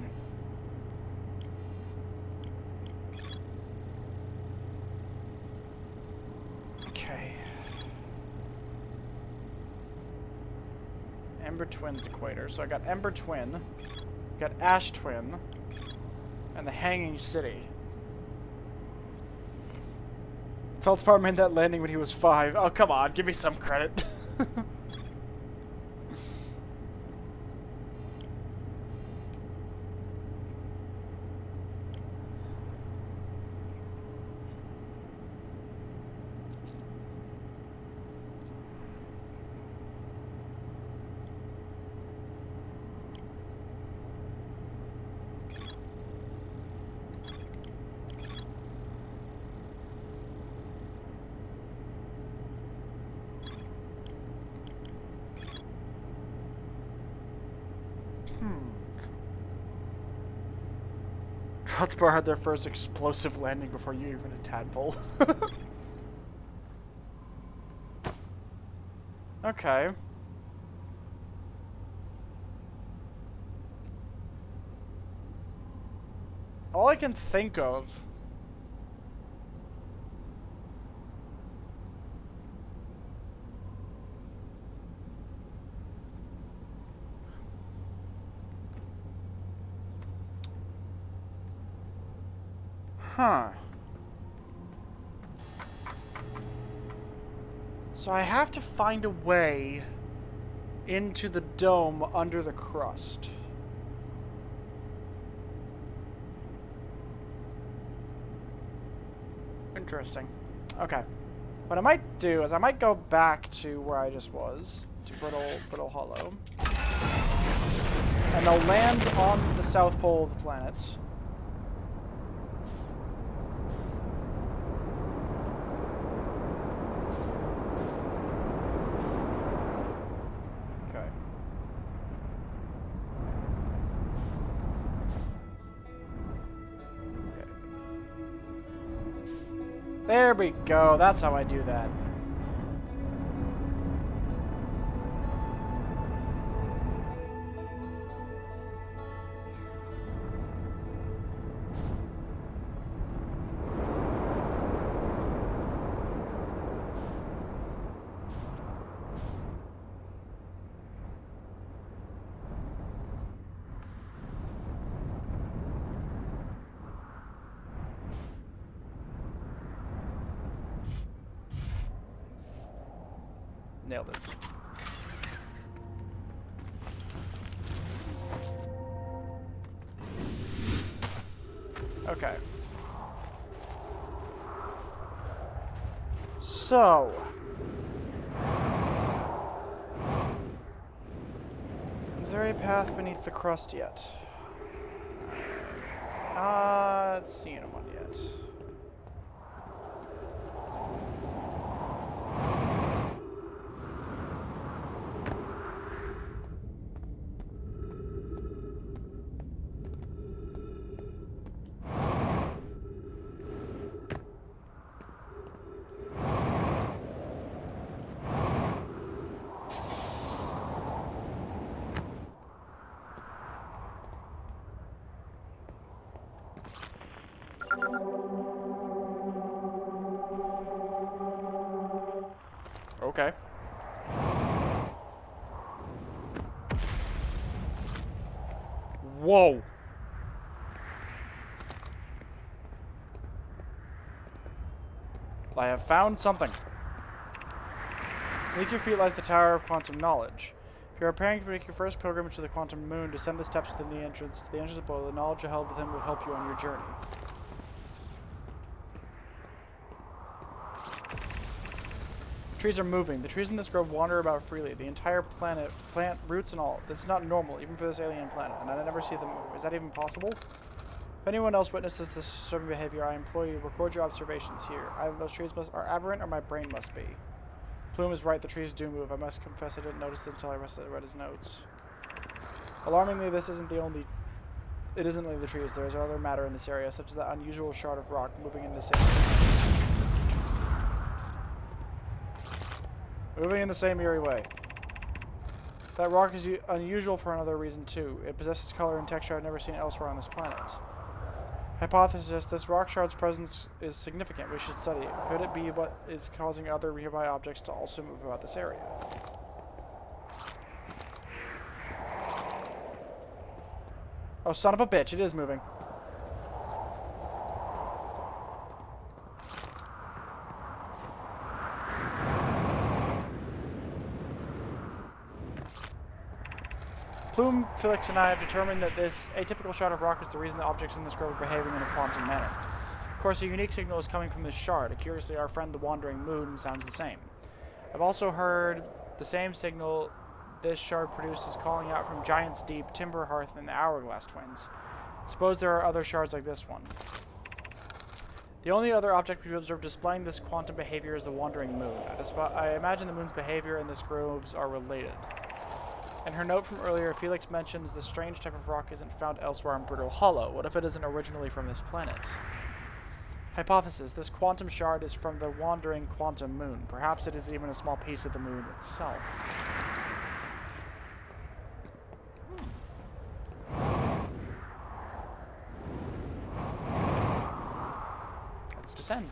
Okay. Ember Twin's equator. So I got Ember Twin, got Ash Twin, and the Hanging City. Feldspar made that landing when he was 5. Oh, come on, give me some credit. Feldspar had their first explosive landing before you even a tadpole. Okay. All I can think of... Huh. So I have to find a way into the dome under the crust. Interesting. Okay. What I might do is I might go back to where I just was, to Brittle Hollow. And I'll land on the south pole of the planet. There we go. That's how I do that. Nailed it. Okay. So. Is there a path beneath the crust yet? Let's see one yet. Okay. Whoa. I have found something. Beneath your feet lies the Tower of Quantum Knowledge. If you are preparing to make your first pilgrimage to the Quantum Moon, descend the steps within the entrance. To the entrance below, the knowledge you held within will help you on your journey. The trees are moving. The trees in this grove wander about freely. The entire planet, plant, roots and all. This is not normal, even for this alien planet, and I never see them move. Is that even possible? If anyone else witnesses this disturbing behavior, I implore you to record your observations here. Either those trees are aberrant or my brain must be. Plume is right, the trees do move. I must confess I didn't notice it until I read his notes. Alarmingly, this isn't the only... It isn't only the trees. There is other matter in this area, such as that unusual shard of rock moving in the same... Moving in the same eerie way. That rock is unusual for another reason, too. It possesses color and texture I've never seen elsewhere on this planet. Hypothesis, this rock shard's presence is significant. We should study it. Could it be what is causing other nearby objects to also move about this area? Oh, son of a bitch, it is moving. Plume, Felix, and I have determined that this atypical shard of rock is the reason the objects in this grove are behaving in a quantum manner. Of course, a unique signal is coming from this shard. Curiously, our friend the Wandering Moon sounds the same. I've also heard the same signal this shard produces calling out from Giant's Deep, Timber Hearth, and the Hourglass Twins. Suppose there are other shards like this one. The only other object we've observed displaying this quantum behavior is the Wandering Moon. I imagine the moon's behavior and this groves are related. In her note from earlier, Felix mentions the strange type of rock isn't found elsewhere in Brittle Hollow. What if it isn't originally from this planet? Hypothesis, this quantum shard is from the wandering quantum moon. Perhaps it is even a small piece of the moon itself. Let's descend.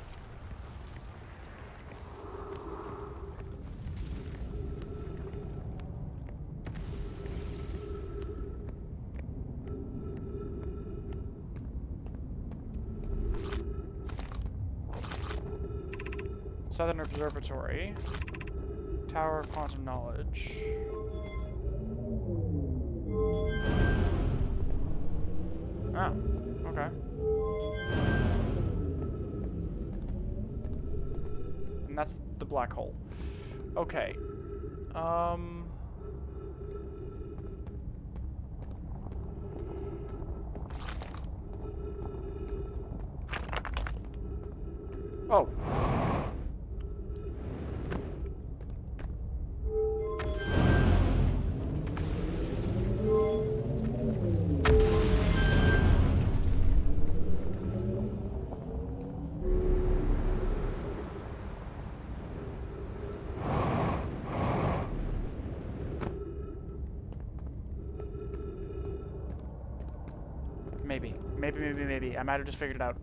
Southern Observatory. Tower of Quantum Knowledge. Oh, okay. And that's the black hole. Okay. Oh. Maybe. I might have just figured it out.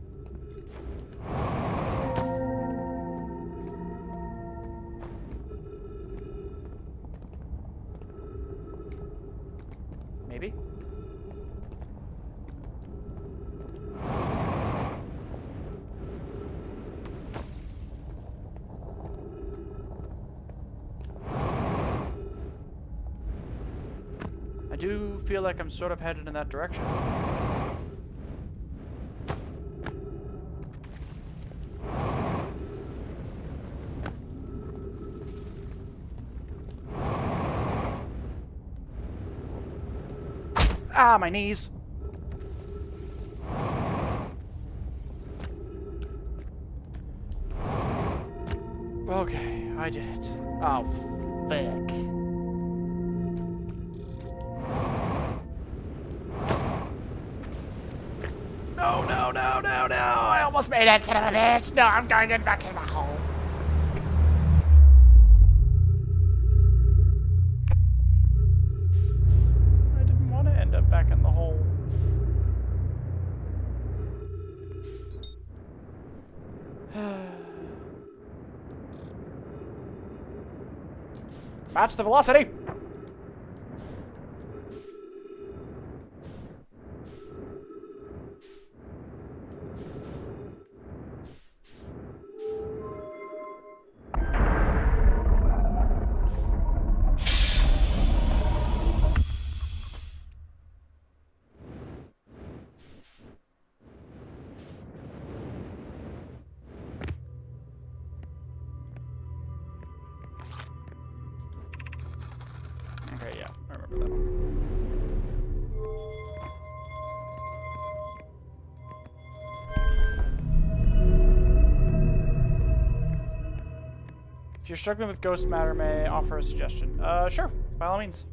Maybe? I do feel like I'm sort of headed in that direction. Ah, my knees. Okay, I did it. Oh, fuck. No. I almost made it, son of a bitch. No, I'm going back in the hole. Back in the hole. Match the velocity. Okay, yeah, I remember that one. If you're struggling with ghost matter, may I offer a suggestion? Sure, by all means.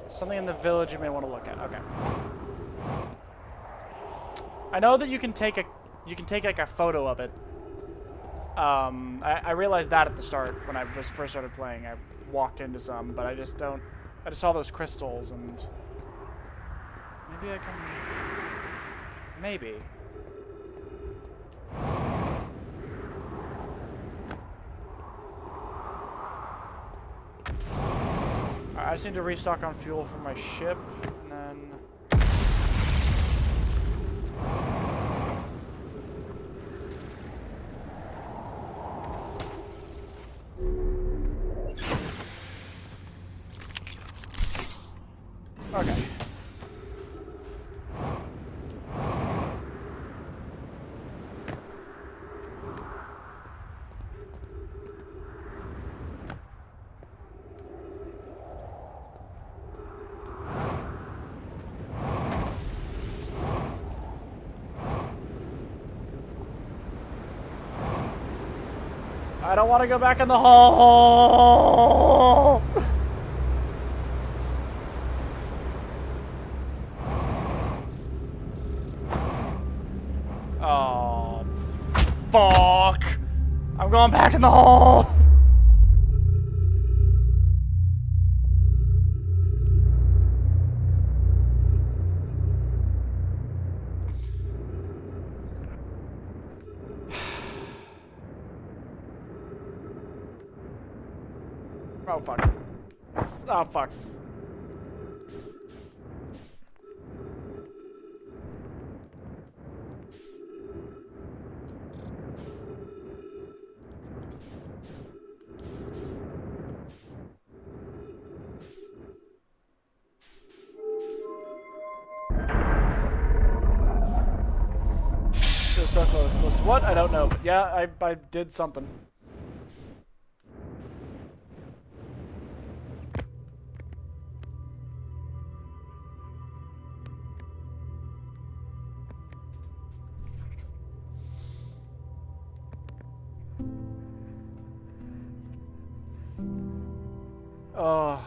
Something in the village you may want to look at. Okay. I know that you can take like a photo of it. I realized that at the start when I first started playing. I walked into some, but I just saw those crystals and maybe I can. Maybe. I just need to restock on fuel for my ship, and then... Okay. I don't want to go back in the hole. Oh, fuck. I'm going back in the hole. Oh, fuck. Oh, fuck. So close. What? I don't know. But yeah, I did something. Oh,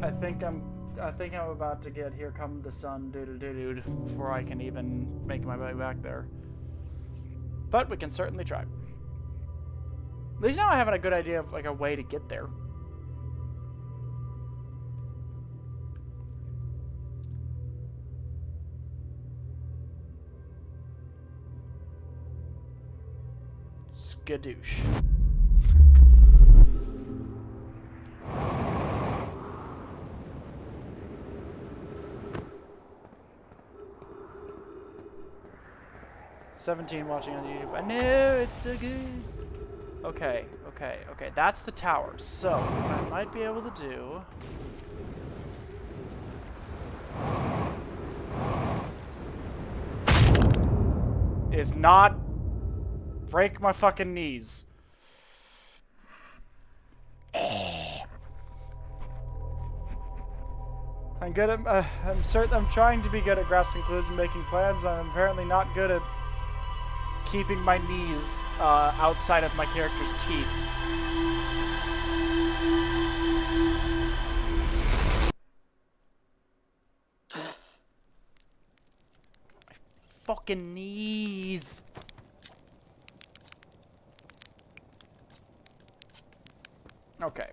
I think I'm about to get Here Come the Sun, dude, before I can even make my way back there. But we can certainly try. At least now I have a good idea of like a way to get there. Skadoosh. Watching on YouTube. I know, it's so good. Okay. That's the tower. So, what I might be able to do... is not break my fucking knees. I'm good at... I'm trying to be good at grasping clues and making plans. I'm apparently not good at keeping my knees outside of my character's teeth. My fucking knees. Okay.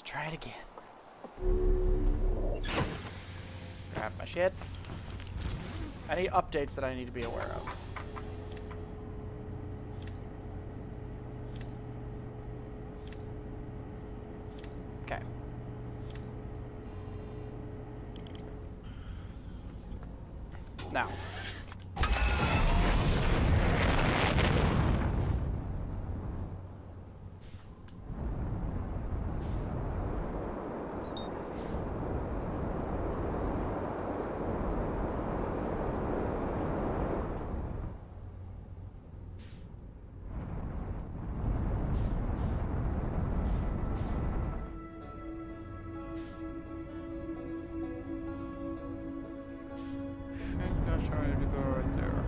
Let's try it again. Grab my shit. Any updates that I need to be aware of? Okay. Now. Trying to go right there.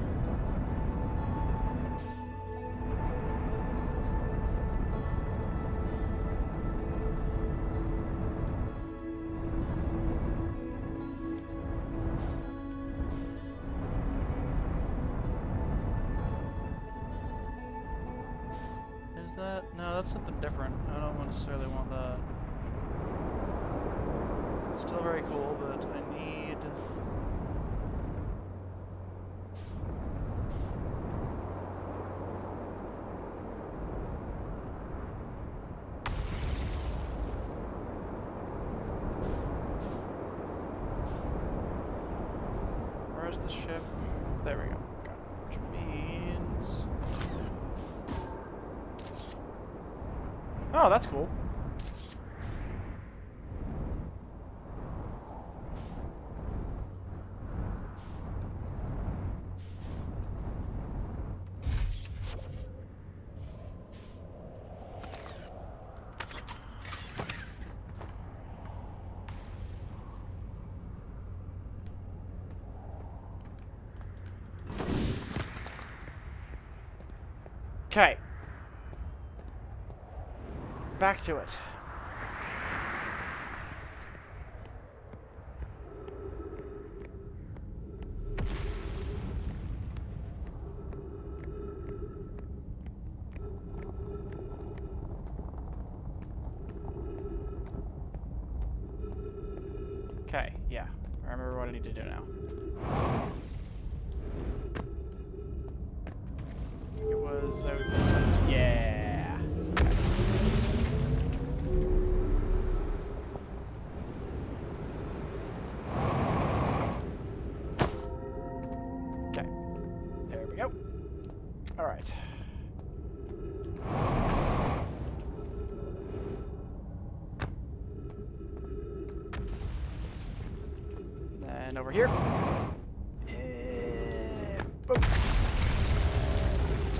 Is that? No, that's something different. I don't necessarily want that. Still very cool, but I need... Where's the ship? There we go. Got it. Which means... Oh, that's cool. Okay. Back to it. Okay, yeah. I remember what I need to do now. It was... yeah. Okay. There we go. All right. And over here. And boom.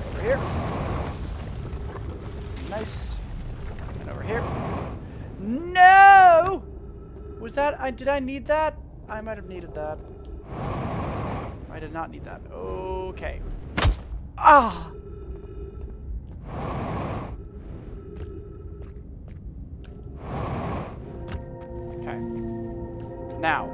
Over here. Nice. And over here. No! Was that... did I need that? I might have needed that. I did not need that. Okay. Ah! Okay. Now.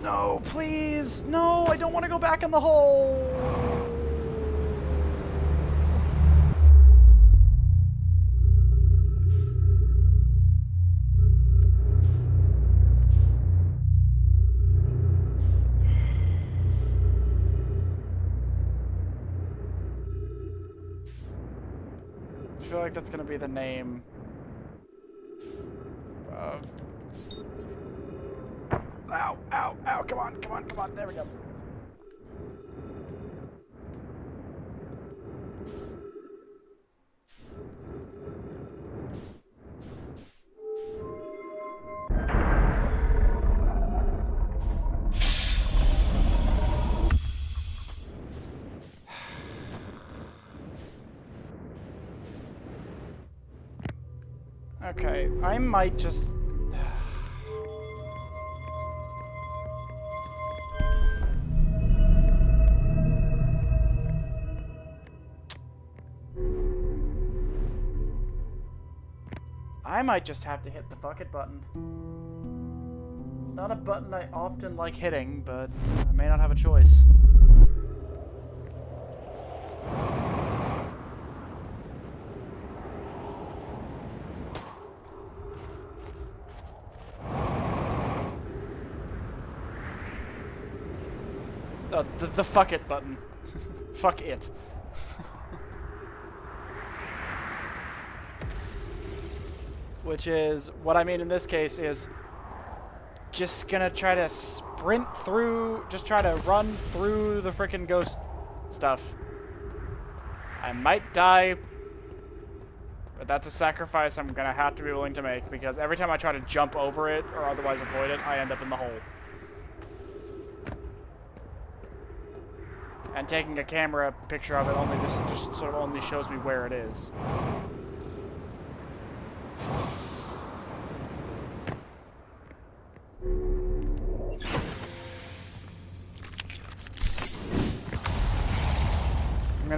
No, please! No, I don't want to go back in the hole! I feel like that's going to be the name of... Ow, ow, ow, come on, come on, come on, there we go. Okay, I might just... might just have to hit the bucket button. It's not a button I often like hitting, but I may not have a choice. The fuck it button. Fuck it. Which is, what I mean in this case is, just gonna try to sprint through, just try to run through the frickin' ghost stuff. I might die, but that's a sacrifice I'm gonna have to be willing to make, because every time I try to jump over it, or otherwise avoid it, I end up in the hole. And taking a camera picture of it only just sort of only shows me where it is.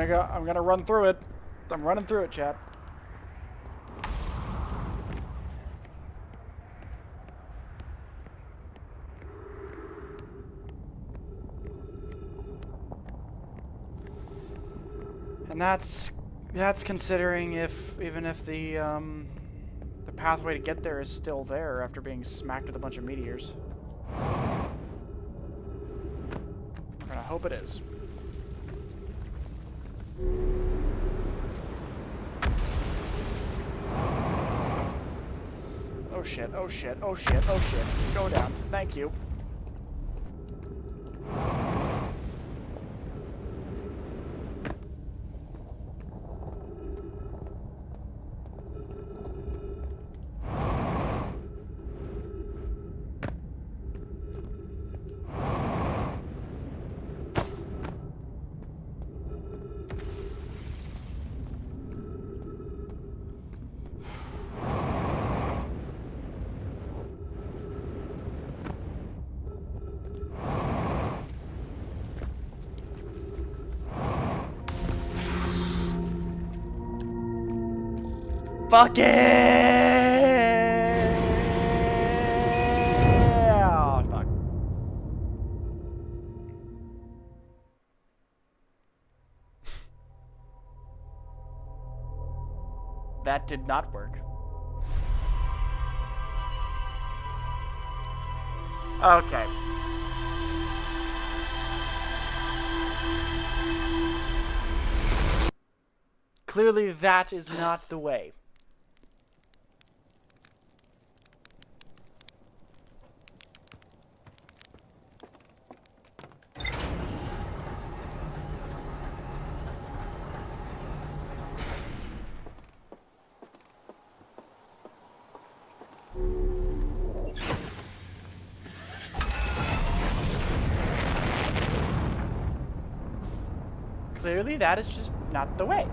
I'm gonna run through it. I'm running through it, chat. And that's considering even if the pathway to get there is still there after being smacked with a bunch of meteors. We're gonna hope it is. Oh shit, oh shit, oh shit, oh shit. Go down. Thank you. Fuck it! Oh, fuck. That did not work. Okay. Clearly that is not the way. Clearly, that is just not the way.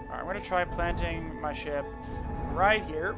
I'm going to try planting my ship right here.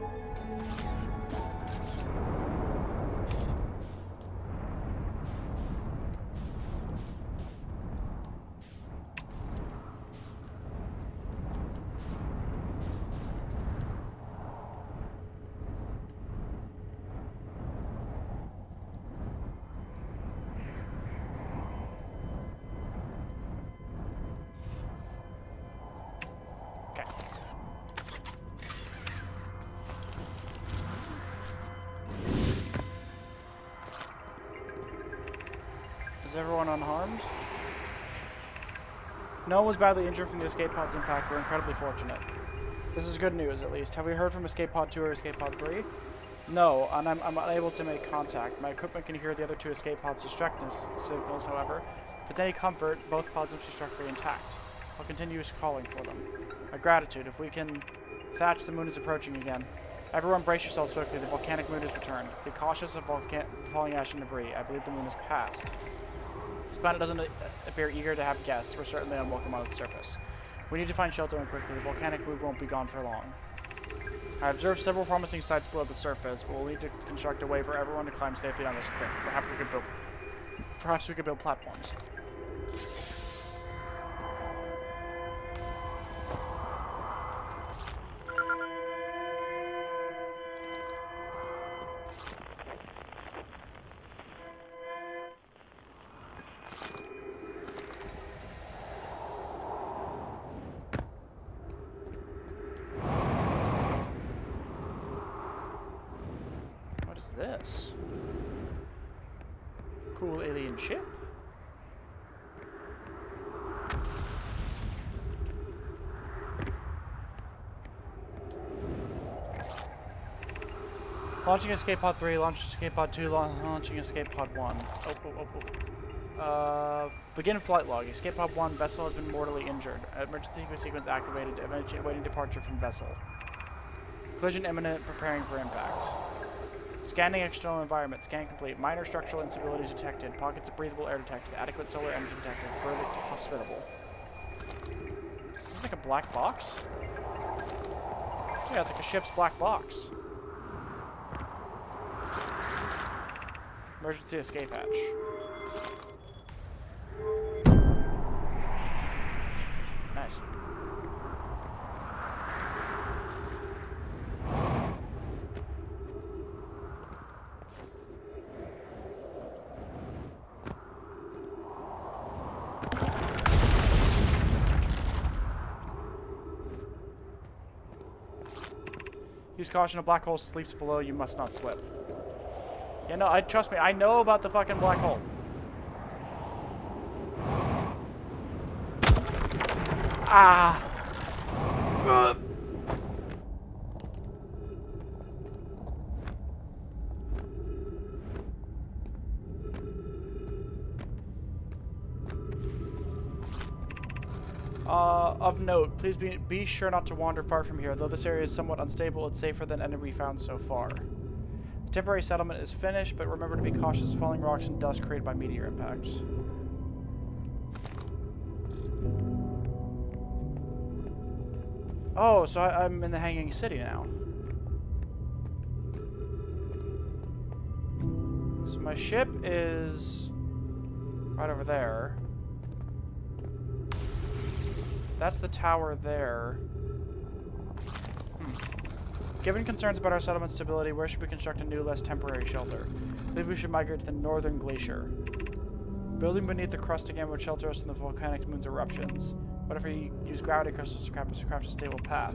Is everyone unharmed? No one was badly injured from the escape pod's impact. We're incredibly fortunate. This is good news, at least. Have we heard from escape pod 2 or escape pod 3? No, and I'm unable to make contact. My equipment can hear the other two escape pods' distress signals, however. With any comfort, both pods must be structurally intact. I'll continue calling for them. My gratitude. If we can thatch, the moon is approaching again. Everyone brace yourselves quickly. The volcanic moon has returned. Be cautious of falling ash and debris. I believe the moon has passed. This planet doesn't appear eager to have guests. We're certainly unwelcome on its surface. We need to find shelter and quickly. The volcanic moon won't be gone for long. I observed several promising sites below the surface, but we'll need to construct a way for everyone to climb safely on this cliff. Perhaps we could build platforms. This cool alien ship. Launching escape pod 3, launching escape pod 2, launching escape pod 1. Begin flight log. Escape pod 1, vessel has been mortally injured. Emergency sequence activated. Awaiting departure from vessel. Collision imminent, preparing for impact. Scanning external environment. Scan complete. Minor structural instabilities detected. Pockets of breathable air detected. Adequate solar energy detected. Verdict hospitable. Is this like a black box? Yeah, it's like a ship's black box. Emergency escape hatch. Nice. Use caution, a black hole sleeps below, you must not slip. Yeah, no, trust me, I know about the fucking black hole. Ah! Of note, please be sure not to wander far from here. Though this area is somewhat unstable, it's safer than any we found so far. The temporary settlement is finished, but remember to be cautious of falling rocks and dust created by meteor impacts. Oh, so I'm in the Hanging City now. So my ship is right over there. That's the tower there. Given concerns about our settlement stability, where should we construct a new, less temporary shelter? I believe we should migrate to the northern glacier. Building beneath the crust again would shelter us from the volcanic moon's eruptions. What if we use gravity crystals to craft a stable path?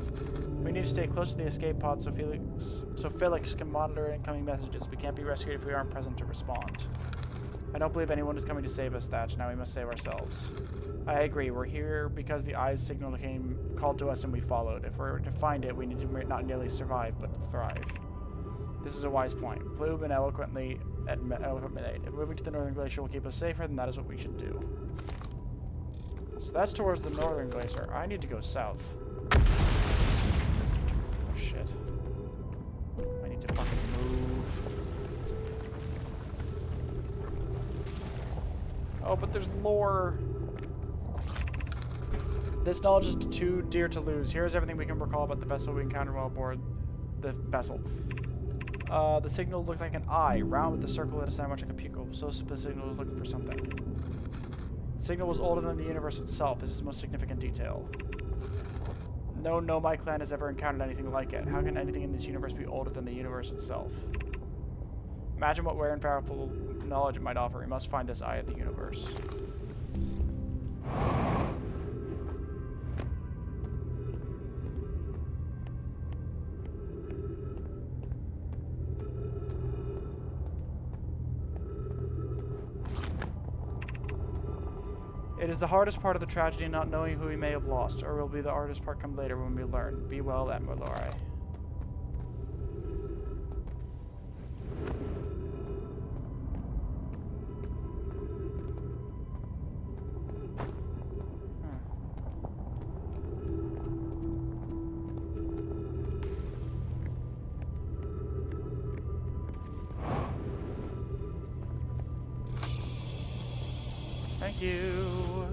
We need to stay close to the escape pod so Felix can monitor incoming messages. We can't be rescued if we aren't present to respond. I don't believe anyone is coming to save us, Thatch. Now we must save ourselves. I agree. We're here because the Eye's signal called to us and we followed. If we're to find it, we need to not merely survive, but thrive. This is a wise point. Plube and eloquently made. If moving to the northern glacier will keep us safer, then that is what we should do. So that's towards the northern glacier. I need to go south. Oh, shit. I need to fucking move. Oh, but there's lore. This knowledge is too dear to lose. Here is everything we can recall about the vessel we encountered while aboard the vessel. The signal looked like an eye, round with the circle that is sounded much like a pupil. So the signal was looking for something. The signal was older than the universe itself. This is the most significant detail. No Nomai clan has ever encountered anything like it. How can anything in this universe be older than the universe itself? Imagine what rare and powerful knowledge it might offer. We must find this eye of the universe. It is the hardest part of the tragedy not knowing who we may have lost, or will be the hardest part come later when we learn. Be well, Admiral. Thank you.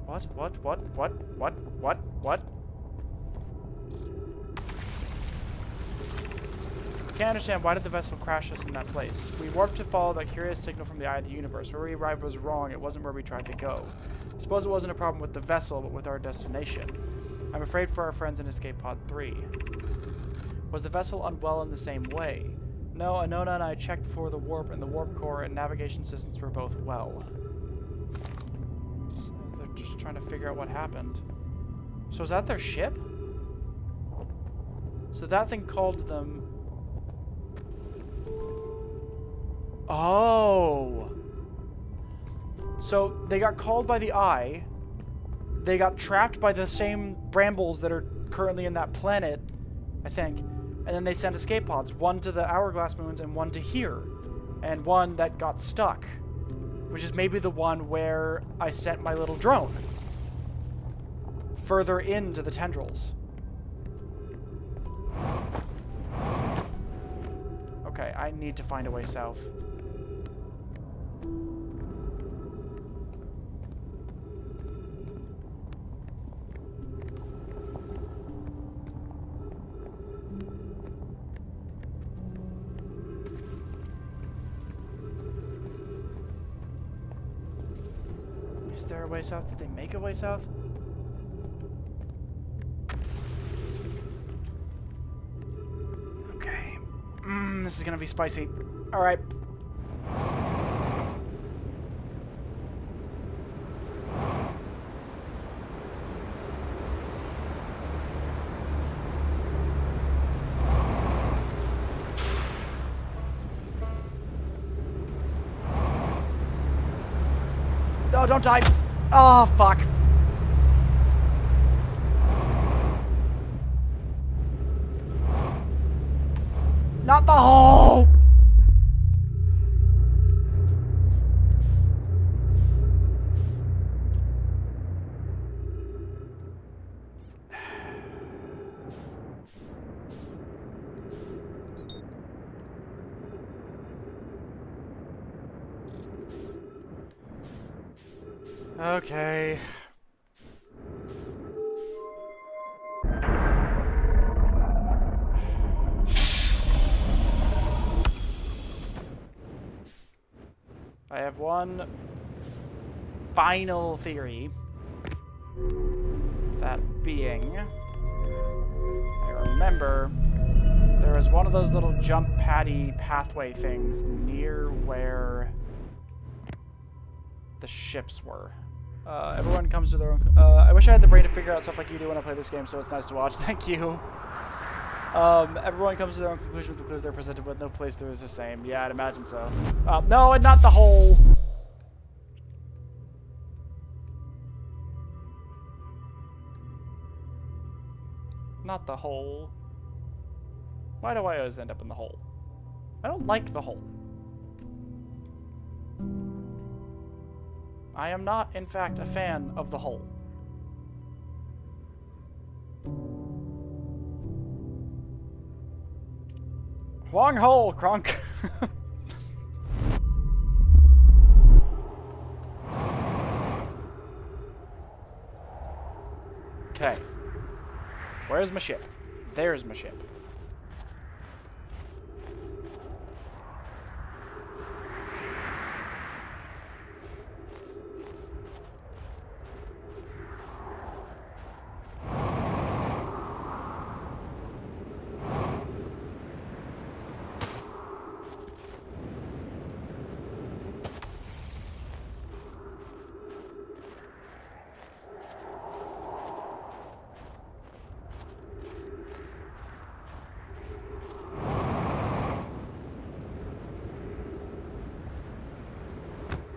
What? I can't understand, why did the vessel crash us in that place? We warped to follow that curious signal from the eye of the universe. Where we arrived was wrong. It wasn't where we tried to go. I suppose it wasn't a problem with the vessel, but with our destination. I'm afraid for our friends in Escape Pod 3. Was the vessel unwell in the same way? No, Anona and I checked before the warp, and the warp core and navigation systems were both well. They're just trying to figure out what happened. So is that their ship? So that thing called them... Oh! So they got called by the Eye. They got trapped by the same brambles that are currently in that planet, I think. And then they sent escape pods. One to the Hourglass Moons and one to here. And one that got stuck. Which is maybe the one where I sent my little drone. Further into the tendrils. Okay, I need to find a way south. Is there a way south? Did they make a way south? Okay. This is gonna be spicy. Alright. Oh, don't die. Oh, fuck. Not the hole! Okay. I have one final theory. That being, I remember there was one of those little jump paddy pathway things near where the ships were. Everyone comes to their own... I wish I had the brain to figure out stuff like you do when I play this game, so it's nice to watch. Thank you. Everyone comes to their own conclusion with the clues they're presented with. No place there is the same. Yeah, I'd imagine so. No, and not the hole. Not the hole. Why do I always end up in the hole? I don't like the hole. I am not, in fact, a fan of the hole. Wrong hole, Kronk. Okay. Where's my ship? There's my ship.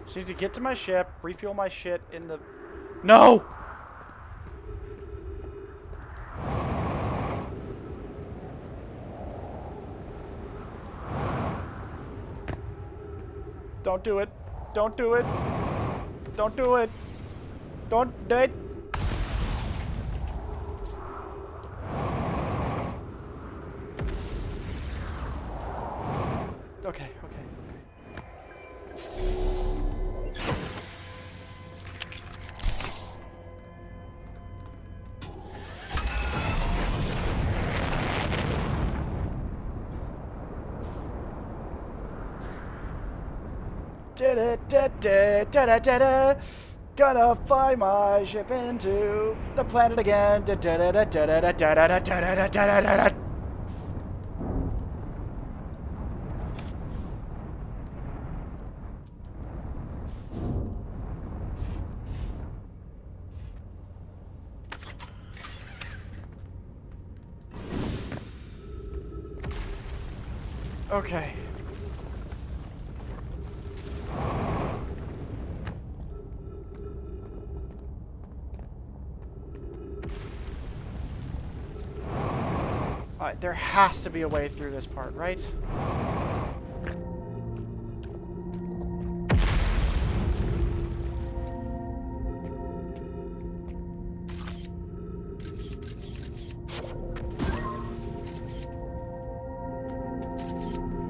Just need to get to my ship, refuel my shit in the... No! Don't do it. Don't do it. Don't do it. Don't do it. Okay. Gonna fly my ship into the planet again. Okay. Alright, there has to be a way through this part, right?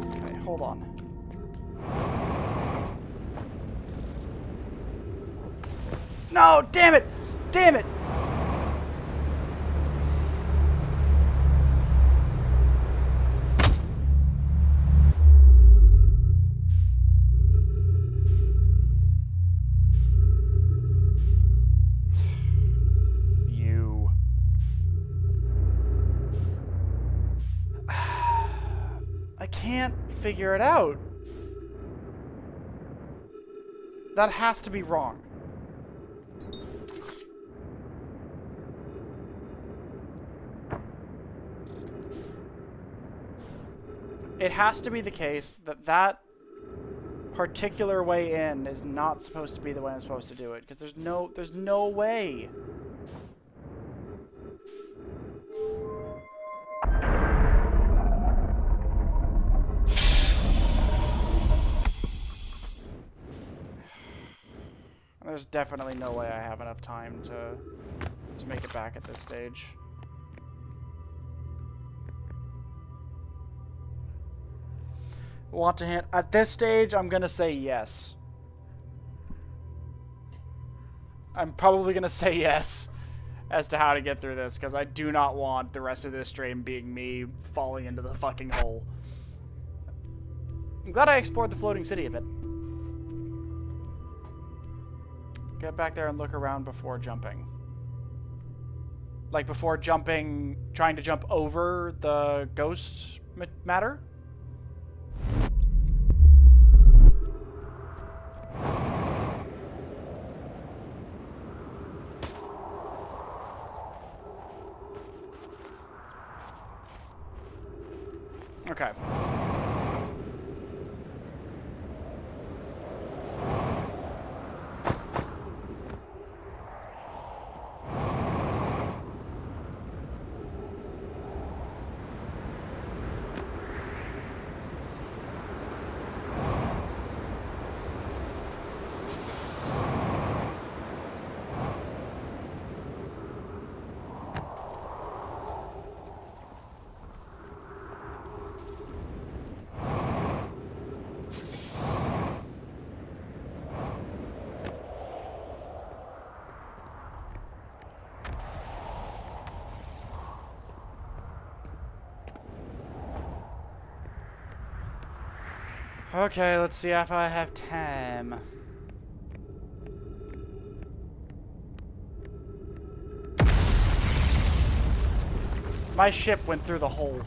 Okay, hold on. No, damn it! Damn it! You. I can't figure it out. That has to be wrong. It has to be the case that that particular way in is not supposed to be the way I'm supposed to do it, because there's no way. There's definitely no way I have enough time to make it back at this stage. Want to hint at this stage? I'm gonna say yes. I'm probably gonna say yes as to how to get through this, because I do not want the rest of this stream being me falling into the fucking hole. I'm glad I explored the floating city a bit. Get back there and look around before jumping. Like before jumping, trying to jump over the ghost matter? Okay. Okay, let's see if I have time. My ship went through the hole.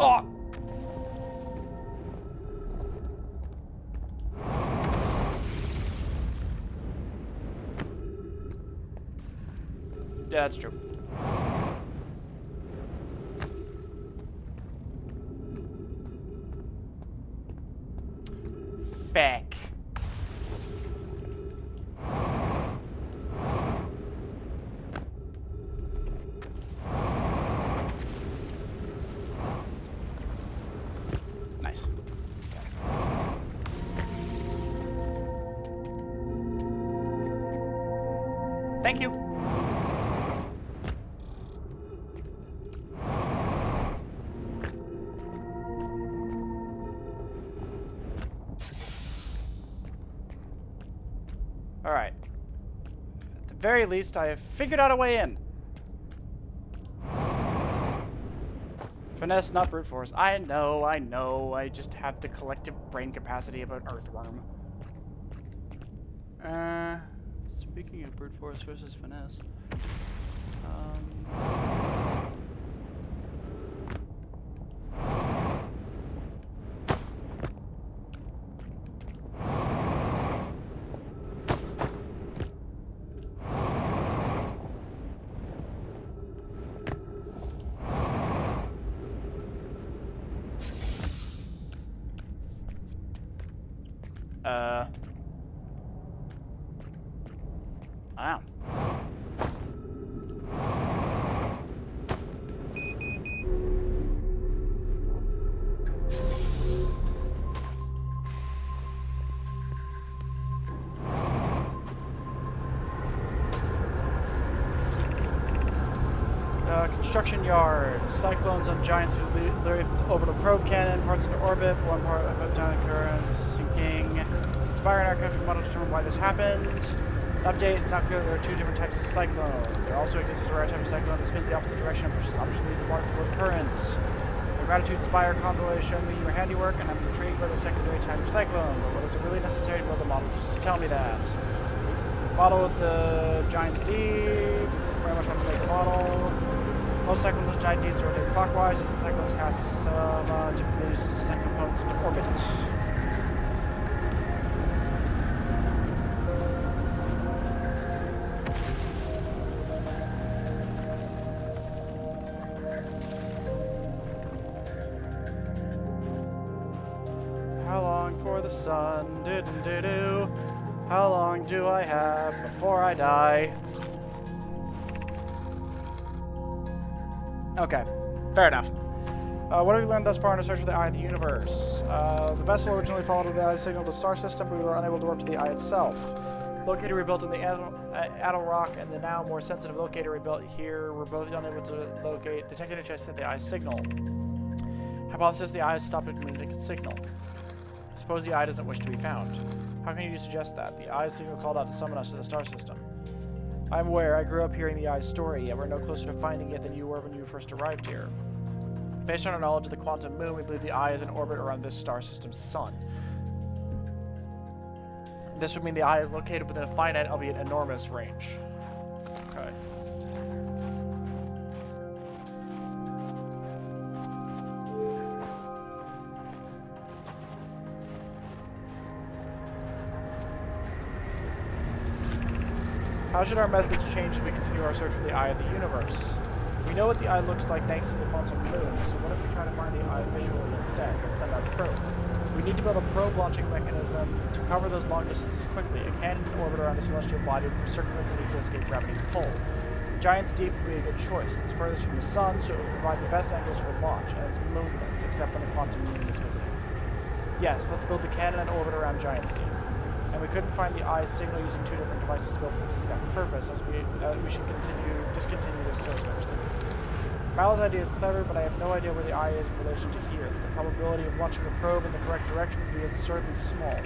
Oh! Yeah, that's true. Back. Thank you. Alright. At the very least, I have figured out a way in. Finesse, not brute force. I know. I just have the collective brain capacity of an earthworm. Speaking of brute force versus finesse. Wow. Construction yard. Cyclones on giants who lure orbital probe cannon. Parts into orbit. One part of down currents. Sinking. Spire and aircraft model to determine why this happened. Update. It's not clear that there are two different types of cyclone. There also exists a rare type of cyclone that spins the opposite direction and pushes objects beneath the marks both currents. The gratitude Spire convoy has shown me your handiwork, and I'm intrigued by the secondary type of cyclone. But what is it really necessary to build a model? Just tell me that. Model with the giant's deep. Very much want to make a model. Most cyclones with giant deeps rotate clockwise as the cyclones cast typically uses to send components into orbit. How long for the sun? Do-do-do-do. How long do I have before I die? Okay, fair enough. What have we learned thus far in our search for the Eye of the Universe? The vessel originally followed the Eye signal to the star system, but we were unable to warp to the Eye itself. Locator rebuilt in the Addle Rock and the now more sensitive locator rebuilt here were both unable to locate, detect any chance that the Eye signal. Hypothesis: the Eye has stopped communicating its signal. Suppose the Eye doesn't wish to be found. How can you suggest that? The Eye signal called out to summon us to the star system. I'm aware, I grew up hearing the Eye's story, yet we're no closer to finding it than you were when you first arrived here. Based on our knowledge of the quantum moon, we believe the Eye is in orbit around this star system's sun. This would mean the Eye is located within a finite, albeit enormous, range. Okay. How should our methods change as we continue our search for the Eye of the Universe? We know what the Eye looks like thanks to the quantum moon, so what if we try to find the Eye visually instead and send out a probe? We need to build a probe launching mechanism to cover those long distances quickly. A cannon in orbit around a celestial body would circulate the need to escape gravity's pull. Giant's Deep would be a good choice. It's furthest from the sun, so it would provide the best angles for launch, and it's moonless, except when the quantum moon is visiting. Yes, let's build the cannon in orbit around Giant's Deep. And we couldn't find the Eye's signal using two different devices built for this exact purpose, as we should discontinue this search. Mal's idea is clever, but I have no idea where the Eye is in relation to here. The probability of launching a probe in the correct direction would be absurdly small.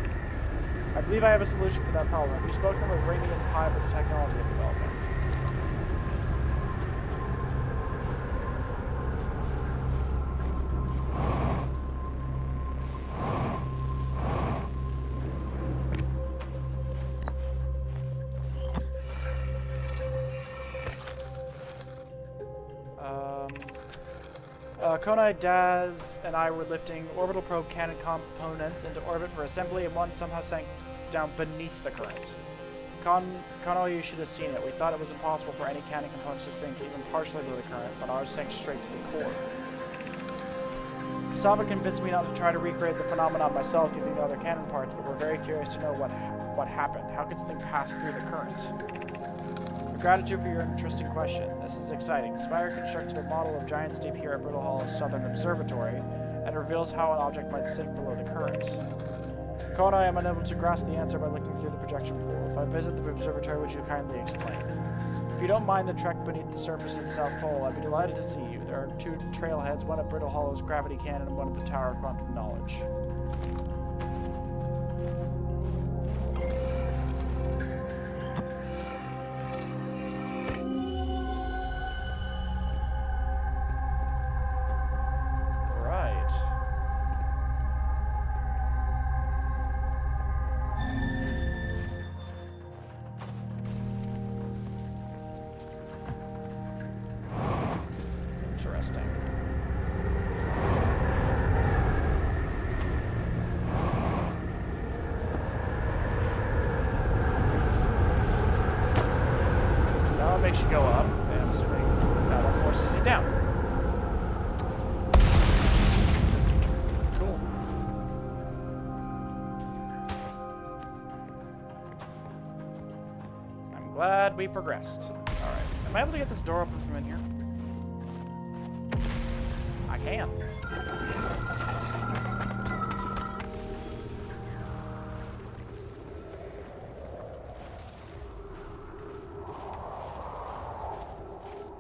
I believe I have a solution for that problem. Have you spoken with Rainy and Pi about the technology of developing? Konai, Daz, and I were lifting orbital probe cannon components into orbit for assembly, and one somehow sank down beneath the current. Kono, you should have seen it. We thought it was impossible for any cannon components to sink even partially below the current, but ours sank straight to the core. Kasaba convinced me not to try to recreate the phenomenon myself using the other cannon parts, but we're very curious to know what happened. How could something pass through the current? Gratitude for your interesting question. This is exciting. Spire constructed a model of Giant's Deep here at Brittle Hall's Southern Observatory and reveals how an object might sink below the current. Cole and I am unable to grasp the answer by looking through the projection pool. If I visit the observatory, would you kindly explain? If you don't mind the trek beneath the surface of the South Pole, I'd be delighted to see you. There are 2 trailheads, one at Brittle Hollow's Gravity Cannon and one at the Tower of Quantum Knowledge. Interesting. Now it makes you go up, and I'm assuming that one forces you down. Cool. I'm glad we progressed. Alright. Am I able to get this door open from in here? I can.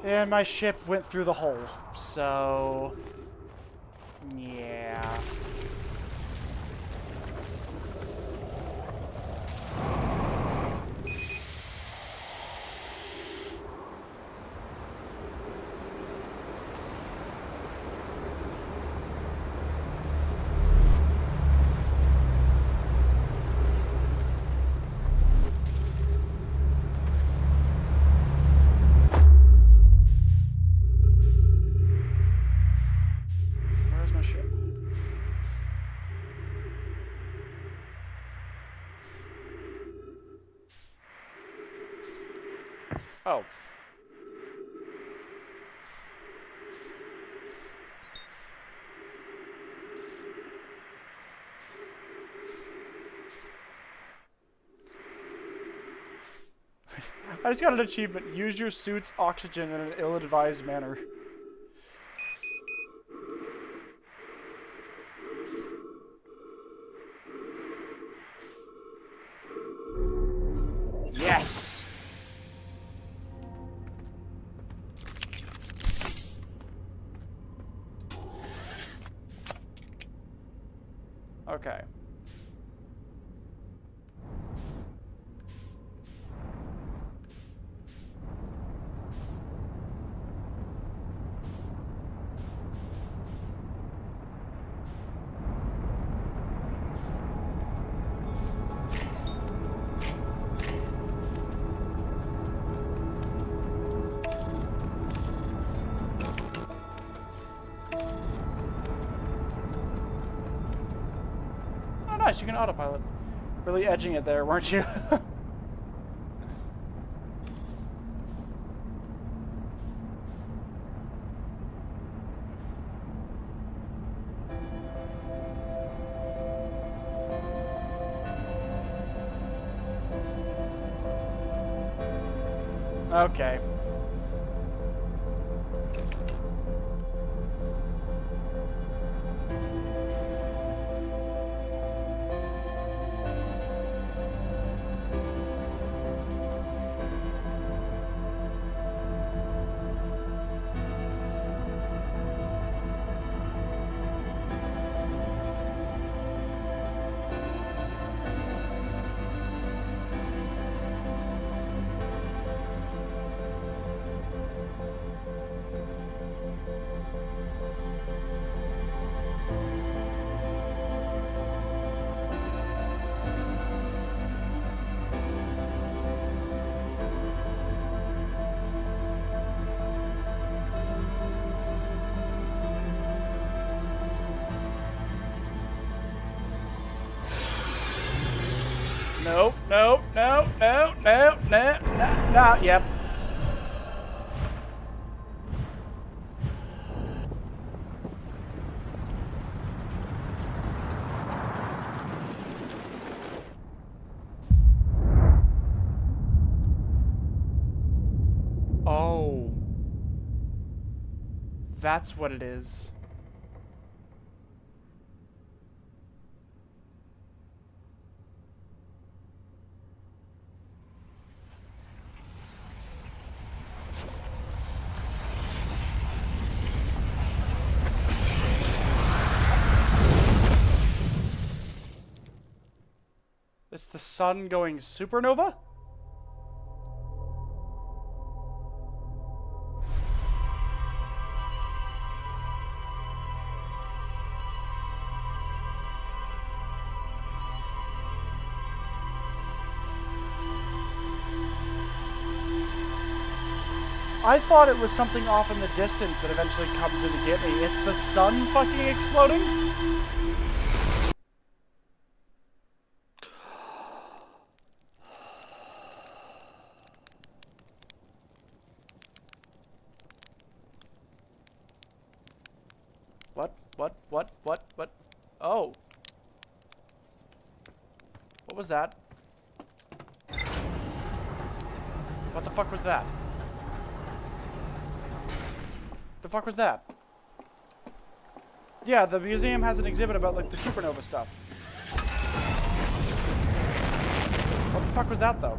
And my ship went through the hole, so yeah. Oh. I just got an achievement. Use your suit's oxygen in an ill-advised manner. Yes! Okay. Oh, nice, you can autopilot. Really edging it there, weren't you? Okay. Nope, nope, no, no, no, no, no, no, yep. Oh. That's what it is. It's the sun going supernova? I thought it was something off in the distance that eventually comes in to get me. It's the sun fucking exploding? What? Oh. What was that? What the fuck was that? The fuck was that? Yeah, the museum has an exhibit about, like, the supernova stuff. What the fuck was that, though?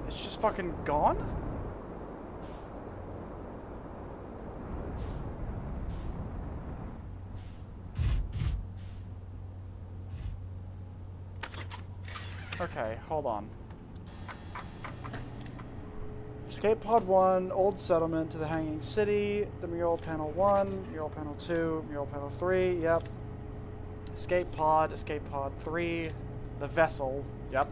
It's just fucking gone? Okay, hold on. Escape pod 1, old settlement to the hanging city, the mural panel 1, mural panel 2, mural panel 3, yep. Escape pod 3, the vessel, yep.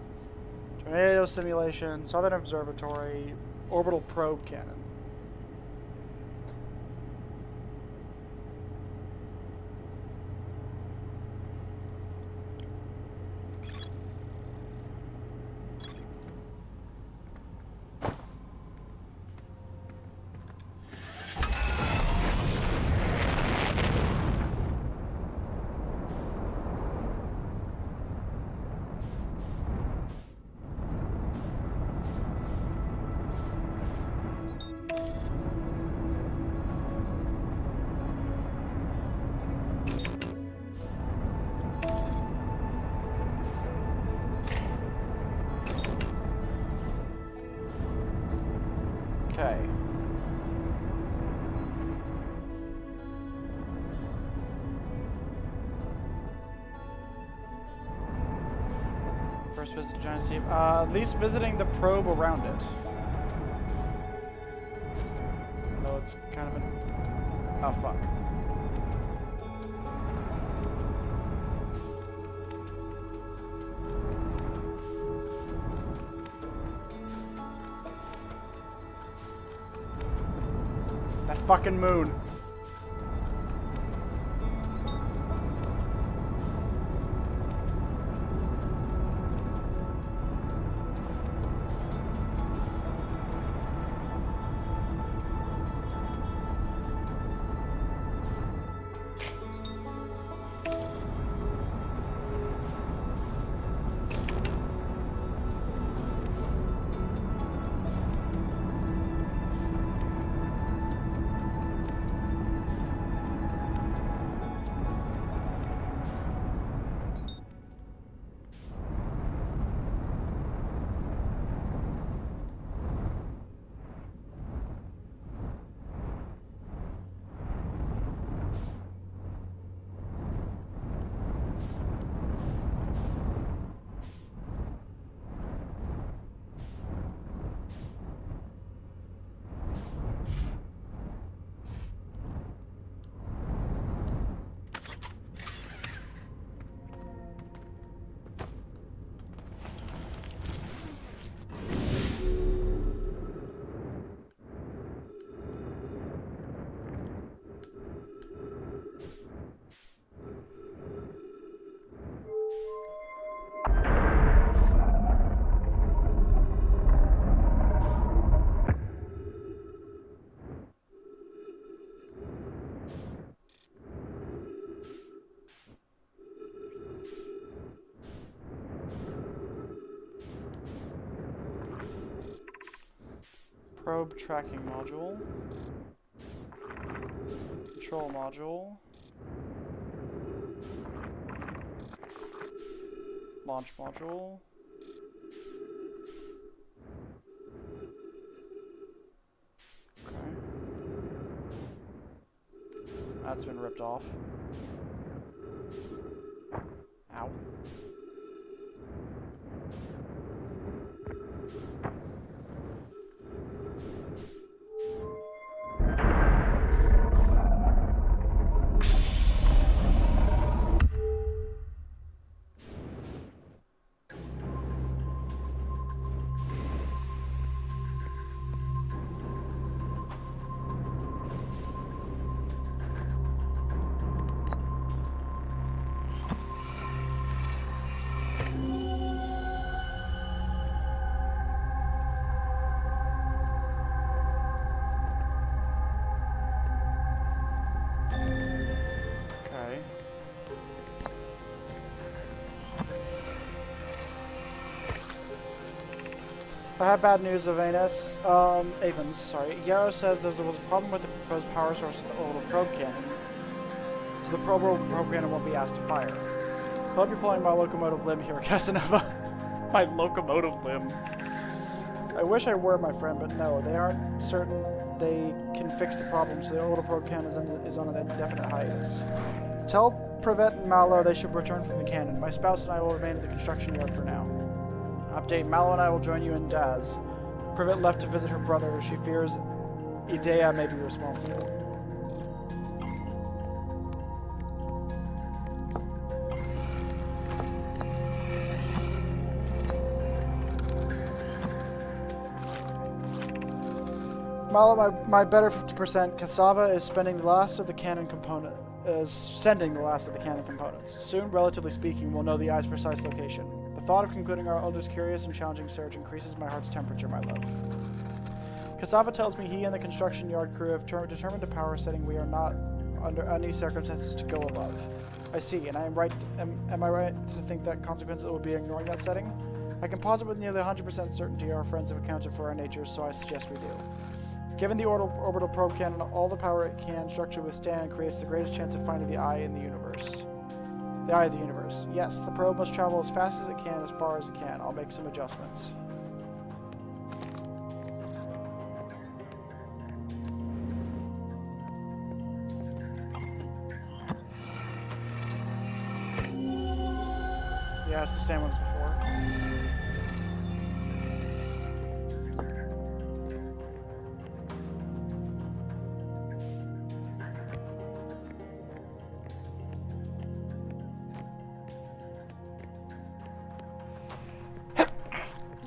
Tornado simulation, Southern Observatory, orbital probe cannon. Okay. First visit to Giant Steep. At least visiting the probe around it. Though it's kind of an... Oh, fuck. That fucking moon. Probe tracking module. Control module. Launch module. Okay. That's been ripped off. Ow. I have bad news of Avens, sorry. Yarrow says there was a problem with the proposed power source of the orbital probe cannon, so the orbital probe cannon won't be asked to fire. I'll be pulling my locomotive limb here, Casanova. My locomotive limb. I wish I were, my friend, but no, they aren't certain they can fix the problem, so the orbital probe cannon is on an indefinite hiatus. Tell Privet and Mallow they should return from the cannon. My spouse and I will remain at the construction yard for now. Update, Mallow and I will join you in Daz. Privet left to visit her brother. She fears Idea may be responsible. Mallow, my better 50%. Cassava is spending the last of the cannon component. Sending the last of the cannon components. Soon, relatively speaking, we'll know the eye's precise location. The thought of concluding our eldest curious and challenging search increases my heart's temperature, my love. Cassava tells me he and the construction yard crew have determined a power setting we are not under any circumstances to go above. I see, and I am right. Am I right to think that consequence will be ignoring that setting? I can posit with nearly 100% certainty our friends have accounted for our natures, so I suggest we do. Given the orbital probe cannon, all the power it can structure withstand creates the greatest chance of finding the eye in the universe. The eye of the universe. Yes, the probe must travel as fast as it can, as far as it can. I'll make some adjustments. Yeah, it's the same one as before.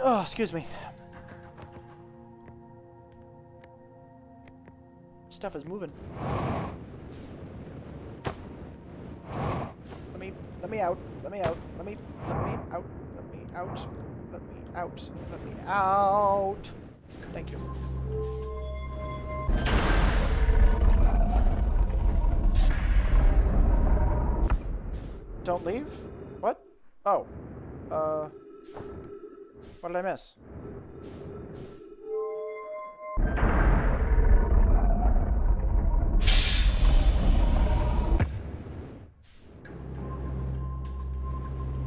Oh, excuse me. Stuff is moving. Let me out. Let me out. Let me out. Let me out. Let me out. Let me out. Thank you. Don't leave? What? Oh. What did I miss?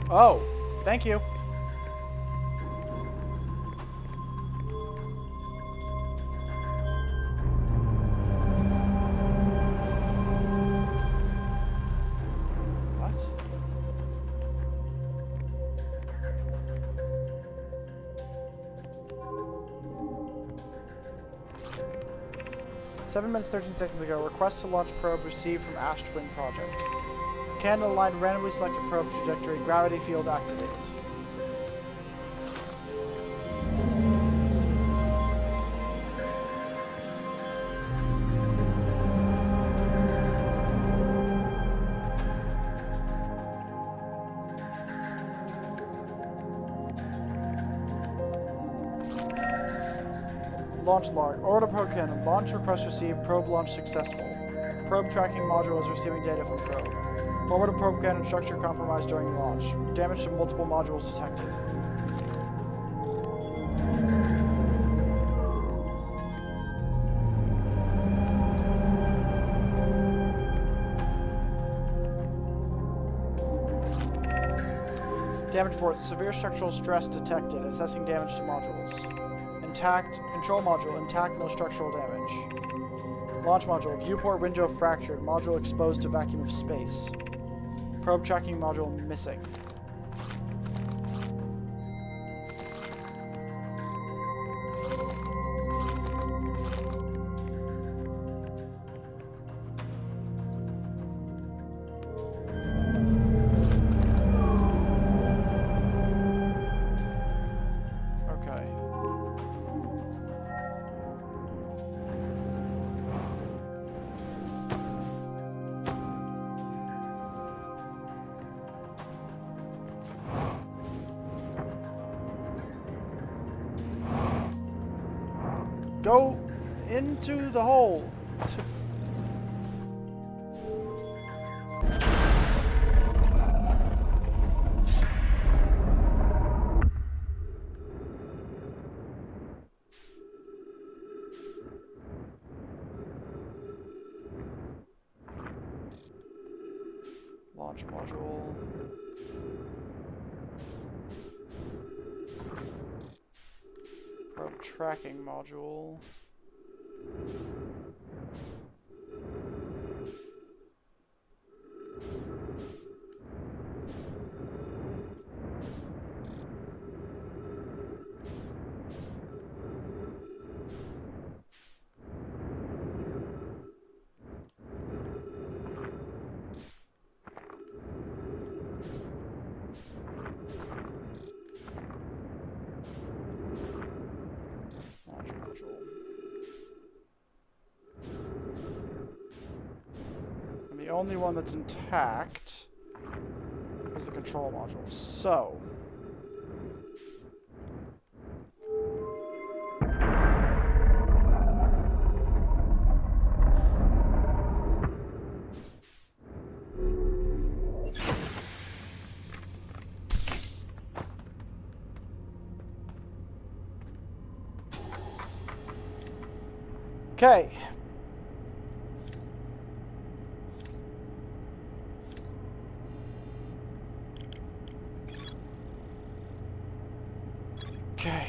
Oh, thank you. What? 7 minutes, 13 seconds ago, request to launch probe received from Ash Twin Project. Cannon aligned, randomly selected probe trajectory, gravity field activated. Launch log. Orbital probe cannon. Launch request received. Probe launch successful. Probe tracking module is receiving data from probe. Orbital probe cannon structure compromised during launch. Damage to multiple modules detected. Damage report. Severe structural stress detected. Assessing damage to modules. Intact. Control module. Intact. No structural damage. Launch module. Viewport window fractured. Module exposed to vacuum of space. Probe tracking module missing. Go into the hole. Launch module. Probe tracking module. And the only one that's intact is the control module. So okay. Okay.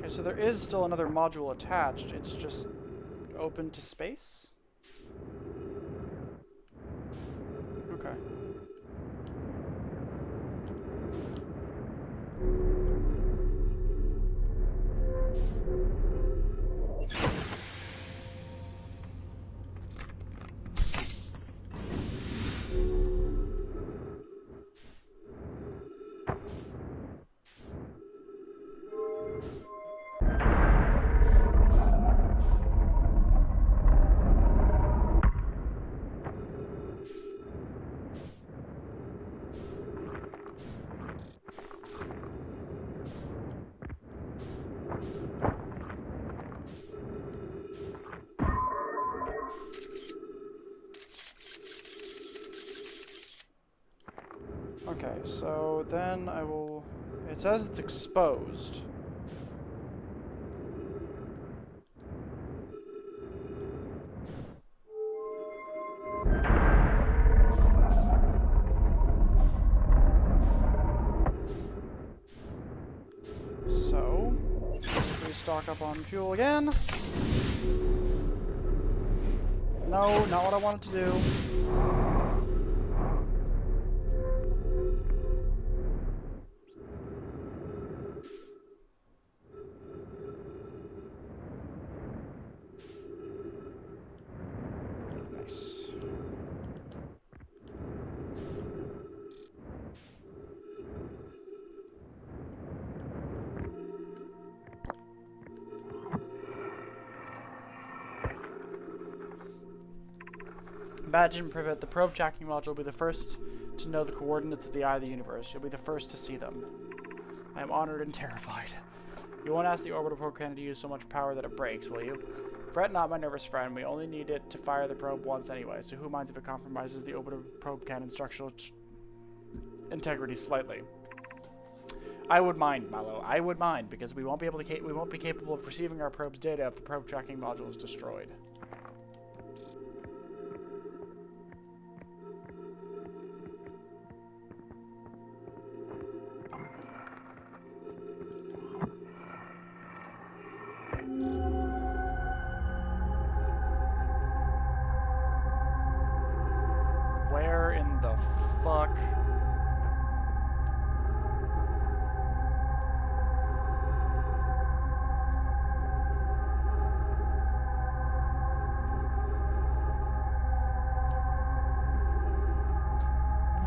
So there is still another module attached. It's just open to space? Okay. Okay, so then I will... It says it's exposed. So, let's restock up on fuel again. No, not what I wanted to do. Imagine, Privet, the probe tracking module will be the first to know the coordinates of the eye of the universe. You'll be the first to see them. I am honored and terrified. You won't ask the orbital probe cannon to use so much power that it breaks, will you? Fret not, my nervous friend. We only need it to fire the probe once anyway, so who minds if it compromises the orbital probe cannon structural integrity slightly? I would mind, Mallow. I would mind, because we won't be capable of receiving our probe's data if the probe tracking module is destroyed. Where in the fuck?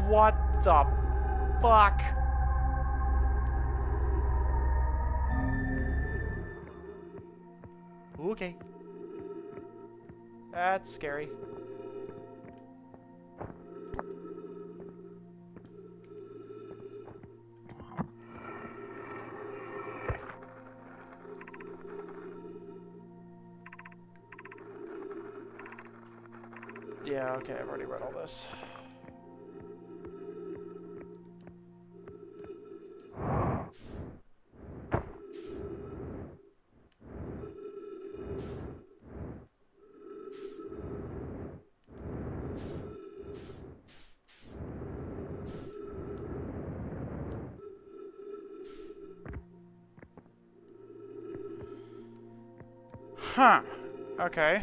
What the fuck? Okay. That's scary. Yeah, okay, I've already read all this. Huh. Okay.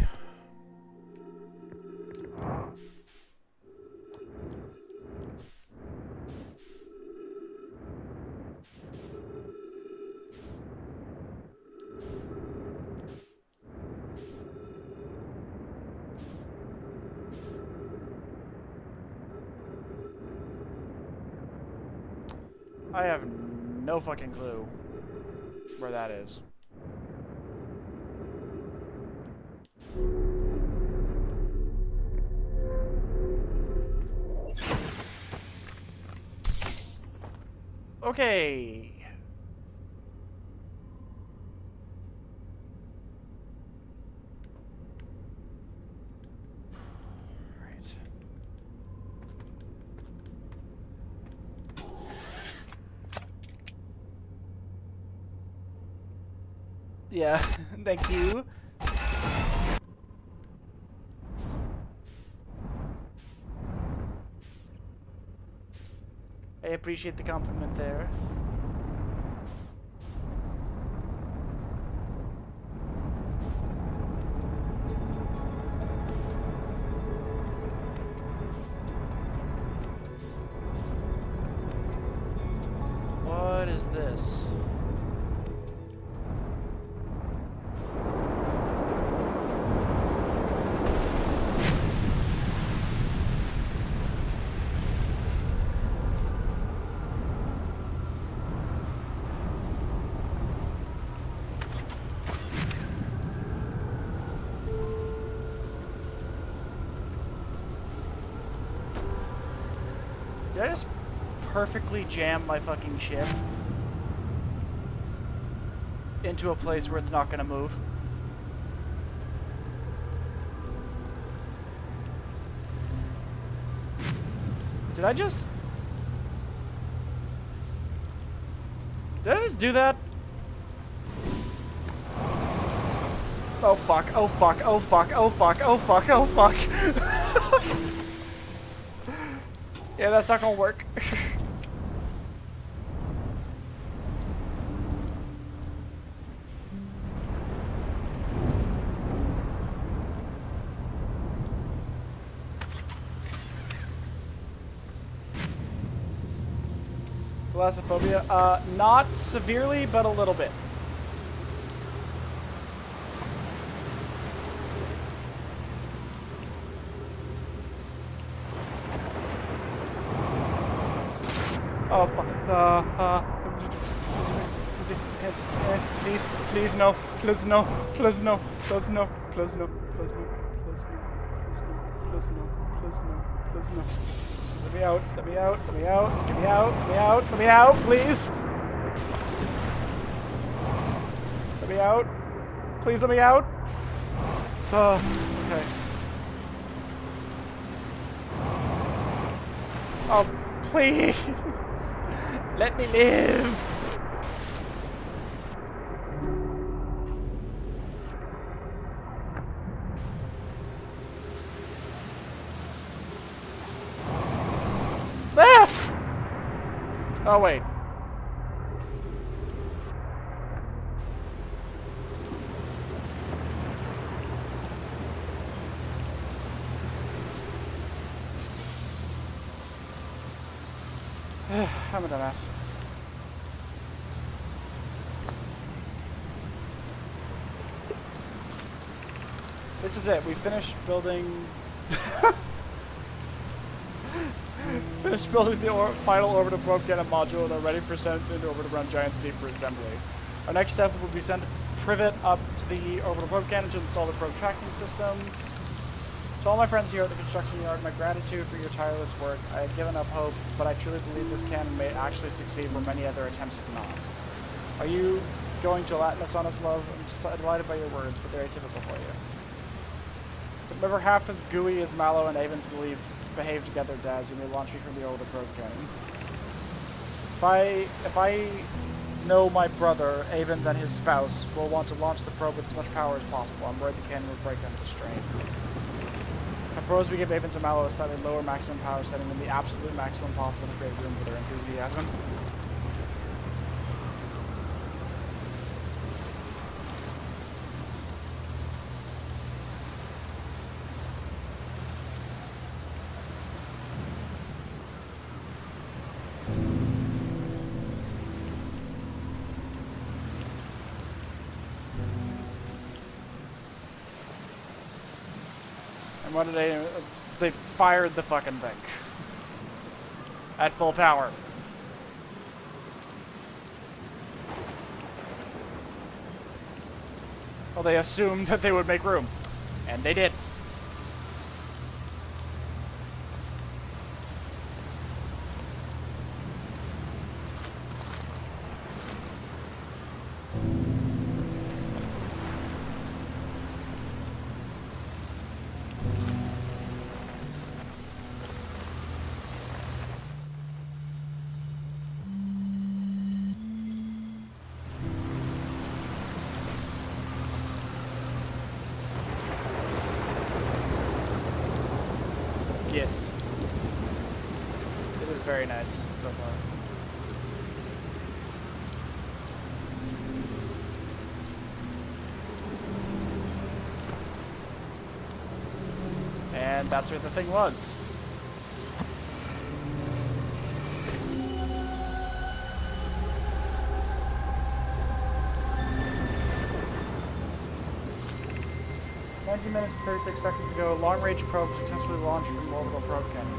I have no fucking clue where that is. Okay. Right. Yeah, thank you. I appreciate the compliment there. What is this? Did I just perfectly jam my fucking ship into a place where it's not gonna move? Did I just do that? Oh fuck, oh fuck, oh fuck, oh fuck, oh fuck, oh fuck. Yeah, that's not gonna work. Thalassophobia? Not severely, but a little bit. Oh fuck. Please, please no. Please no. Please no. Please no. Please no. Please no. Please no. Please no. Please no. Please no. Please no. Let me out. Let me out. Let me out. Get me out. Let me out. Let me out, please. Let me out. Please let me out. Okay. Oh, please. Let me live. Ah! Oh, wait. I'm a dumbass. This is it. We finished building... finished building the final orbital probe cannon module and are ready for sending into orbit around Giant's Deep for assembly. Our next step will be send privet up to the orbital probe cannon to install the probe tracking system. To all my friends here at the construction yard, my gratitude for your tireless work. I had given up hope, but I truly believe this cannon may actually succeed where many other attempts have not. Are you going gelatinous on us, love? I'm just delighted by your words, but they're atypical for you. But never half as gooey as Mallow and Avens behave together, Daz. You may launch me from the orbital probe cannon. If I know my brother, Avens, and his spouse will want to launch the probe with as much power as possible, I'm worried the cannon will break under the strain. I propose we give Avens and Mallow a slightly lower maximum power setting than the absolute maximum possible to create room for their enthusiasm. And what did they fired the fucking thing. At full power. Well, they assumed that they would make room. And they did. Yes. It is very nice so far. And that's where the thing was. Minutes and 36 seconds ago, long-range probe successfully launched from orbital probe cannon.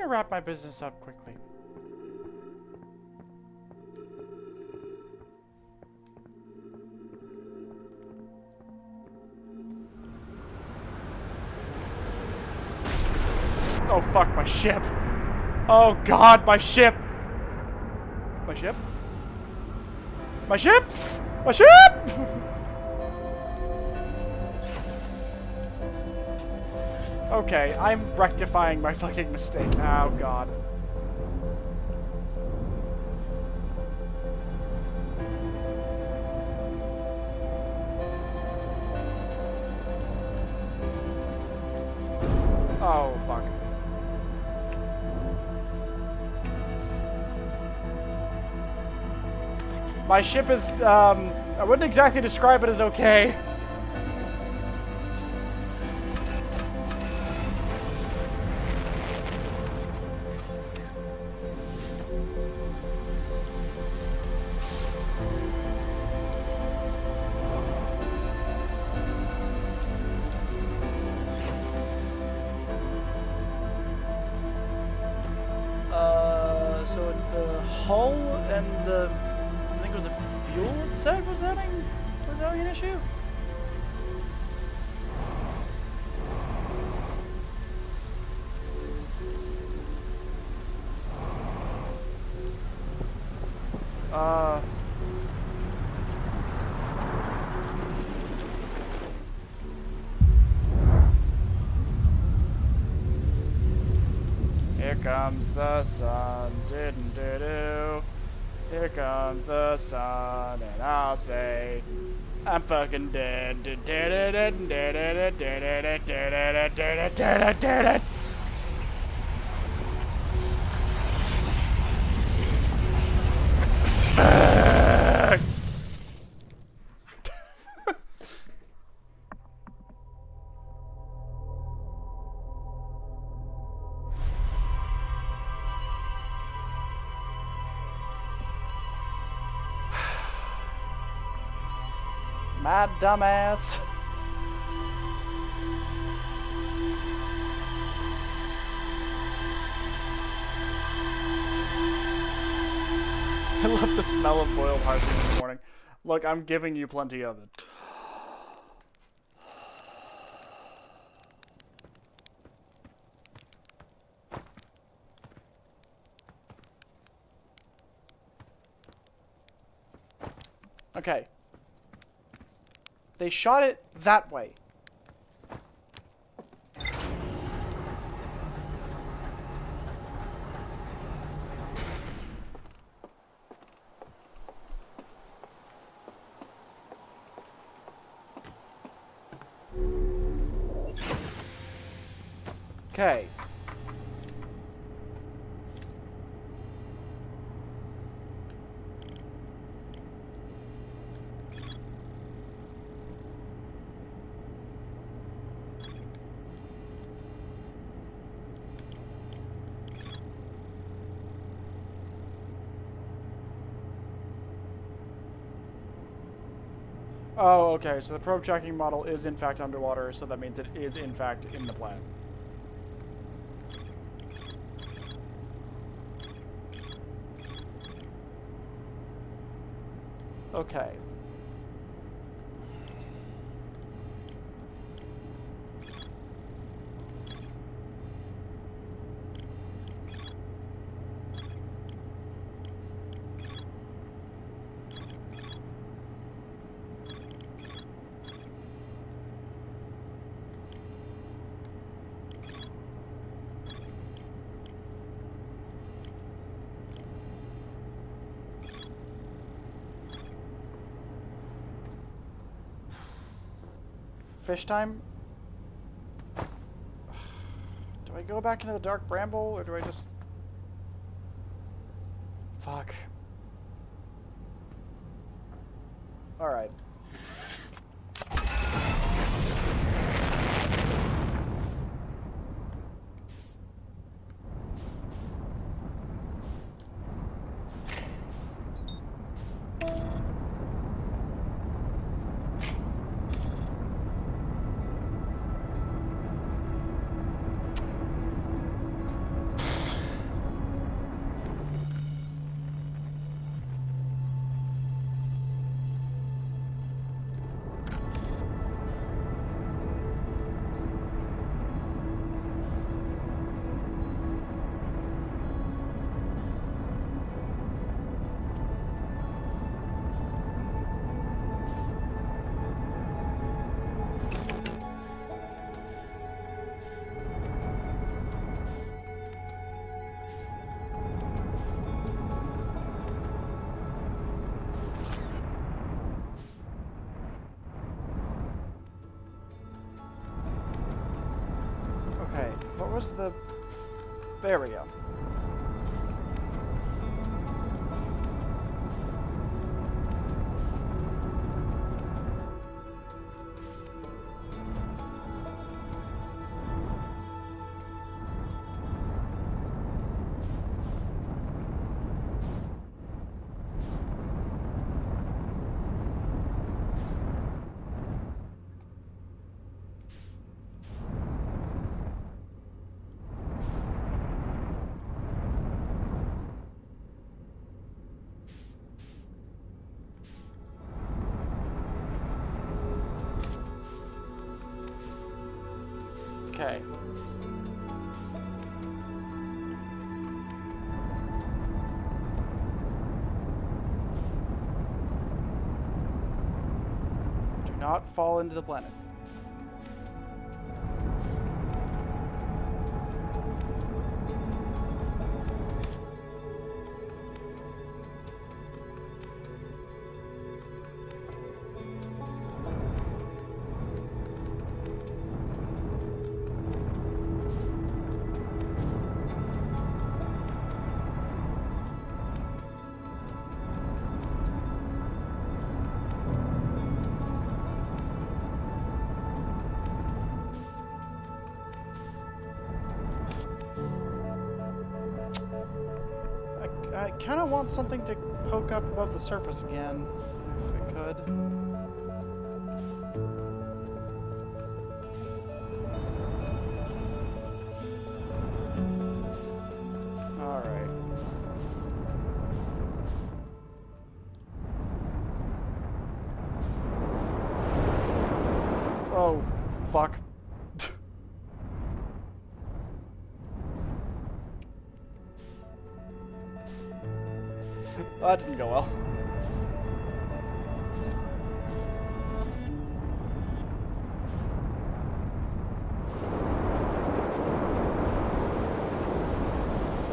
Wrap my business up quickly. Oh fuck, my ship. Oh god, my ship. My ship? My ship? My ship! Okay, I'm rectifying my fucking mistake. Oh, God. Oh, fuck. My ship is, I wouldn't exactly describe it as okay. So it's the hull and the, I think it was the fuel it said was having an issue? Here comes the sun, do-do-do-do. Here comes the sun, and I'll say, I'm fucking dead. My dumbass. I love the smell of boiled hardwood in the morning. Look, I'm giving you plenty of it. Okay. They shot it that way. Okay. Oh, okay, so the probe tracking model is in fact underwater, so that means it is in fact in the planet. Okay. Fish time? Do I go back into the dark bramble, or do I just... Fuck. Alright. Okay, what was the... There we go. Okay. Do not fall into the planet. I kind of want something to poke up above the surface again, if it could. Alright. Oh, fuck. That didn't go well.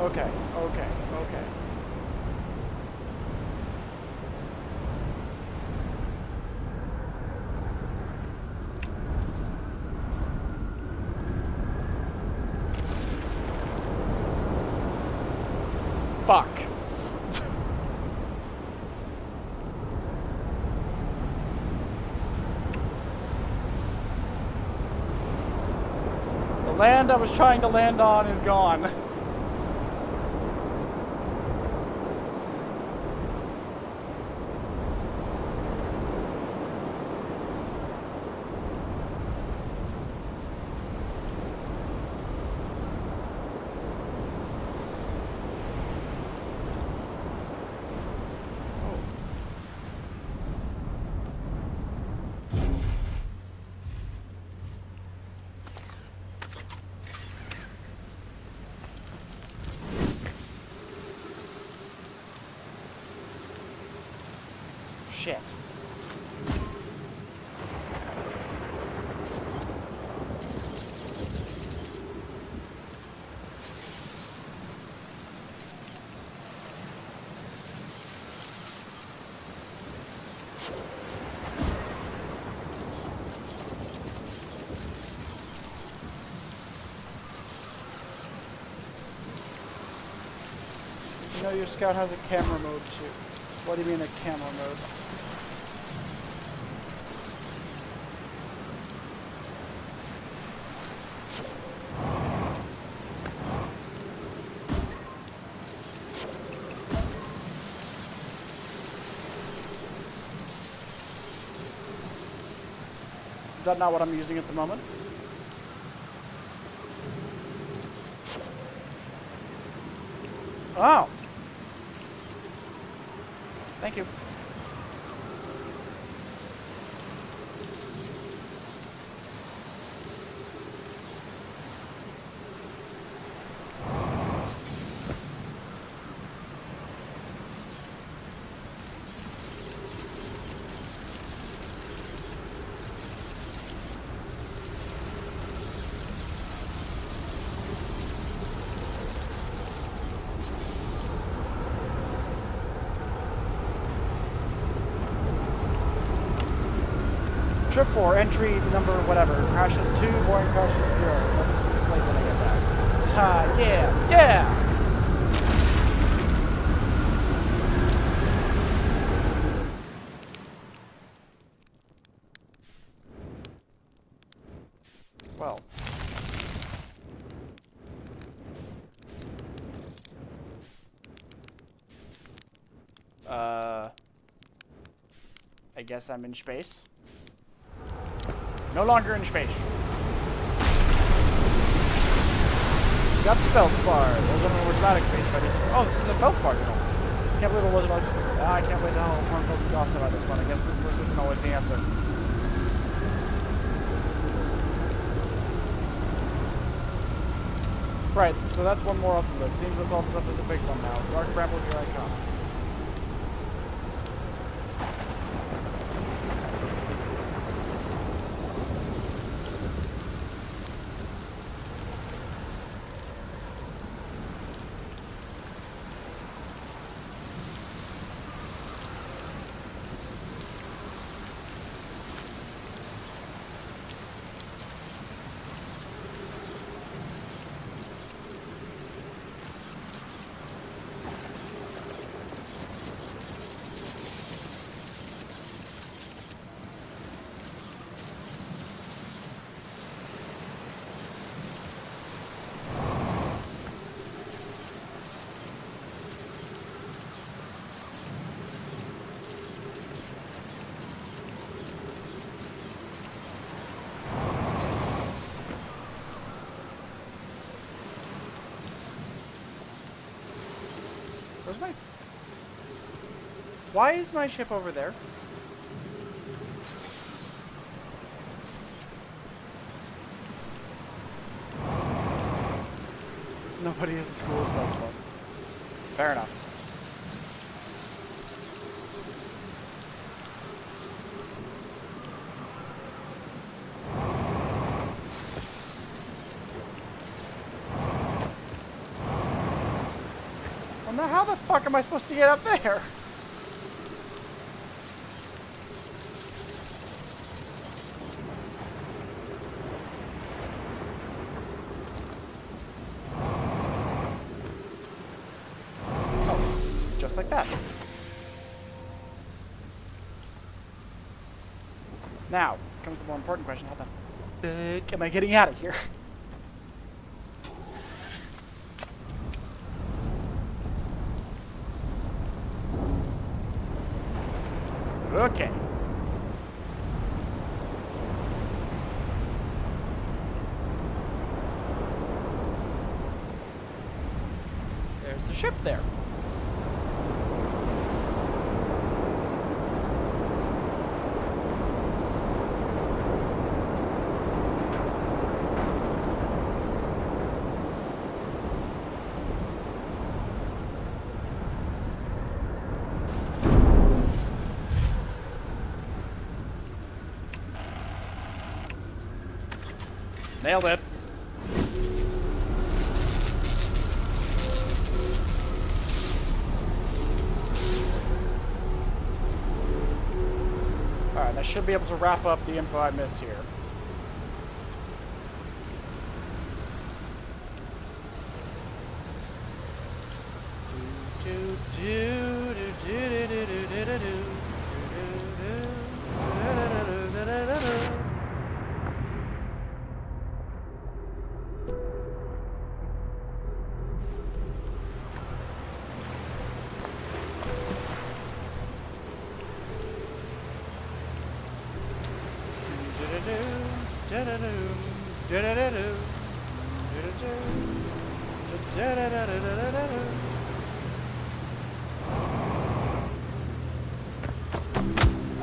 Okay, okay, okay. Fuck. The land I was trying to land on is gone. Shit. You know your scout has a camera mode too. What do you mean a camera mode? Is that not what I'm using at the moment? Oh. Thank you. Trip 4, entry number whatever. Crashes 2, boring crashes 0. Emergency slate Yeah, yeah! Well. I guess I'm in space. No longer in space. Got Feldspar. Those are more dramatic space fighters. Oh, this is a Feldspar journal. Can't believe it wasn't. I can't wait to know Hornfield's and Dawson about this one. I guess brute force isn't always the answer. Right, so that's one more up the list. Seems that's all that's up to the big one now. Dark Bramble, here I come. Where's my... Why is my ship over there? Nobody has a school spell spell. Fair enough. Well, now how the fuck am I supposed to get up there? Just like that. Now, comes the more important question. How the fuck am I getting out of here? Okay. There's the ship there. Nailed it. Alright, I should be able to wrap up the info I missed here.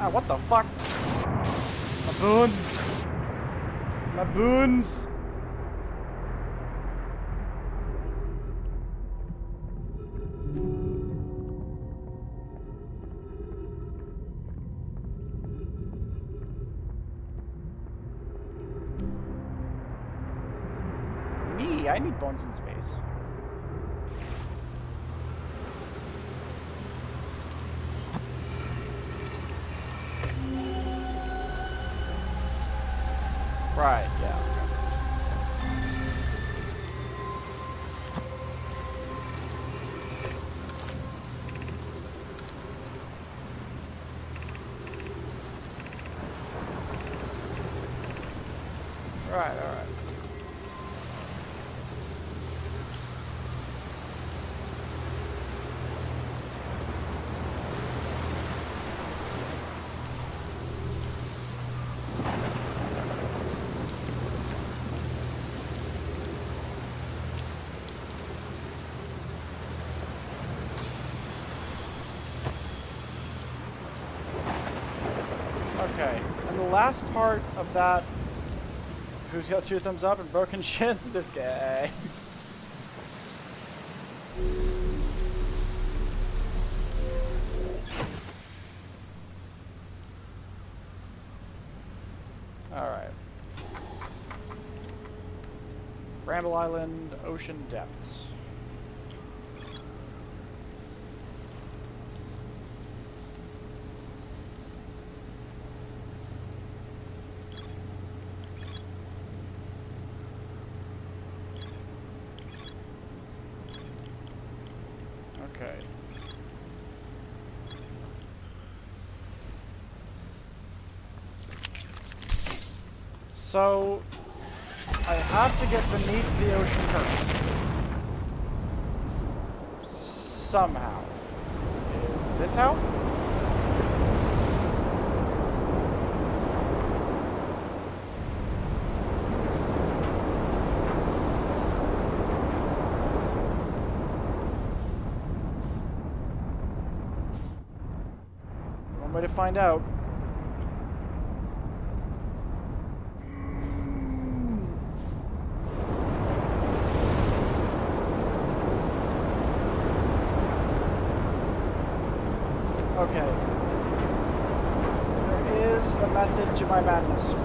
Ah, what the fuck? My boons! My boons! Me? I need bones in space. Right, yeah. Alright, alright. Okay, and the last part of that, who's got 2 thumbs up and broken shins? This guy. Alright. Bramble Island, Ocean Depths. Okay. So, I have to get beneath the ocean currents. Somehow. Is this how? One way to find out. Okay. There is a method to my madness.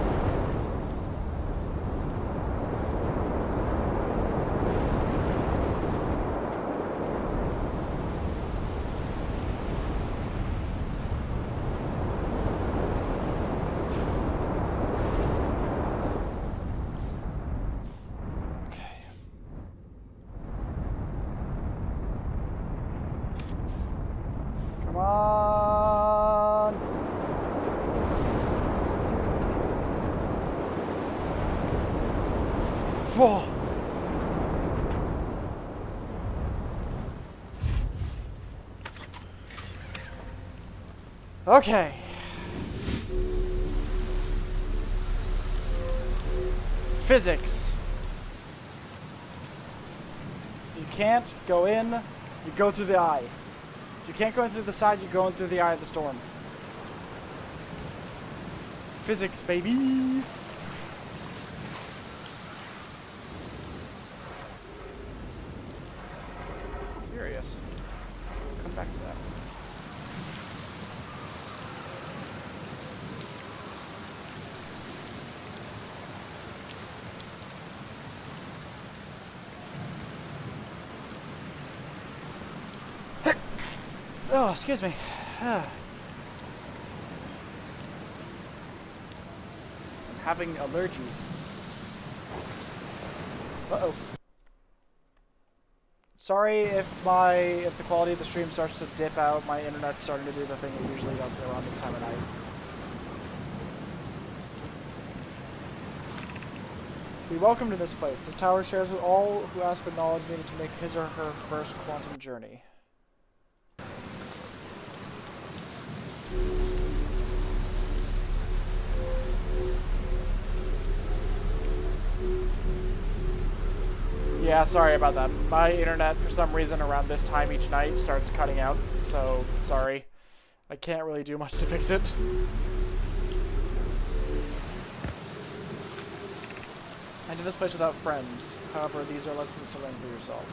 Come on! Whoa! Okay. Physics. You can't go in, you go through the eye. You can't go in through the side, you're going through the eye of the storm. Physics, baby! Serious. We'll come back to that. Oh, excuse me. I'm having allergies. Uh-oh. Sorry if the quality of the stream starts to dip out. My internet's starting to do the thing it usually does around this time of night. Be welcome to this place. This tower shares with all who ask the knowledge needed to make his or her first quantum journey. Yeah, sorry about that. My internet, for some reason, around this time each night starts cutting out, so sorry. I can't really do much to fix it. Enter this place without friends. However, these are lessons to learn for yourself.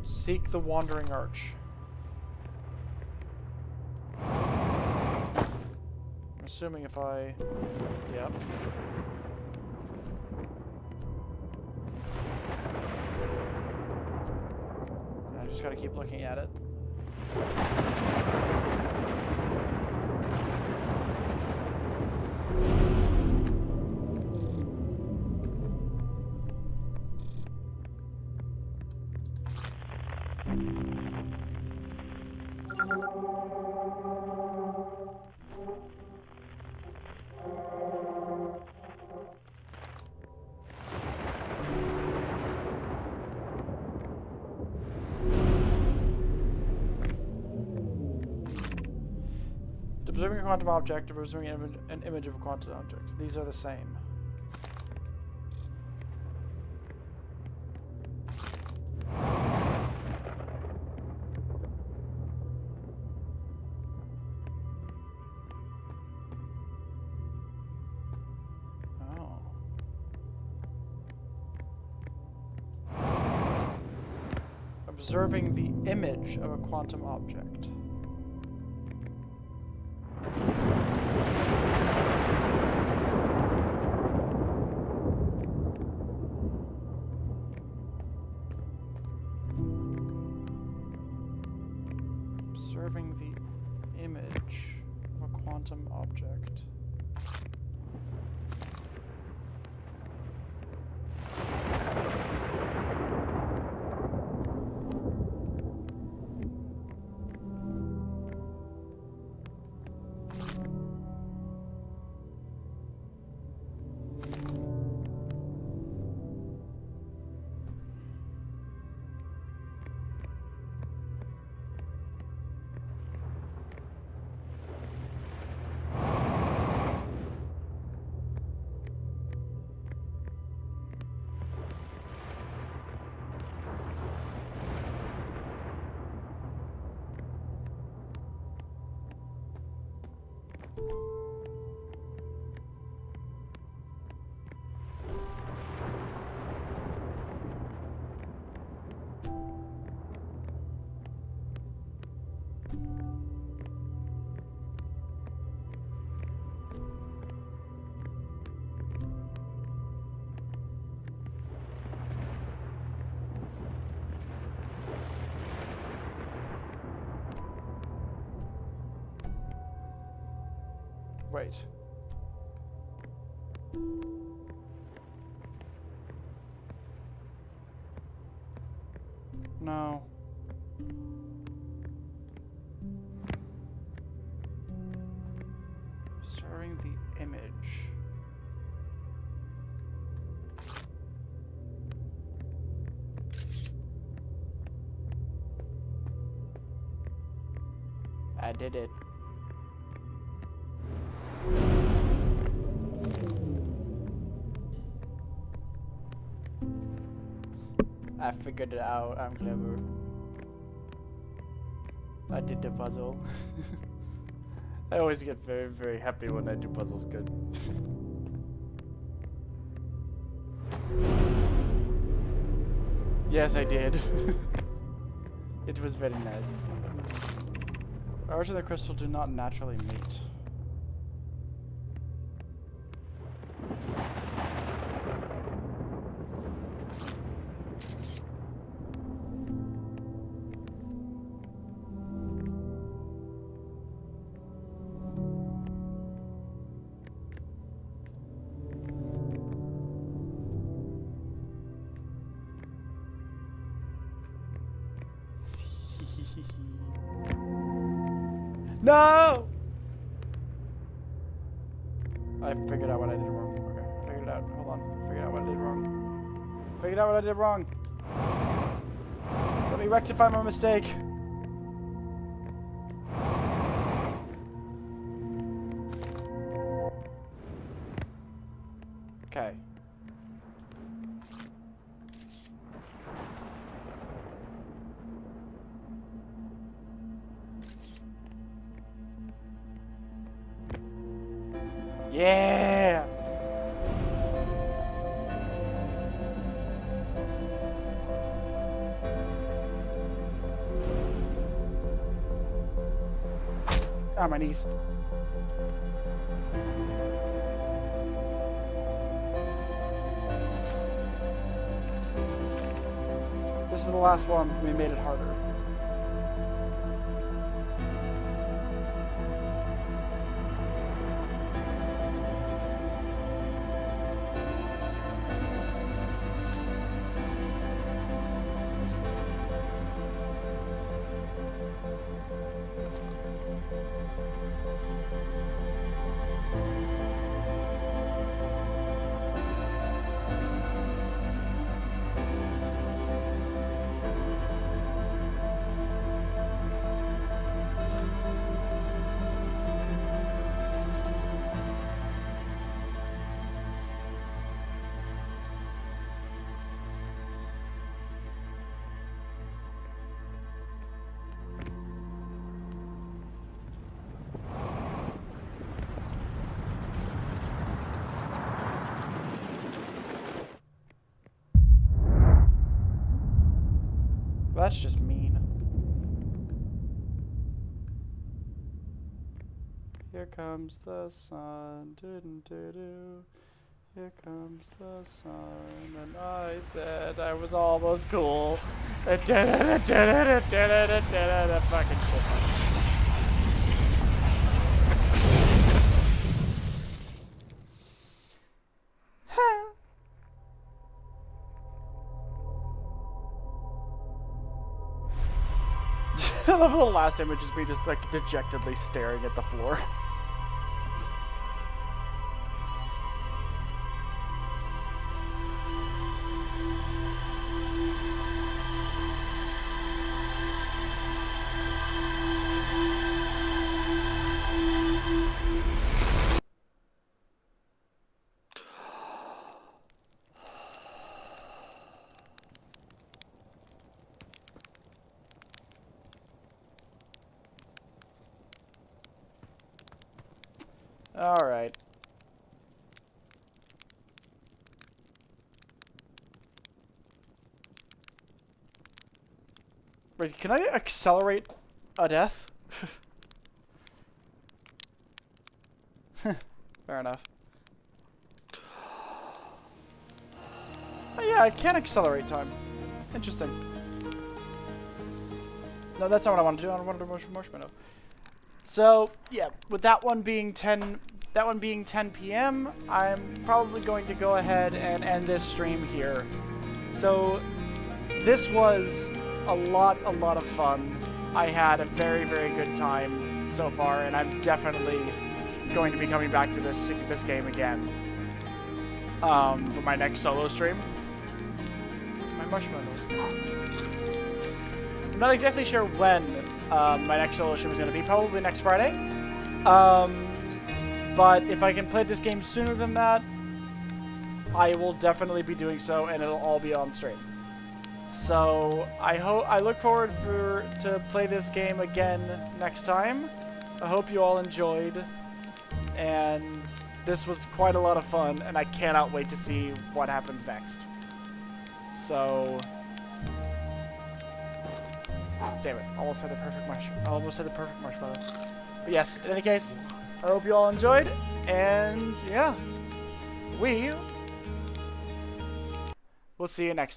Seek the Wandering Arch. I'm assuming if I... Yep. I just gotta keep looking at it. Observing a quantum object or observing an image of a quantum object. These are the same. Oh. Observing the image of a quantum object. Observing the image of a quantum object. Wait. No. Observing the image. I did it. I figured it out. I'm clever. I did the puzzle. I always get very, very happy when I do puzzles good. Yes, I did. It was very nice. Ours and the crystal do not naturally meet. No! I figured out what I did wrong. Okay, I figured it out. Hold on. I figured out what I did wrong. Figured out what I did wrong. Let me rectify my mistake. Okay. Yeah! Ah, my knees. This is the last one. We made it harder. That's just mean. Here comes the sun. Doo-doo-doo-doo. Here comes the sun. And I said I was almost cool. Fucking shit. I love the last image is me just like dejectedly staring at the floor. Alright. Wait, can I accelerate a death? Fair enough. Oh, yeah, I can accelerate time. Interesting. No, that's not what I want to do. I want to do marshmallow. So, yeah, with that one being 10 p.m., I'm probably going to go ahead and end this stream here. So, this was a lot of fun. I had a very, very good time so far, and I'm definitely going to be coming back to this game again for my next solo stream. My marshmallow. I'm not exactly sure when my next solo stream is going to be. Probably next Friday. But if I can play this game sooner than that, I will definitely be doing so, and it'll all be on stream. So I look forward to play this game again next time. I hope you all enjoyed, and this was quite a lot of fun, and I cannot wait to see what happens next. So, damn it! Almost had the perfect marshmallow. But yes, in any case, I hope you all enjoyed, and yeah, we'll see you next time.